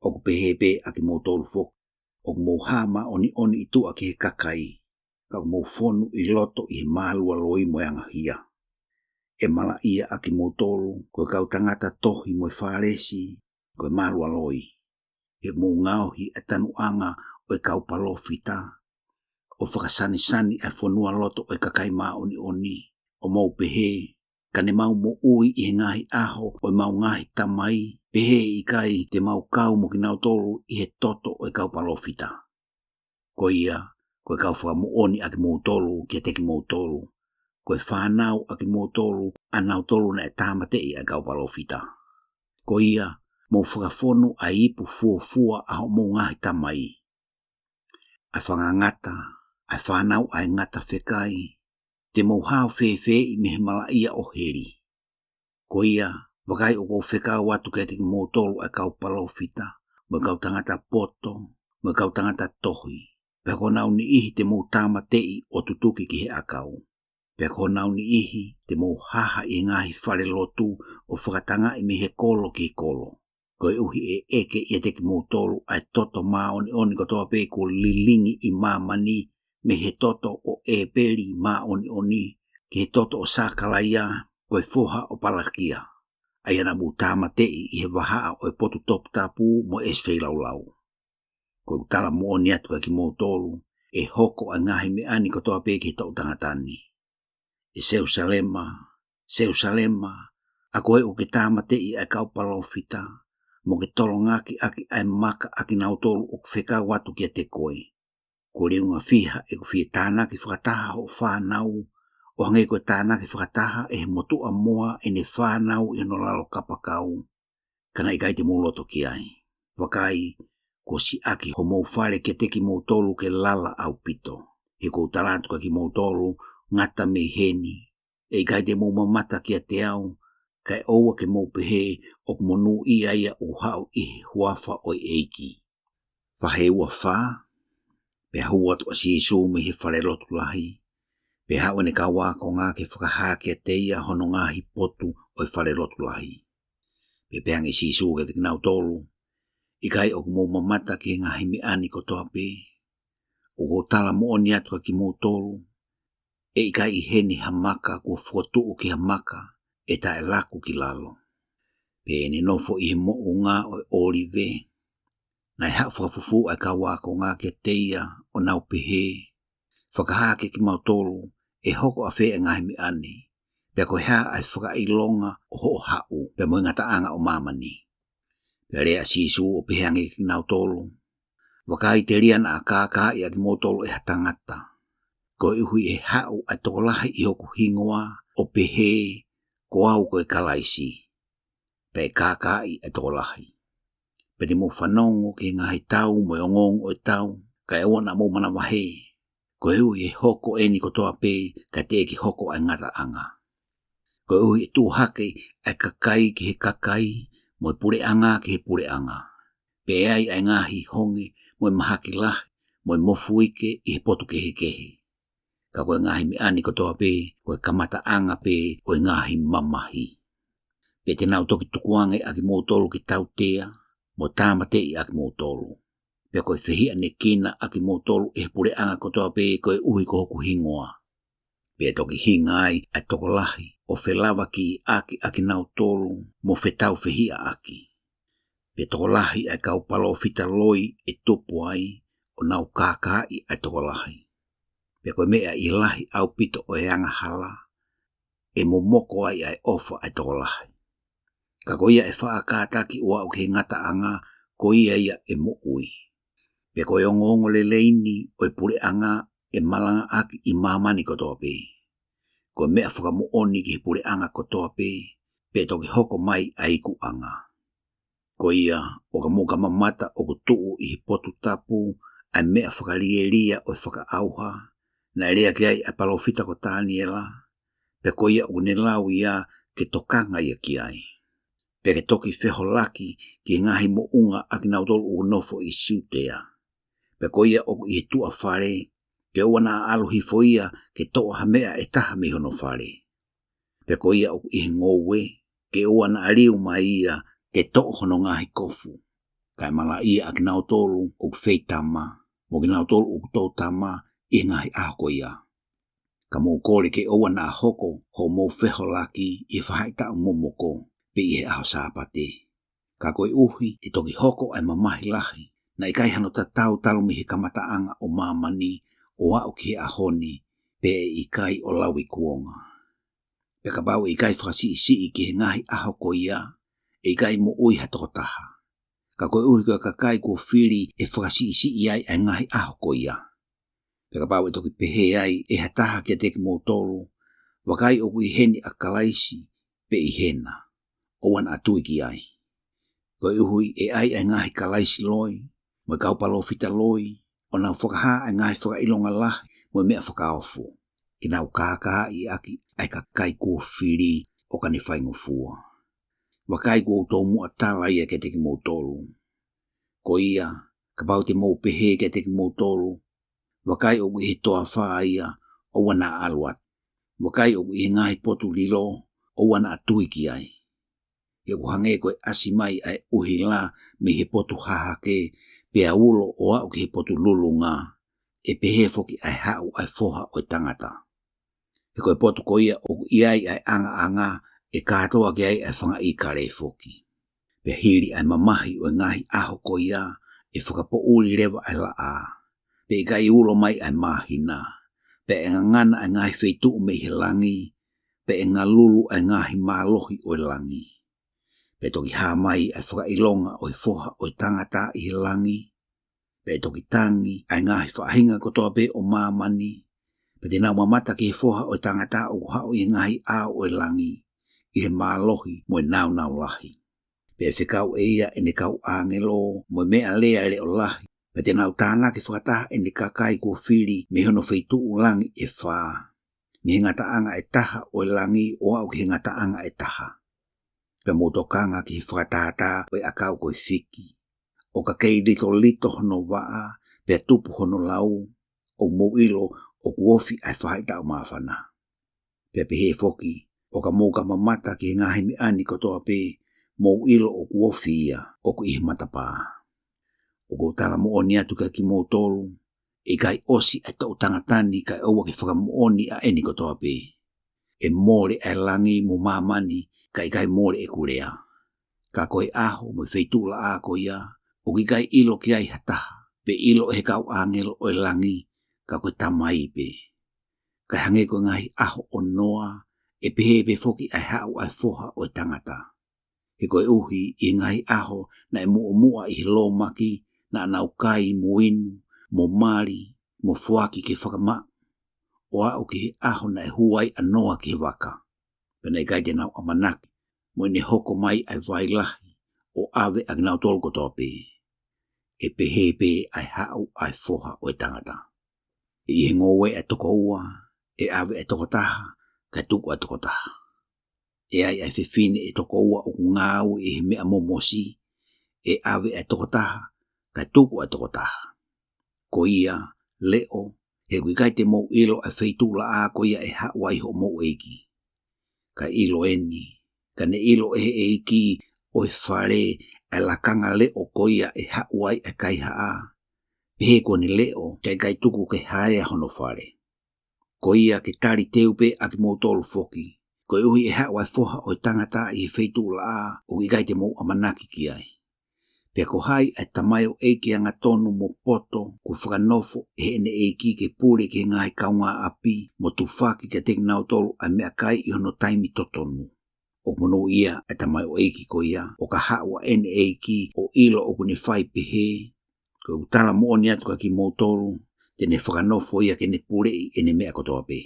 Oku pehepe aki mo tolu fok, oku mo hama oni I tu aki he kakai, ka oku mo fonu I loto I he malua loi mo anga hia. E mala ia aki mo tolu, koe kautangata tohi mo wharesi, koe malua loi. He mo ngauhi atanu anga o e kaupalofita, o whakasani-sani ai whanua loto o e kakai maa oni, o mau pehe, kane mau mo ui I he ngahi aho o e mau ngahi tamai, pehe I kai te mau kau mo kinau tolu I he toto o e kaupalofita. Ko ia, koe kau whakamu oni aki mo tolu kia teki mo tolu, koe whanau aki mo tolu anau tolu na e tāmatei ai kaupalofita. Ko ia, mo whakafonu ai ipu fua aho mo ngahi tamai. Ai whangangata, ai whanau ai ngata whekai, te mo hao whewhe I mehe mala ia o heri. Ko ia, wakai o kou whekau watu kei teki mo tolu ai kaupalofita, mo kau tangata poto, mo kau tangata tohi. Peko nau ni ihi te mo tāmatei o tutuki ki he akau. Peko nau ni ihi te mo haha I ngahi whare lotu o whakatanga I mehe kolo ki kolo. Koe uhi e eke I teki mo tolu ai toto maa oni kotoa pe ko lilingi I mamani me he toto o e peli maa oni ki he toto o sakalaia koe foha o palakia. Ai ana mu tāmatei I he wahaa o e potu top tapu mo eswei laulau. Koe utala mo oni atu ki mo tolu e hoko a ngahi me ani kotoa pe ki he tau tangatani. E Seusalema, a koe o ke tāmatei ai kaupalofita, mo ke tolo ngaki aki ai maka aki nau tolu o kwheka watu kia te koe. Ko reunga fiha e ko fie tānaki whakataha o whanau, o hange koe tānaki whakataha e he motu a moa e ne whanau e no lalo kapakau, kana I kai te moloto ki ai. Wakai, ko si aki ho mou whare ke teki mou tolu ke lala au pito. He ko tarantuka ki mou tolu, ngata me heni, e kai te mou mamata kia te au, kai oua ke mou pehe o monu I aia o hao I huafa o eiki. Whahe ua wha, pe hua tu asi Isu me he whare lotu lahi, pe hao ne ka wako ngā ke whakaha kia te ia hono ngāhi potu o I whare lotu lahi. Pe peangi si Isu ke te kinau tolu, I kai o mou mamata ki ngāhi me ani kotoa pe, o ko tala mo oni atu ki mou tolu, e I kai I heni hamaka kua whuatu o ki hamaka, e tae laku ki lalo. Pe ne nofo I he mo o ngā o olive, nai hao whakafufu ai ka wako ngā ke teia o nau pehe, whakahake ki mau tolu, e hoko a whea ngahi mi ani, pe koe hea ai whakailonga o ho hau, pe mo ngata anga o mamani. Pe rea sisu o pehangi ki nau tolu, wakai te ria na a kākā I aki mo tolu e hatangata. Koe uhui e hau ai tokolahi I hoku hingoa o pehe, ko au koe kalaisi. Pe kākai e tokolahi. Pe te mo whanongo ki ngahi tau mo ngong o tau, ka e wana mo mana wahe. Koe ui e hoko eni kotoa pe, ka te ki hoko ai ngata anga. Koe ui e tūhake ai kakai ki he kakai, mo pure anga ki he pure anga. Pe ai ngahi honge, mo mahaki lahi, mo mofuike I he potu kehe. Ka koe ngahi mi ani kotoa pe, koe kamata anga pe, koe ngahi mamahi. Pe te nau toki tukuange aki mō tolu ki tautea, mo tāmatei aki mō tolu. Pe koe whihia ne kina aki mō tolu e pure anga kotoa pe, koe uhi ko hoku hingoa. Pe toki hinga ai toko lahi, o whelawa ki aki nau tolu, mo whetau whihia aki. Pe toko lahi ai kau palo fita loi e tupu ai, o nau kākai ai toko lahi. Pe koe mea I lahi au pito o anga hala, e momoko ai ofa ai toko lahi. Ka ko ia e whaakātaki ua o ke ngata anga, ko ia e mo ui. Pe koe o ngongo le leini o pure anga e malanga aki I mamani kotoa pe. Koe mea whakamu oni ki pure anga kotoa pe toki hoko mai aiku anga. Ko ia o ka muka mamata o kutuu I potu tapu, ai mea whakarielia o whakaauha, na rea ki ai a palofita ko tāniela, pe ko ia o nelau ia ke tokanga ia ki ai. Pe ke toki wheho laki ki ngahi mo unga aki nautolu u nofo I siutea. Pe ko ia o I tua whare, ke uana aluhi fo ia ke toa hamea e taha mihono whare. Pe ko ia o I ngowe, ke uana aliu mai ia ke toa hono ngahi kofu. Kai mala ia aki nautolu o wheitama, mo ki nautolu o kutotama I ngahi ahoko ia. Ka mou kore ke uana hoko ho mou wheho laki I whahaita o momoko. Pe I aho sāpate. Ka koe uhi I toki hoko ai mamahi lahi, na I kai hano tatau talo mihi kamataanga o mamani o au ki he ahoni, pe I kai o lawi kuonga. Pe ka bau I kai whakasi I ki he ngahi aho ko ia, I kai mo ui hatoko taha. Ka koe uhi ka kai kua whiri e whakasi I ai ai ngahi aho ko ia. Pe ka bau I toki pehe ai e hataha kia teki mou tolu, wakai o kui heni a kalaisi, pe I hena. O wan atui ki ai. Koe uhui e ai ngahi kalaisi loi, mo kaupalo fita loi, o nau whakaha ngahi whakailonga lahi, mo mea whakaofu. Ki nau kāka I aki ai ka kai kua whiri o ka ni whaingofua. Wakai kua utomu a tala ia ke teki mou tolu. Ko ia, ka bau te mou pehe ke teki mou tolu, wakai o he toa whaa ia o wana aluat. Wakai o he ngahi potu lilo o wana atui ki ai. He kuhange koe asimai ai uhi la me he potu hahake pea ulo o au ki he potu lulu ngā e pehe foki ai hau ai foha o tangata. He koe potu ko ia o iai ai anga anga e kātoa ki ai whanga I kare foki. Pe hiri ai mamahi o ngahi aho ko ia e whakapo uli rewa ai la a. Pe I kai ulo mai ai mahina. Pe e ngana ai ngahi feitu me he langi. Pe e ngā lulu ai ngahi mālohi o langi. Pe toki hāmai ai whakailonga o foha o tangata I he langi. Pe toki tangi ai ngahi whahinga kotoa pe o mamani. Pe te nau mamata ki he foha o tangata o hao I ngahi ao o langi. I he mālohi mo nau lahi. Pe whikau e ia e ne kau angelo mo mea lea le o lahi. Pe te nau tāna ki whakataha e ne kakai kua whiri me hono wheitu u langi e whaa. Me he ngata anga e taha o langi o au ki he ngata anga e taha. Pe motokanga ki whakatata o akau koe whiki. O ka kei lito hono waa, pe tupu hono lau, o mou ilo o kuofi ai whaita o mawhana. Pe pehe foki, o ka mou ka mamata ki ngahi mi ani kotoa pe, mou ilo o kuofi ia, o ku ihi matapaa. O ko tala mo oni atu ka ki mou tolu, e kai osi ai tau tangatani kai oua ki whakamu oni a eni kotoa pe. E mōre ai langi mo mamani, kai mōre e kurea. Ka koe aho mo wheitu la a ko ia, o ki kai ilo ki ai hataha, pe ilo e kau angelo o langi, ka koe tamai pe. Kai hange ko ngahi aho o noa, e pehe pe foki ai hau ai foha o tangata. He koe uhi I ngahi aho na e mua I he lo maki, na anau kai mo inu, mo mari, mo fuaki ke whakama. O au ki he aho na e huai anoa ki he waka. Pena I kai te nau amanaki, mo ne hoko mai ai vai lahi, o ave ag nau tolko tope. E pehe pe ai hau ai foha o tangata. E he ngowe e toko ua, e ave e toko taha, kai tuku e toko taha. E ai whiwhine e toko ua o ngāu e he mea momosi, e ave e toko taha, kai tuku e toko taha. Ko ia, leo, he kui kai te mou ilo e wheitu la a ko ia e hawai ho mou eiki. Ka ilo eni, ka ne ilo e eiki o e whare e lakanga leo ko ia e hawai e kai haa. Pehe ko ni leo kai tuku ke hae hono whare. Ko ia ke tari teupe a ki mou tolu foki. Ko uhi e hawai foha o tangata I he wheitu la a o i kai te mou amanaki ki ai. Pea ko hai ai tamai o eiki anga tonu mo poto ku whakanofo e ene eiki ke pule ke ngai kaunga api mo tu whaki ke teki nau tolu a mea kai i hono taimi totonu. O mono ia ai tamai o eiki ko ia o ka hawa ene eiki o ilo o kune whai pehe ko utala mo oni atu ka ki mo tolu tene whakanofo ia ke ne pule i ene mea kotoa pe.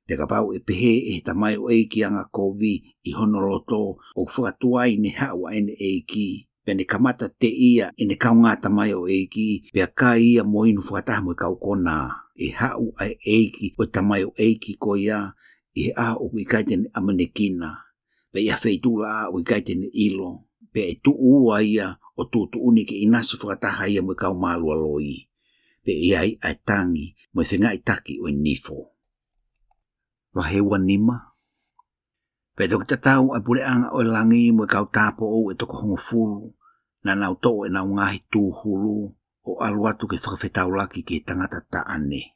Te ka pau e pehe e tamai o eiki anga kovi i hono loto o whakatuai ne hawa ene eiki. Pene kamata te ia e ne kaunga tamai o eiki, pea ka ia mo inu whakataha mo i kau kona. E hau ai eiki o tamai o eiki ko ia, e a o i kaitene amane kina. Pe ia feitula a o i kaitene ilo, pe e tu ua ia o tu unike i nasu whakataha ia mo i kau malua loi. Pe ia ai tangi mo i whenga i taki o i nifo. Wahewa nima. Pe toki tatau ai pule anga o langi mo i kau tapo o e toko hongo fulu. Na nau tō e nau ngahi tūhulu o aluatu ke whakawhetau laki ke tangata taane.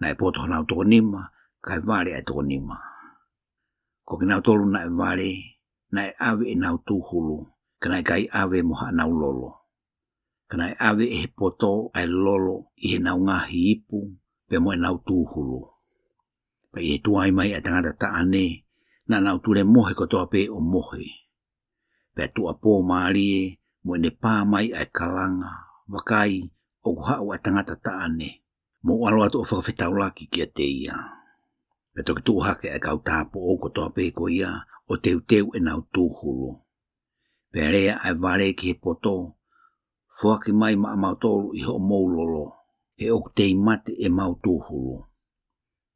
Na e poto nau tō nima, kai vare ai tō nima. Ko ki nau tōlu na e vare, na e ave e nau tūhulu, kana e kai ave moha nau lolo. Kana e ave e he poto ai lolo i he nau ngahi ipu, pe mo e nau tūhulu. Pa i he tuai mai ai tangata taane, na nau ture mohe kotoa pe o mohe. Pea tua pō maarie, mo ne pā mai ai kalanga, wakai, o kuhau ai tangata taane. Mo alo atu o whakawhetau laki kia te ia. Pea toki tuu hake ai kau tāpo o kotoa pē ko ia, o teu e nau tūhulu. Pea rea ai vare ki he poto, fuaki mai ma amau tolu i ho moulolo, he o tei mate e mau tūhulu.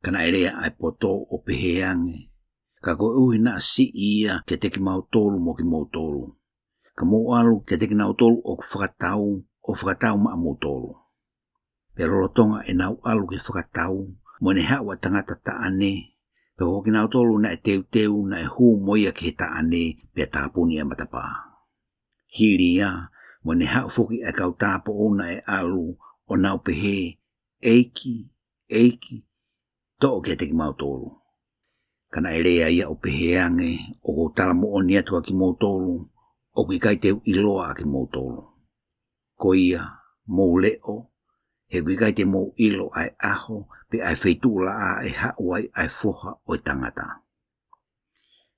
Kana e rea ai poto o peheange, ka koe uhi na si ia ke teki mau tolu mo ki mau tolu. Ka mo alu ke teki nau tolu o whakatau ma mau tolu. Pero lotonga e nau alu ke whakatau, mo ne hawa tangata taane, pe hoki nau tolu na e teu na e hū moia ke taane pe tāpuni e matapa. Hiri ia, mo ne hau foki e kau tāpo o na e alu o nau pehe, eiki, to ke teki mau tolu. Kana e rea ia o peheange, o ko tala mo o ni atua ki mou tolu, o ki kai teu iloa ki mou tolu. Ko ia, mou leo, he kui kai te mou ilo ai aho, pe ai feitula a e hauai ai foha o tangata.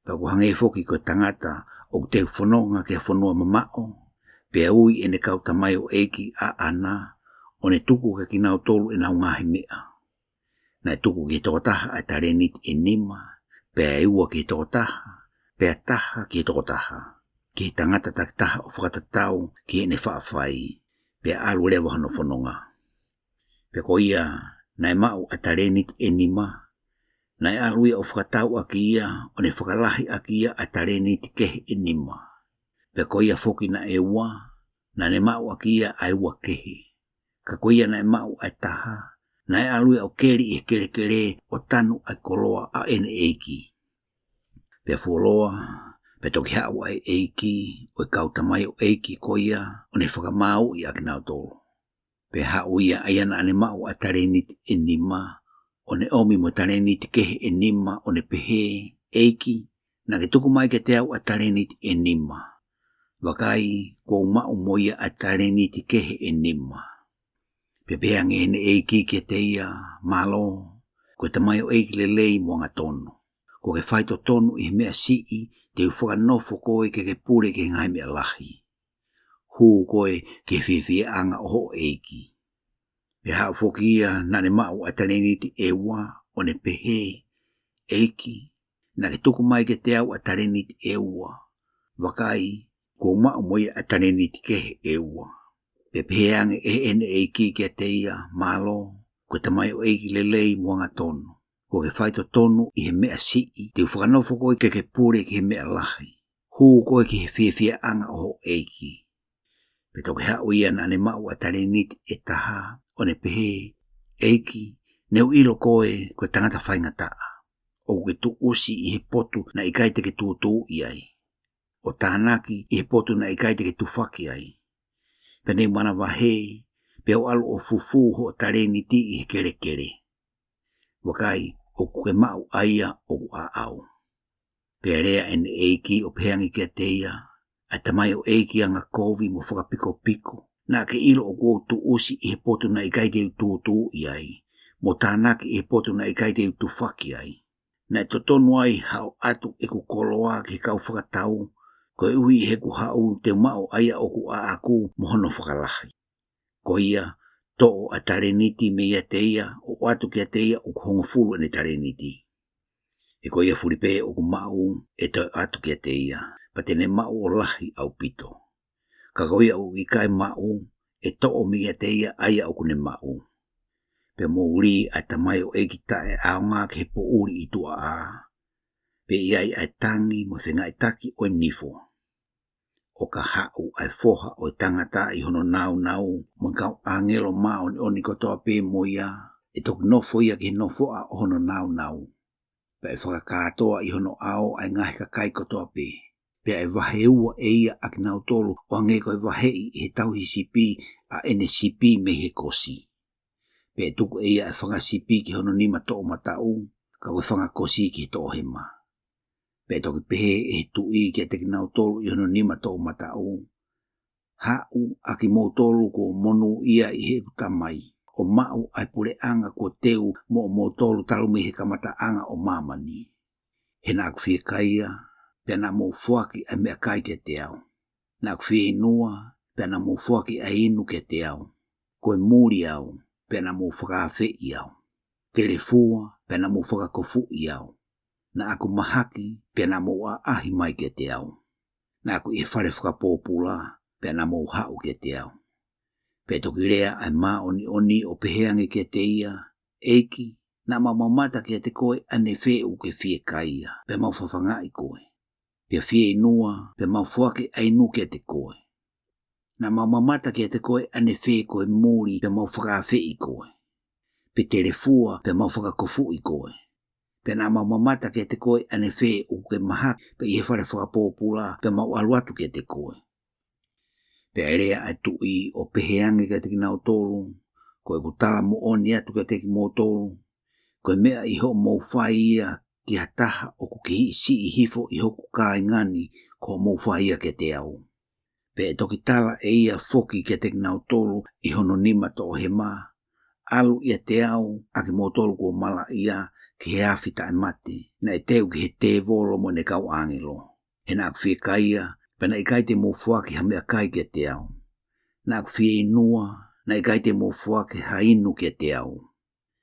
Pa ko hange foki ko tangata, o teu whanonga ke whanua mamao, pe ui e ne kau tamai o eiki a ana, o ne tuku ke ki nau tolu e nau ngahi mea. Na tuku ki tokotaha ai tarenit e nima, pe ua ki tokotaha, pe taha ki tokotaha. Ki tangata taktaha o whakatatau ki ne whaafai, pe alu lewa hano whanonga. Pe ko ia, nai mau ai tarenit e nima, nai alu ia o whakatau aki ia, o ne whakalahi aki ia ai tarenit kehe e nima. Pe ko ia foki na e ua, na ne mau aki ia ai ua kehe. Ka ko ia nai mau ai taha, nai alu ia o keri e kere o tanu ai koloa a ene eiki. Pe fuoloa, pe toki hau ai eiki, o i kau tamai o eiki ko ia, o ne whakamau i aki nau tolu. Pe hau ia aiana ane mau a tarenit e nima, o ne omi mo tarenit kehe e nima, o ne pehe, eiki, na ke tuku mai ke te au a tarenit e nima. Wakai, kou mau moia a tarenit kehe e nima. Pe peange ene eiki ke te ia, malo, ko tamai o eiki lelei moanga tonu. Ko ke whaito tonu i mea sii, te whakanofo koe ke pure ke ngai mea lahi. Hū koe ke whiwhia anga o ho eiki. Pe hau whokia na ne mau a tareniti e wa o ne pehe, eiki, na ke tuku mai ke te au a tareniti e wa. Wakai, ko mau moia a tareniti kehe e wa. Pe peheange e ene eiki ke te ia, malo, ko tamai o eiki lelei moanga tonu. Ko ke whaito tonu i he mea sii, te whakanofo koe ke pure ki he mea lahi. Hū koe ki he whiwhia anga o ho eiki. Pe toke hau ia na ne mau a tareniti e taha, o ne pehe, eiki, neu ilo koe ko tangata whaingataa. O ke tu usi i he potu na i kai te ke tūtū i ai. O tānaki i he potu na i kai te ke tūwhaki ai. Pe ne mana wahe, pe o alu o fufu ho tareniti i he kere. Wakai, o kuke mau aia o a au. Pe rea ene eiki o pehangi kia teia, ai tamai o eiki anga kovi mo whakapiko piko. Nā ke ilo o kua tu usi I he potu na I kai te utu iai. Mo tānaki I he potu na I kai te utu whaki ai. Nai to tonu ai hao atu e ku koloa ke kau whakatau, ko ui he ku hau te mao aia o ku a aku mohono whakalahi. Ko ia to'o a tareniti me ia te ia o atu kia te ia o ku hongo fulu ane tareniti. E ko ia furipe o ku mau e to atu kia te ia, pa tene mau o lahi au pito. Ka koia o I kai mau e to'o me ia te ia aia o kune mau. Pe mo uri a tamai o eki tae ao ngā ke po uri I tua a. Pe iai ai tangi mo whenga I taki o nifo. O ka hau ai foha o tangata I hono nau mo kau angelo mao ni oni kotoa pe mo ia. E toki nofo ia ke nofo a o hono nau. Pe e whakakatoa I hono ao ai ngahi ka kai kotoa pe. Pe ai wahe ua e ia aki nau tolu o angeko e wahei I he tauhi sipi a ene sipi me he kosi. Pe tuku e ia e whangasipi ki hono nima to'o matau, ka koe whangakosi ki he to'o hema. Pe toki pehe e he tui ki a teki nau tolu I hono nima to'o matau. Hau aki mou tolu ko monu ia I he kutamai. O mau ai pure anga ko teu mo mou tolu talumi he kamata anga o mamani. He nā ku whia kaia, pe nā mou fuaki ai mea kai ke te au. Nā ku whia inua, pe nā mou fuaki ai inu ke te au. Koe muri au. Pe na mo whakawhi I au. Telefua, pe na mo whakakofu I au. Na aku mahaki, pe na mo a ahi mai ke te au. Na aku I whare whakapōpula, pe na mo hau ke te au. Pe toki rea ai mā oni o peheange ke te ia, eiki, na mamamata ke te koe ane wheu ke whie kaia, pe mau whawhanga I koe. Pe whie inua, pe mau fuake ai nu ke te koe. Na mamamata ke te koe ane whee koe muri pe mau whakawhi I koe. Pe telefua pe mau whakakofu I koe. Pe na mamamata ke te koe ane whee o ke mahak pe I he whare whakapōpula pe mau aluatu ke te koe. Pe area ai tui o peheange ke te kinau tolu, koe kutala mo oni atu ke te ki mo tolu, koe mea I ho mou whai ia ki hataha o ku ki si I hifo I hoku kai ngani ko mou whai ia ke te au. Pe toki tala e ia foki ke te nau tolu I hono nima to o he mā. Alu ia te au a ki mo tolu ko mala ia ki he awhita e mate. Na e teu ki he te volo mo ne kau angelo. He nā ku whia kaia, pe na I kai te mo fuaki ha mea kai ke te au. Nā ku whia inua, na I kai te mo fuaki ha inu ke te au.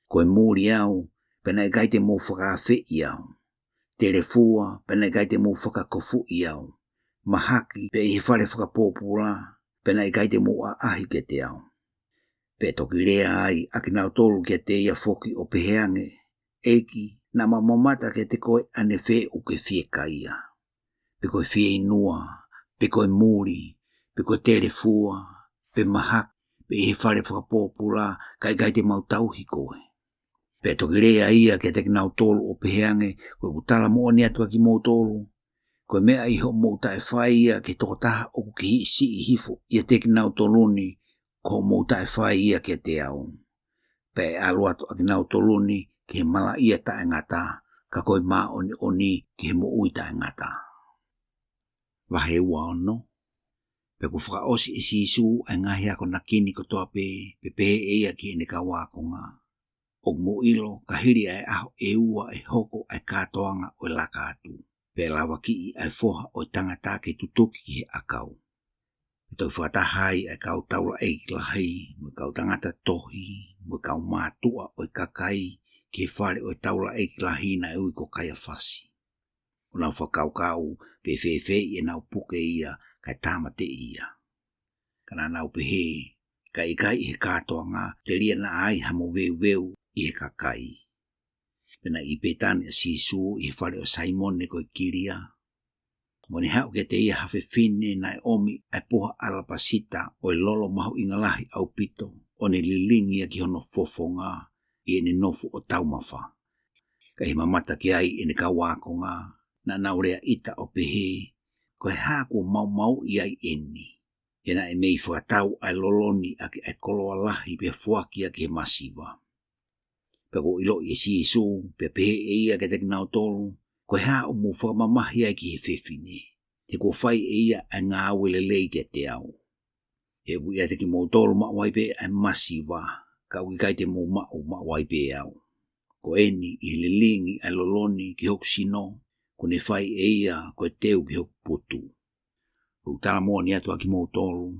Koe muri au, pe na I kai te mo whakawhi I au. Telefua, pe na I kai te mo whakakofu I au. Mahaki pe I he whare whakapōpula, pe na I kai te mo a ahi ke te au. Pe toki rea ai a ki nau tolu ke te ia foki o peheange, eiki na mamamata ke te koe ane whee o ke whie kaia. Pe koe whie inua, pe koe muri, pe koe telefua, pe mahaki, pe I he whare whakapōpula, kai te mau tauhi koe. Pe toki rea ia ke te nau tolu o peheange, koe kutala mo ni atua ki mo tolu, koe mea I ho mouta e whai ia ke tokotaha o ki si I hifo ia teki nau toluni ko mouta e whai ia ke te au. Pe aluato a ki nau toluni ke mala ia ta e ngata ka koe mā oni ke mo ui ta e ngata. Wahe ua ono. Pe ku whakaosi e sisu e ngahi ako nakini ko toa pe pehe e ia ki ene ka wakonga. O mo ilo ka hiri ai aho e ua e hoko ai katoanga o laka atu. Pe lawa ki ai foha o tangata ke tutuki ki he akau. E tau whakatahai ai kau taula e ki lahi, mo kau tangata tohi, mo kau mātua o kakai ke whare o taula e ki lahi na e ui ko kaya whasi. O nau whakau pe whewhe I e nau puke ia kai tāmate ia. Kana nau pehe, kai he katoa ngā te lia na ai hamo veu I he kakai. Pena I petani a sisu I he whare o Simone koe kiria. Mo ni hau ke te ia hawhe whine na e omi ai poha alapasita o lolo mahu ingalahi au pito o ni lilingi a ki hono fofonga I ene nofu o taumawha. Ka he mamata ki ai ene ka wako ngā na naurea ita o pehe koe hako mau I ai eni. Hena e mei whakatau ai loloni a ki ai koloa lahi pe fuaki a ki he masiwa. Peko ilo I sisu pe pehe e ia ke te kinau tolu, koe haa o mu whakamamahi ai ki he whewhine. te ko fai e ia a ngā wele lei ke te au. E ui ate ki mō tolu ma waipe a masiva, ka ui kai te mō mau ma waipe au. Ko eni I le lingi a loloni ki hoku sino, ko ne fai e ia ko e teu ki hoku putu. Ko tala mua ni atu aki mō tolu,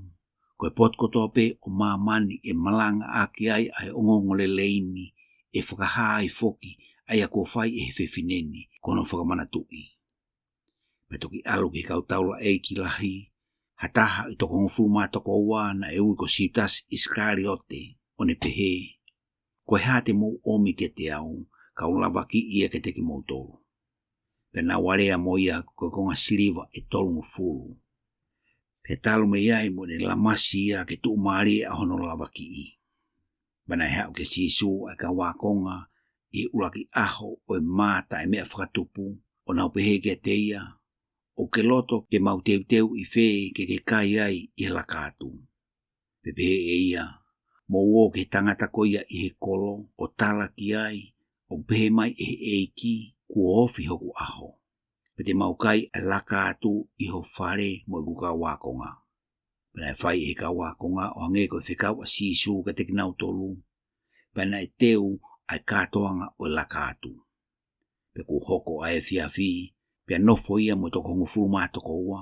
ko e potkotoa pe o mamani e malanga aki ai ai ongongo le leini, e whakaha I foki, ai a ko fai e hefefineni, kono whakamana tui. Me toki alu ki kau taula e ki lahi, hataha I toko ngofulu mātoko ua na e ui ko siutas Iskariote, o ne pehe. Ko e hate mō omi ke te au, ka ulavaki ia ke teki mō tolu. Pena warea mo ia ko konga siliva e tolu ngofulu. Pe talu me iai mo ne lamasi ia ke tu maari a hono lavaki I. Bana e hau ke sisu a ka wakonga I ulaki aho o e mata e mea whakatupu o nau pehe ke te ia. O ke loto ke mau teu I whee ke kai ai I lakatu. Pepehe e ia, mo uo ke tangata ko ia I he kolo o tala ki ai, o pehe mai e eiki kua ofi hoku aho. Pete mau kai a lakatu I ho whare mo I kuka wakonga. Pena e whai he ka wakonga o hange ko e whekau a sisu ka teki nau tolu. Pena e teu ai katoanga o lakatu. Pe ku hoko a e fiafi, pia nofo ia mo toko ngufuru mātoko ua.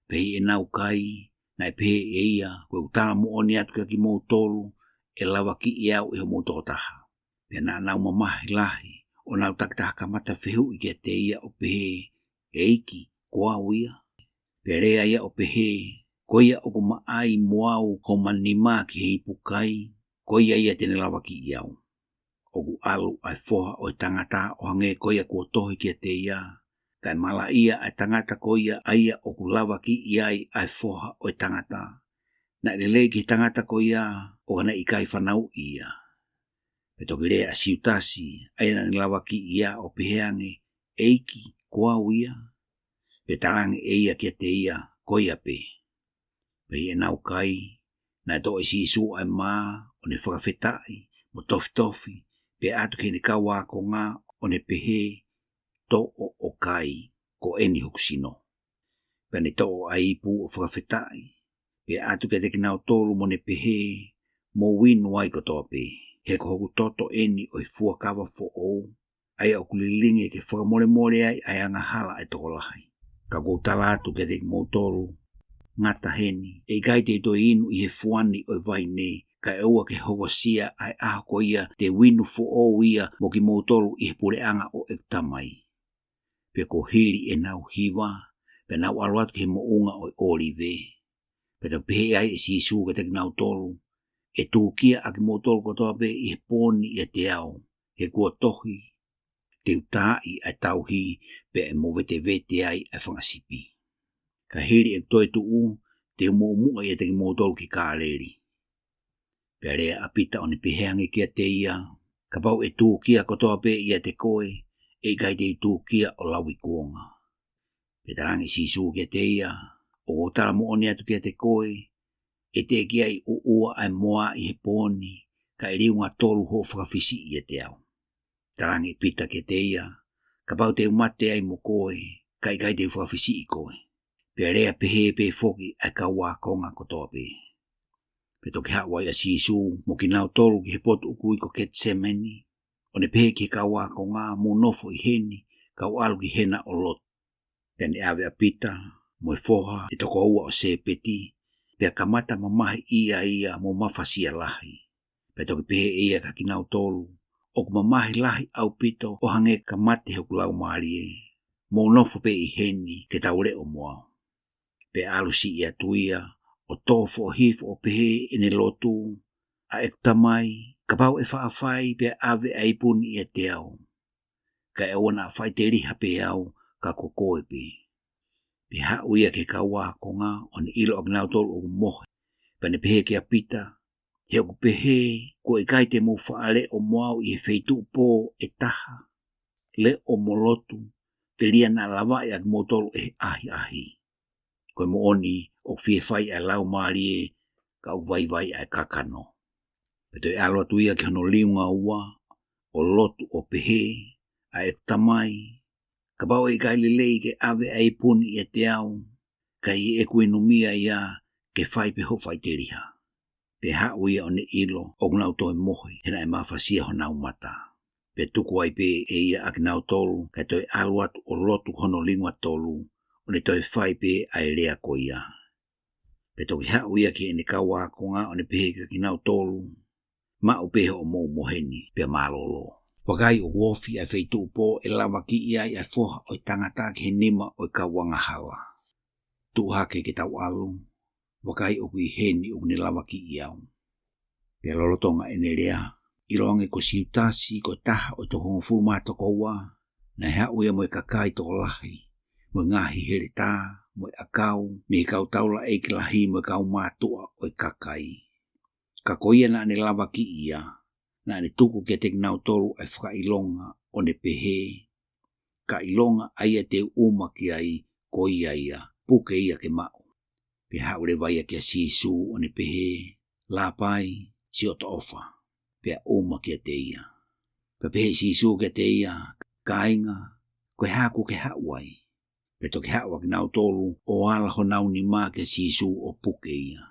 Pehi e nau kai, na e pehe e ia, koe utala mo oni atu ki mō tolu, e lawa ki iau e ho mō toko taha. Pia na nau mamahi lahi, o nau takitaha kamata whehu I ke te ia o pehe, e iki, koa uia. Pia rea ia o pehe, ko ia o kuma ai moau ho manima ki hei pukai, ko ia tene lawa ki iau. Ogu alu ai foha o tangata o hange ko ia kua tohi ki te ia, kai mala ia ai tangata ko ia aia o kulawa ki iai ai foha o tangata. Na lelei ki tangata ko ia o hana I kai whanau ia. E toki rea siutasi ai na nilawa ki ia o peheange eiki koa uia. Pe tarange e ia ki te ia ko ia pe. Pe ia nau kai, na to isi isu ai maa o ne whakawhetai mo tofi, pe atu ki ne kawa ko ngā o ne pehe to o kai ko eni hukusino. Pe ne to o aipu o whakawhetai, pe atu ke teki nau tolu mo ne pehe mo winu ai ko toa pe. He ko hoku toto eni o I fuakawa fo ou, ai o kulilinge ke whakamore ai anga hala ai toko lahi. Ka kou talatu ke teki mo tolu, ngata heni, e kai te to inu I he fuani o vai nei, ka e ua ke howasia ai aho ko ia te winu fo o ia mo ki mo tolu I he pureanga o ektamai. Pe ko hili e nau hiwa, pe nau aluatu ke mo unga o olive. Pe to pehe ai e sisu ke teki nau tolu, e tūkia a ki mo tolu kotoa pe I he poni I te au, he kua tohi, te utai ai tauhi pe e mo vete ai ai whangasipi. Ka hiri e toi tuu, te mo mua I teki mo tolu ki kāleri. Pe rea apita o ne peheange kia te ia, ka pau e tūkia kotoa pe ia te koe, e kai te tūkia o lawi kuonga. Pe tarangi sisu kia te ia, o tala mo oni atu kia te koe, e te kia I ua ai moa I he poni, ka e riunga tolu ho whakawhisi ia te au. Tarangi pita kia te ia, ka pau te umate ai mo koe, ka I kai te whakawhisi I koe. Pe rea pehe pe foki ai ka wakonga kotoa pe. Pe toki hawai a sisu mo ki nau tolu ki he potu ukui ko Ketsemeni, o ne pehe ki ka wakonga mo nofo I heni, ka walu ki hena o lot. Pe ne ave a pita, mo e foha, e toko ua o se peti, pe a kamata mamahi ia mo mafasia lahi. Pe toki pehe ia ka ki nau tolu, o ku mamahi lahi au pito o hange kamate hoku lau maarie, mo nofo pe I heni ke taure o moa. Pe alu si ia tuia, o tofo o hifo o pehe ene lotu, a ektamai, ka pau e whaafai pe ave a ipuni ia te au. Ka e ona a whai te riha pe au, ka kokoe pe. Pe hau ia ke ka wakonga o ne ilo ak nau tolu o mohe. Pa ne pehe ke a pita, he oku pehe ko e kai te mo whaale o moau I he feitu po e taha. Le o molotu, te lia na lawai ak mo tolu e ahi. Koe mo oni o fie whai a lau maarie ka au vai a kakano. Pe toi alo atu ia ke hono liunga ua o lotu o pehe a e tamai Ka bau e kai lelei ke ave ai puni e te au, kai e kuinumia ia ke whai pe ho whai te riha. Pe hau ia o ne ilo o gnau toi mohi hena e mawhasia ho nau mata. Pe tuku ai pe e ia ak nau tolu kai toi aluat o lotu hono lingua tolu o ne toi whai pe ai lea ko ia. Pe toki hau ia ki ene kawa konga o ne peheka ki nau tolu, ma o pehe o mou moheni pe malolo. Wakai o wofi ai feitu upo e lava ki ia i ai foha o tangata ki he nima o kawanga hawa. Tu hake ke tau alu, wakai o kui heni o ne lava ki iau. Pe lolotonga ene lea, iloange ko siutasi ko taha o to hongo fulmato ko wa, na hau ia moe kakai to lahi, moe ngahi here tā, moe akau, me kau taula e ki lahi moe kau mātua o kakai. Ka koia na ne lava ki ia, na ne tuku ke te nau tolu ai whaka ilonga o ne pehe. Ka ilonga aia te uma ki ai ko ia ia, puke ia ke mau. Pe haure vai ke sisu o ne pehe, la pai, si o to ofa, pe uma ki te ia. Pe pehe sisu ke te ia, ka inga, koe haku ke hauai. Pe toki haua ki nau tolu o ala ho nau ni maa ke sisu o puke ia.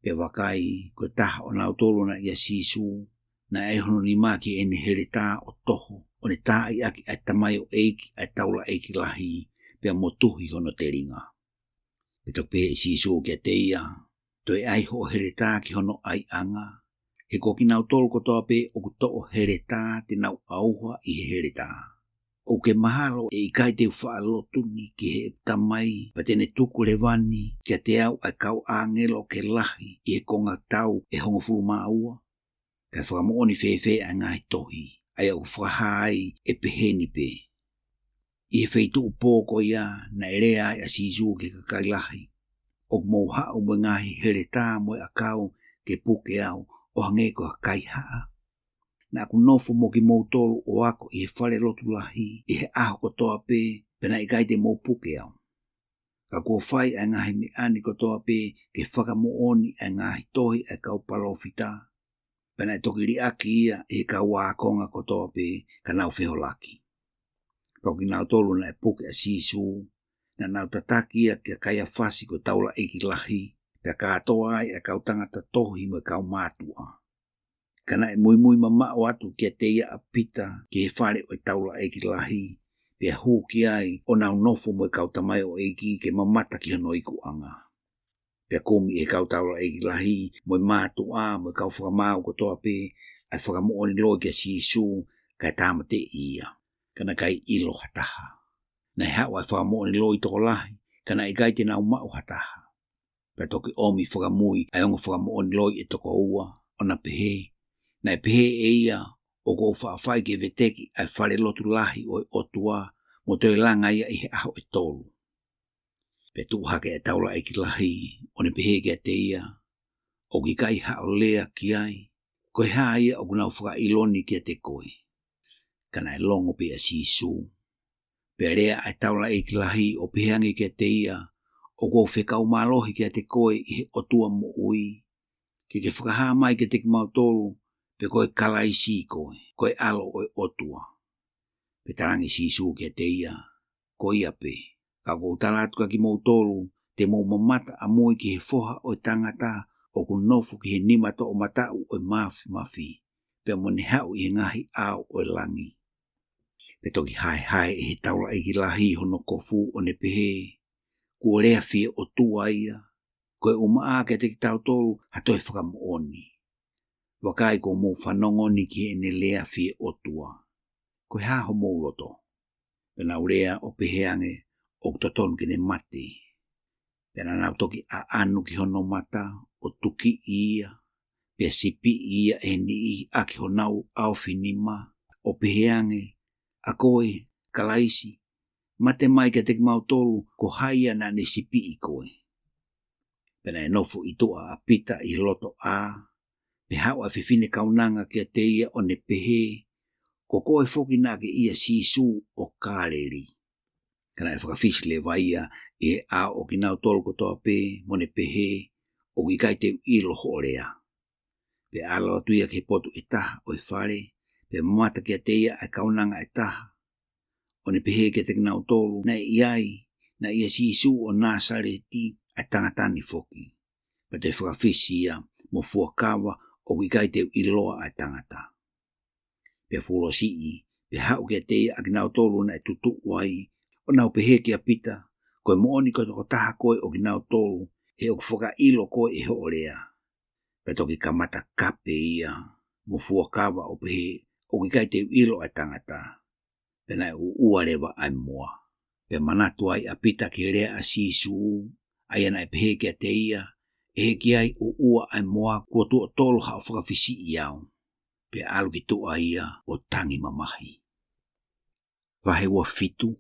Pe wakai koe taha o nau tolu na ia sisu, na e hono ni maa ki ene here tā o toho, o ne tā i aki ai tamai o eiki ai taula eiki lahi, pe motuhi hono te ringa. Pe toki pehe sisu ke te ia, toi ai ho here tā ki hono ai anga, he koki nau tolu kotoa pe o kuto o here tā te nau auha i he here tā. O ke mahalo e ikai te whaalotuni ki he tamai pa tene tuku le wani kia te au ai kau angelo ke lahi i he konga tau e hongo fulu maua. Kai whakamooni whewhe a ngai tohi, ai au whahai e peheni pe. I he wheitu upoko ia na erea ai a sisu ke kakai lahi. O mou hao mo ngahi here tā mo a kau ke puke au o hange ko kai haa. Na ku nofu mo ki mou tolu o ako i he whare lotu lahi i he aho kotoa pe pena i kai te mou puke au. Ka kua whai a ngahi me ani kotoa pe ke whakamooni a ngahi tohi a kau palofita. Pena i toki ri aki ia i he kau wākonga kotoa pe ka nau wheho laki. Kau ki nau tolu na e puke a sisu, na nau tataki ia kia kai a whasi ko taula eki lahi, pia kātoa ai a kau tangata tohi mo kau mātua. Kana e mui mama o atu kia te ia a pita ki he whare o taula eki lahi, pia hū ki ai o nau nofo mo kau tamai o eki ke mamata ki hono iku anga. Pia komi e kau taula eki lahi mo mātua mo kau whakamau kotoa pe ai whakamooni loi kia sisu kai tāmate ia. Kana kai ilo hataha. Nei hau ai whakamooni loi toko lahi, kana i kai te nau mau hataha. Pia toki omi whakamui ai ongo whakamooni loi e toko ua, ona pehe. Nei pehe e ia o kou whaafai ke veteki ai whare lotu lahi o otua mo toi langa ia i he aho e tolu. Pe tuhake e taula e ki lahi o ne pehe ke te ia o ki kai hao lea ki ai koe haa ia o kunau whaka iloni ki te koe. Kana e longo pe a sisu. Pe rea e taula e ki lahi o pehangi ke te ia o kou whekau malohi ki te koe i he otua mo ui. Ke whakahaa mai ke te kimau tolu pe koe kalaisi koe alo o otua. Pe tarangi sisu ke te ia, ko ia pe. Ka kou talatuka ki mou tolu, te mou mamata a mui ki he foha o tangata o kunofu ki he nimato o matau o mafi. Pe mo ne hau i he ngahi au o langi. Pe toki hai e he taula e ki lahi hono kofu o ne pehe. Kua rea fie o tua ia, koe umaa ke te ki tau tolu hatoi whakamooni. Wakai ko mou whanongoni ki ene lea fie o tua. Koe haho mou loto. Pena urea o peheange o toton kene mate. Pena nau toki a anu ki hono mata o tuki ia. Pea sipi ia e ni i aki honau au finima. O peheange a koe kalaisi. Mate mai ke te mau tolu ko haia na ne sipi i koe. Pena e nofu i toa a pita i loto a. Pe hau a whiwhine kaunanga kia te ia o ne pehe, ko koe whoki nā ke ia sisu o kāreri. Kana e whakawhisle waia e a o ki nau tolu kotoa pe mo ne pehe o ki kai te ilo horea. Pe alo atuia ke potu e taha o e whare, pe mamata kia te ia e kaunanga e taha. o ne pehe ke te kinau tolu na iai na ia sisu o Nasareti ai tangatani foki. Pa te whakawhisi ia mo fuakawa o wikai te iloa ai tangata. Pea fulo sii, pe hau ke te ia kinau tolu na e tutu wai o nau pehe ke apita koe mooni koe toko taha koe o kinau tolu he o whaka ilo koe e ho orea. Pe toki kamata kape ia mo fuakawa o pehe o wikai te ilo ai tangata. Pe nai uarewa ai mua. Pe manatu ai apita ki rea a sisu ai ana e pehe ke te ia e ki ai ua ai mua kua tua tolu hao whakawhisi iau. Pe alu ki tua ia o tangi mamahi. Vahe ua fitu.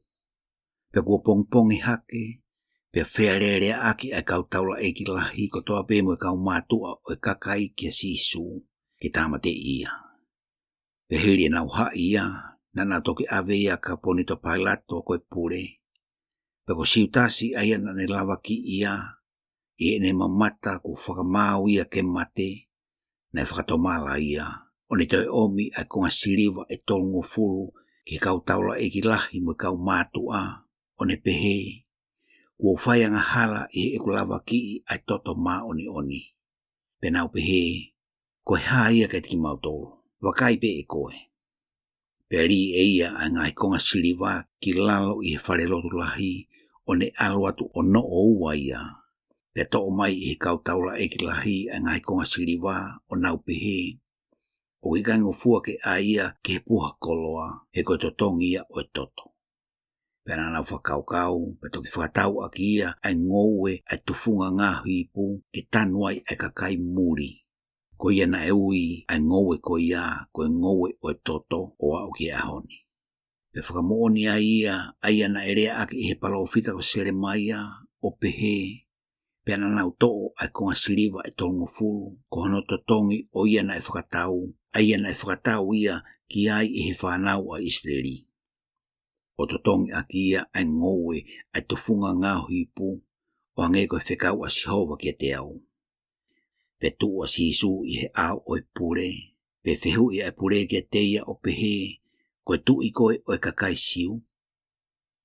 Pe kua pongpongi hake. Pe whea aki ai kau taula e ki lahi ko toa pe mo e kau mātua o e kakai ki a sisu ki tamate ia. Pe hiri nau hai ia na nau toki ave ia ka ponito pailato koe pure. Pe ko siutasi ai ana ne lava ki ia i ene mamata ku whakamau ia ke mate na whakatomala ia. O ni toi omi ai konga siliva e tolungo fulu ki kau taula e ki lahi mo kau mātua o ne pehe. Kua whaianga hala i e kulava ki ai toto mā oni. Penau pehe, koe haa ia kai tiki mautolo, wakai pe e koe. Peri e ia ai ngai konga siliva ki lalo i he whare lotu lahi o ne aluatu o no o ua ia. Pe to mai i he kau taula e ki lahi ai ngai konga siliva o nau pehe. O i gango fua ke a ia ke puha koloa he koe totongi ia o e toto. Pena nau whakaukau, pe toki whakatau aki ia ai ngoue ai tufunga ngā hipu ke tanuai ai kakai muri. Ko ia na e ui ai ngoue ko ia koe ngoue o e toto o au ki ahoni. Pe whakamooni ai ia na erea aki i he palofita ko sere maia o pehe. Pena nau too ai konga siliva e tongo fulu ko hono totongi o ia na e whakatau. Ai ia na e whakatau ia ki ai i he whanau a Israeli. O totongi aki ia ai ngoue ai tufunga ngā hipu o ange koe whekau a Sihova kia te au. Pe tua sisu i he au o e pure, pe whehu i ai pure kia te ia o pehe, koe tu i koe o e kakai siu.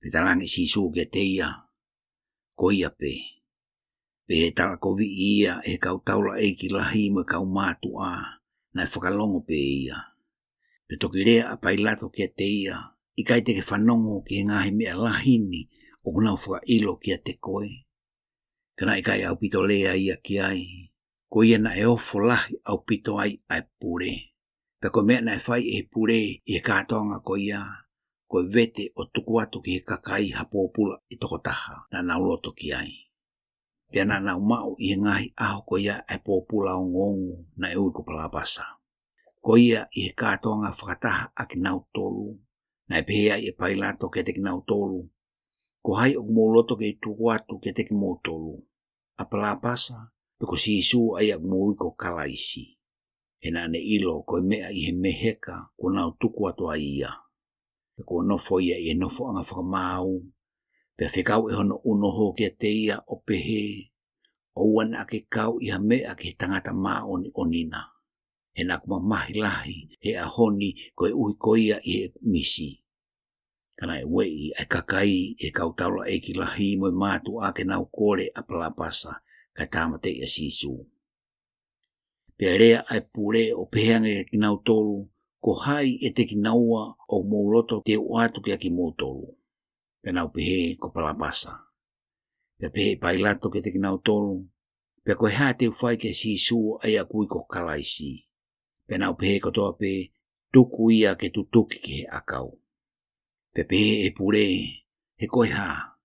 Pe talangi sisu kia te ia, ko ia pe. Pe he tala kovi ia e kau taula e ki lahi mo kau mātua na e whakalongo pe ia. Pe toki rea a pailato kia te ia, i kai te ke whanongo ki he ngahi mea lahini o kunau whaka ilo kia te koe. Kana i kai au pito lea ia ki ai, ko ia na e ofo lahi au pito ai ai pure. Pe ko mea na e whai e pure i he kātonga ko ia, ko vete o tuku atu ki he kakai hapopula i toko taha na nauloto ki ai. Pea na nau mau i he ngahi aho ko ia ai popula o ngongu na e ui ko palapasa. Ko ia i he kātonga whakataha aki nau tolu, na e pehea i e pailato ke teki nau tolu. Ko hai o kumoloto ke tuku atu ke teki mō tolu. A palapasa, pe ko sisu ai ak mōi ko kalaisi. He na ne ilo ko mea i he meheka ko nau tuku atu a ia. Pe ko nofo ia i e nofo anga whakamau. Pe whikau e hono unoho kia te ia o pehe. O wana ake kau i ha mea ke tangata maa oni onina. He na kuma mahi lahi he ahoni ko e uhi ko ia i he misi. Kana e wei ai kakai e kau taula e ki lahi mo mātu ake nau kore a palapasa ka tamate i a sisu. Pea rea ai pure o peheange ki nau tolu ko hai e te ki naua o mauloto te uatu ki a ki mō tolu. Pea nau pehe ko palapasa. Pea pehe pailato ke te ki nau tolu. Pea koe haa te uwhai ke sisu ai a kui ko kalaisi. Pea nau pehe ko toa pe tuku ia ke tutuki ki he akau. Pe pehe e pure he koe haa.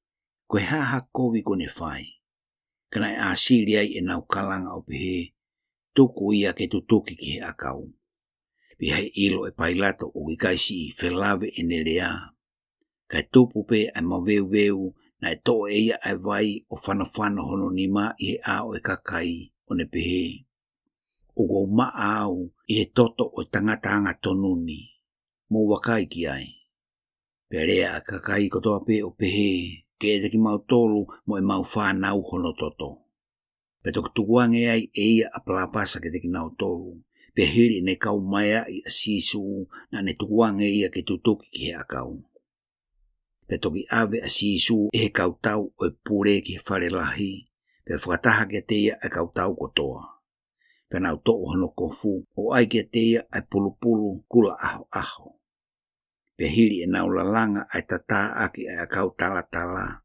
Koe haa hakovi ko ne whai. Kana e asiri ai e nau kalanga o pehe tuku ia ke tutuki ki he akau. Pe hai ilo e pailato o wikaisi i whelave e nerea. Kai tupu pe ai maweu na e toa e ia ai vai o whanawhana hono ni ma i he ao e kakai o ne pehe. O go maa au i he toto o tangatanga tonuni. Mo wakai ki ai. Perea a kakai kotoa pe o pehe. Ke e teki mau tolu mo e mau whanau hono toto. Pe toki tukuange ai e ia a palapasa ke teki nau tolu. Pe hiri ne kau maia i a sisu na ne tukuange ia ke tutuki ki he akau. pe toki ave a sisu e kautau o pure ki wharelahi, pe whakataha kia teia e kautau kotoa. Pe nau to'o hono kofu, o ai kia teia e pulupulu kula aho aho. Pe hiri e nau lalanga ai tata aki e kautala tala,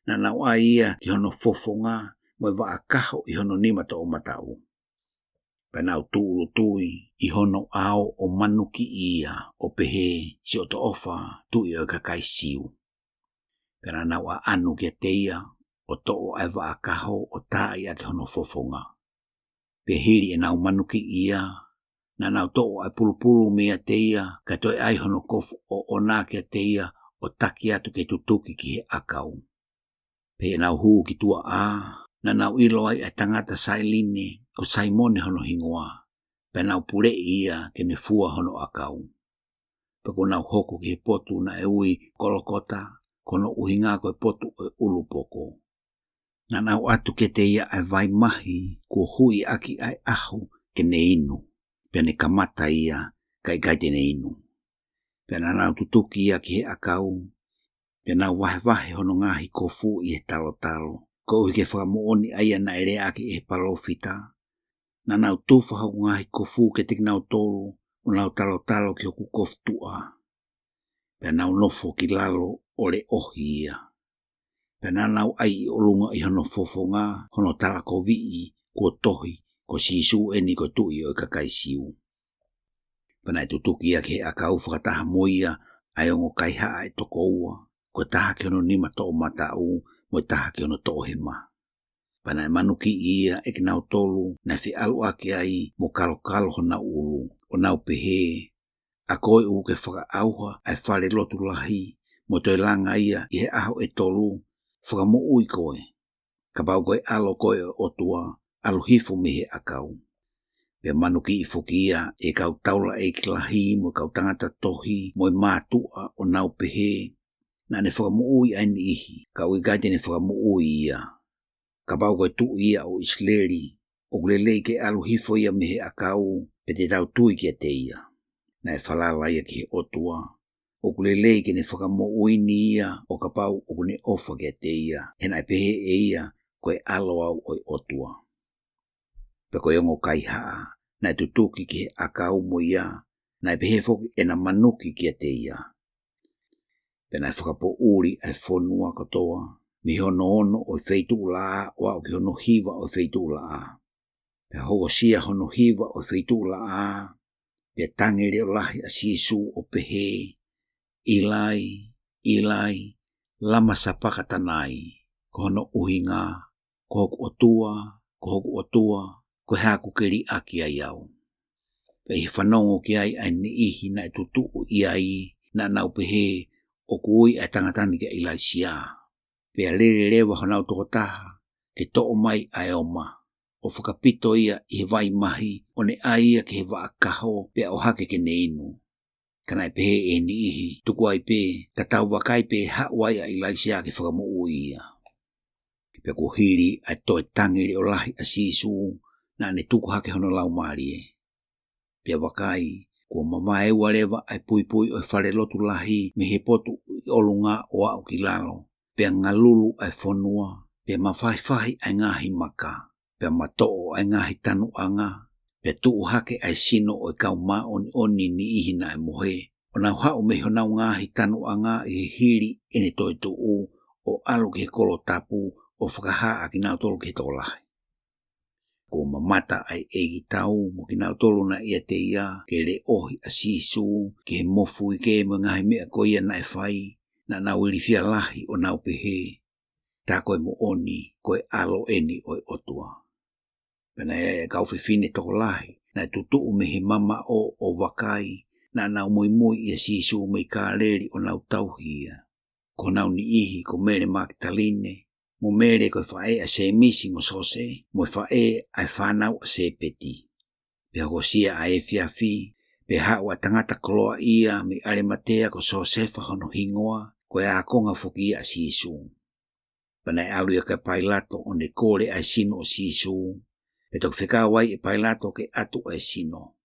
na nau ai ia ki hono fofonga, moi wa akaho I hono nimata o matau. Pe nau tuulu tui I hono ao o manuki ia o pehe si o to ofa tui o kakai siu. Pe na nau a anu kia teia o to'o ai wa akaho o tai aki hono fofonga. Pe hiri e nau manuki ia, na nau to'o ai pulupulu mea teia ka toi ai hono kofu o ona kia teia o taki atu ke tutuki ki he akau. Pe nau huu ki tua a, na nau ilo ai e tangata sailine o saimone hono hingoa, pe nau pure ia ke ne fua hono akau. Pe ko nau hoko ki he potu na e ui kolokota, kono uhinga ko e potu o ulupoko. Na nau atu ke teia ai vai mahi ko hui aki ai ahu ke ne inu, pe ne kamata ia kai te ne inu. Pe na nau tutuki ia ki he akau, pe nau wahe hono ngahi ko fu I he talo talo, ko uhi ke whakamuoni aia na ere aki he palofita. Na nau tufa hau ngahi ko fu ke tik nau tolu, o nau talo talo ki hoku koftua. Pe nau nofo ki lalo ole ohi ia. Pe na nau ai I olunga I hono fofonga, hono talako vii, ko tohi, ko sisu eni ko tui o kakai siu. Pe nai tutuki ia ki he akau whakataha moia, ai ongo kai haa e toko ua, ko taha ki hono nima to o matau, mo taha ki hono to o hema. Pa nai manuki ia e ki nau tolu, na fi alu aki ai mo kalo hona ulu, o nau pehe, a koe u ke whaka auha ai whare lotu lahi, mo toi langa ia I he aho e tolu, whaka mo ui koe. Ka pau koe alo koe o otua, alu hifo me he akau. Pe manuki I fokia e kau taula e ki lahi mo kau tangata tohi mo I mātua o nau pehe, na ne whakamuui ai ni ihi, kau I gaite ne whakamuui ia. Ka pau koe tu ia o isleri, o kulelei ke alu hifo ia me he akau, pe te tau tui kia te ia. Na e whalala ia ki he otua, o kulelei ke ne whakamuui ni ia o ka pau o kune ofa kia te ia, he nai pehe e ia koe alo au o otua. Pe koe ongo kai haa, nai tutuki ki he akau mo ia, nai pehe foki e na manuki kia te ia. Pe nai whakapo uri ai whonua katoa, mi hono ono o feitu laa o au ki hono hiva o feitu laa. Pe hogo sia hono hiva o feitu laa, pe tangere o lahi a sisu o pehe, ilai, lama sapaka tanai, ko hono uhinga, ko hoku otua, ko haku keri aki ai au. Pe he whanongo ki ai ai ni ihi na e tutu I ai na nau pehe o kui ai tangatani ke ilai sia. Pe a lere lewa honau toko taha ke to'o mai ai oma. O whakapito ia I he vai mahi o ne ai ia ke he waakaho pe o hake ke ne inu. Kanai pehe e ni ihi tuku ai pe ka tau wakai pe hawai a ilai sia ke whakamu ia. Pe ko hiri ai toi tangere o lahi a sisu na ne tuku hake hono lau marie. Pe wakai, kua mamae warewa ai pui o whare lotu lahi me he potu I olunga o au ki lalo. Pe ngalulu ai whonua, pe mawhaiwhahi ai ngahi maka, pe matoo ai ngahi tanu anga, pe tuu hake ai sino o kau maa oni ni ihi na e mohe. O nau hau me honau ngahi tanu anga I he hiri ene toi tuu o alu ke kolo tapu o whakaha a ki nau tolu ke tolahi. Ko mamata ai egi tau mo ki nau tolu na ia te ia ke le ohi a sisu ke he mofu I ke mo ngahi mea ko ia na e whai na nau ilifia lahi o nau pehe. Tā koe mo oni koe alo eni oi otua. Pena e kauwhiwhine toko lahi na tutu me he mama o wakai na nau mui ia sisu me ka leri o nau tauhia. Ko nau ni ihi ko mere Magdaline, mo mere koe whae a se misi mo sose, mo whae ai whanau a se peti. Pe hako sia a e fiafi, pe hau a tangata koloa ia mi Arimatea ko Sosefa hono hingoa, koe a konga fuki a sisu. Panai alu ia ka Pailato o ne kore ai sino o sisu, pe tok whekawai e Pailato ke atu ai sino.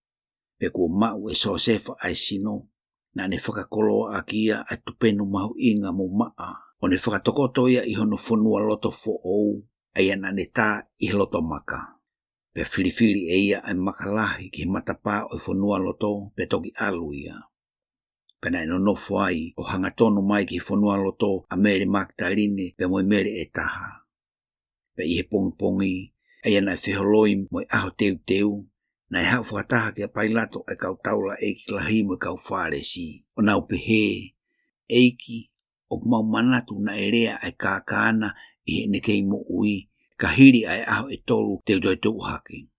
Pe kua mau e Sosefa ai sino, na ne whakakoloa a kia ai tupenu mahu inga mo maa, o ne whakatokoto ia I hono whanua loto fo ou, ai ana ne tā I loto maka. Pe whiriwhiri e ia ai makalahi ki matapā o whanua loto pe toki alu ia. Pena ino nofo ai o hangatonu mai ki whanua loto a Mary Magdalene pe moi mere e taha. Pe I he pongi ai ana whiholoi moi aho teu, na e hau whakataha ki a Pailato e kau taula eiki lahi mo kau whāresi. O nau pehe, eiki o mau manatu na e rea ai kākāna I he nekei mo ui, ka hiri ai aho e tolu teu hake.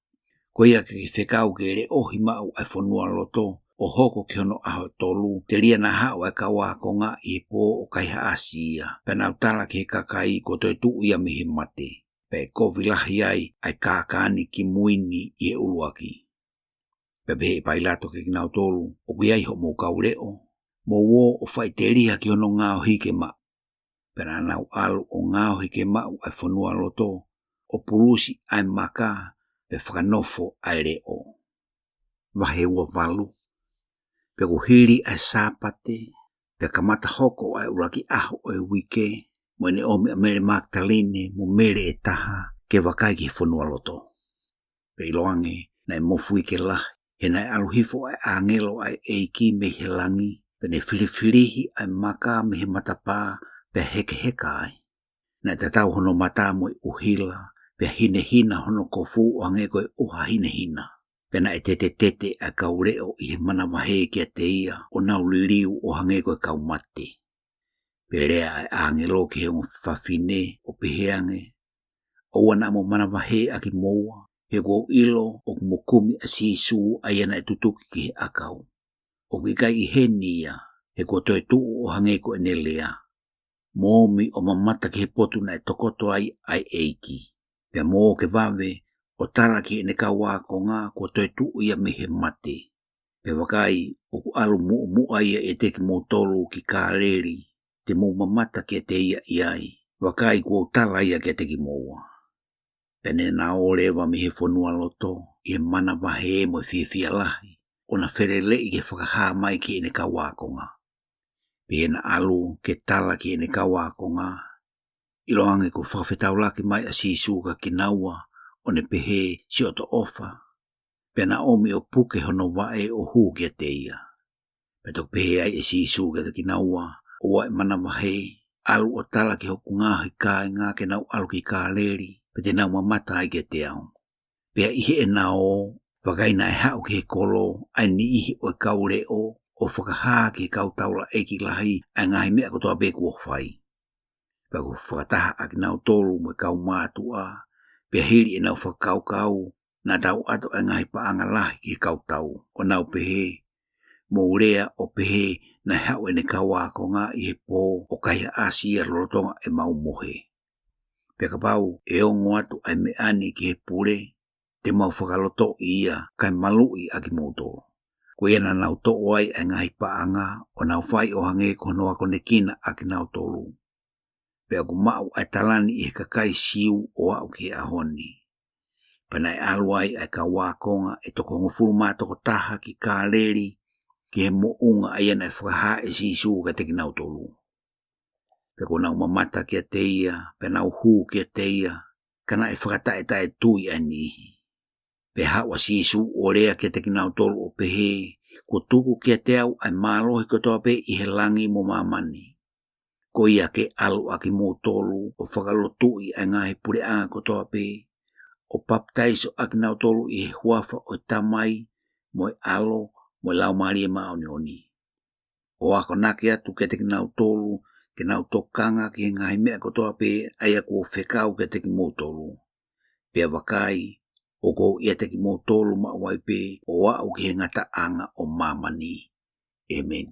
Ko ia ki whekau ke re ohi mau ai whanua loto, o hoko ki hono aho e tolu, te ria na hao ai ka wākonga I he pō o kaiha asia, pena utala ki he kakai ko toi tu ia mihi mate. Pe kovilahi ai kākāni ki muini I he uluaki. Pepe Pailato ke kinau tolu, o kiai ho mo kaureo, mo wo o whaiteria ki ono ngāo hike ma. Pena nau alu o ngāo hike ma ai whanua loto, o pulusi ai maka, pe whakanofo ai reo. Wahe ua walu, pe kuhiri ai sāpate, pe kamata hoko ai uraki aho o e wike, mo ne omi a Mary Magdalene mo mere e taha ke wakai ki whanua loto. Pe iloange, na e mofu ike lahi, he nai aluhifo ai angelo ai eiki me he langi, pe ne whiriwhirihi ai maka me he matapā pe heke ai. Na te tau hono mata mo I uhila, pe hina hono kofu o angeko e uha hina. Pe na e tete a kaureo I he mana wahe kia te ia o nau liriu o hangeko e kau mate. Pe rea ai angelo ki he whawhine o peheange, o wana mo mana wahe a ki moua, he ko ilo o mokumi a sisu ai ana e tutuki ki he akau. O ki kai I he nia, he ko toi tuu o hangeko e nelea. Momi o mamata ki he potu na e tokoto ai eiki. Pea mo ke wawe o tala ki ne ka wako ngā ko toi tuu ia me he mate. Pe wakai o ku alu mu ai e teki mo tolu ki kāreri, te mo mamata ki te ia iai. Wakai ko tala ia ki teki moa. Pene na olewa mi he whanua loto, I he mana wahe mo whiwhia lahi, o na wherele I ke whakaha mai ki ne ka wakonga. Pe na alu ke tala ki ne ka wakonga, iloange ko whawhetau laki mai a sisuka ki naua, o ne pehe si oto ofa. Pe na omi o puke hono wae o huu ki te ia. Pe tok pehe ai e sisuka ki naua, o wae mana wahe, alu o tala ki hoku ngāhi kāi ngā ke nau alu ki kāleri, pe te nau mamata ai ke te au. Pea ihe e nao, whakaina e hau ki he kolo, ai ni ihi o e kaureo, o whakaha ki kau taula eki lahi, ai ngahi mea kotoa beku o whai. Pea ku whakataha aki nau tolu mo e kau mātua, pea hiri e nau whakau, na tau ato ai ngahi paanga lahi ki kau tau, o nau pehe, mo urea o pehe, na hau e ne kau wako ngā I he pō, o kaiha asia lorotonga e mau mohe. Pea ka pau e ongo atu ai me ani ki he pure, te mau whakaloto ia kai malui aki moto. Ko ia na nau to ai ai ngahi paanga o nau whai o hange kono ako ne kina aki nau tolu. Pea ku mau ai talani I he kakai siu o au ki ahoni. Pana e aluai ai ka wakonga e toko ngofuru mātoko taha ki kāleri ki he mo unga ai ana e whakaha e sisu ka teki nau tolu. Pe ko nau mamata ki a te ia, pe nau huu ki a te ia, kana e whakatae tui anihi. Pe hawa sisu o rea ki a teki nau tolu o pehe, ko tuku ki a te au ai mālohi kotoa pe I he langi mo mamani. Ko ia ke alu aki mo tolu o whakalotui ai ngahi pure anga kotoa pe, o baptaiso aki nau tolu I he huafa o tamai, mo e alo, mo e lau marie maoni oni. O ako nake atu ke teki nau tolu, ke nau tokanga ki he ngahi mea kotoa pe ai ako o whekau ke teki mo tolu. Pea wakai, o ko ia teki mo tolu ma wai pe, o au ki he ngata anga o mamani. Amen.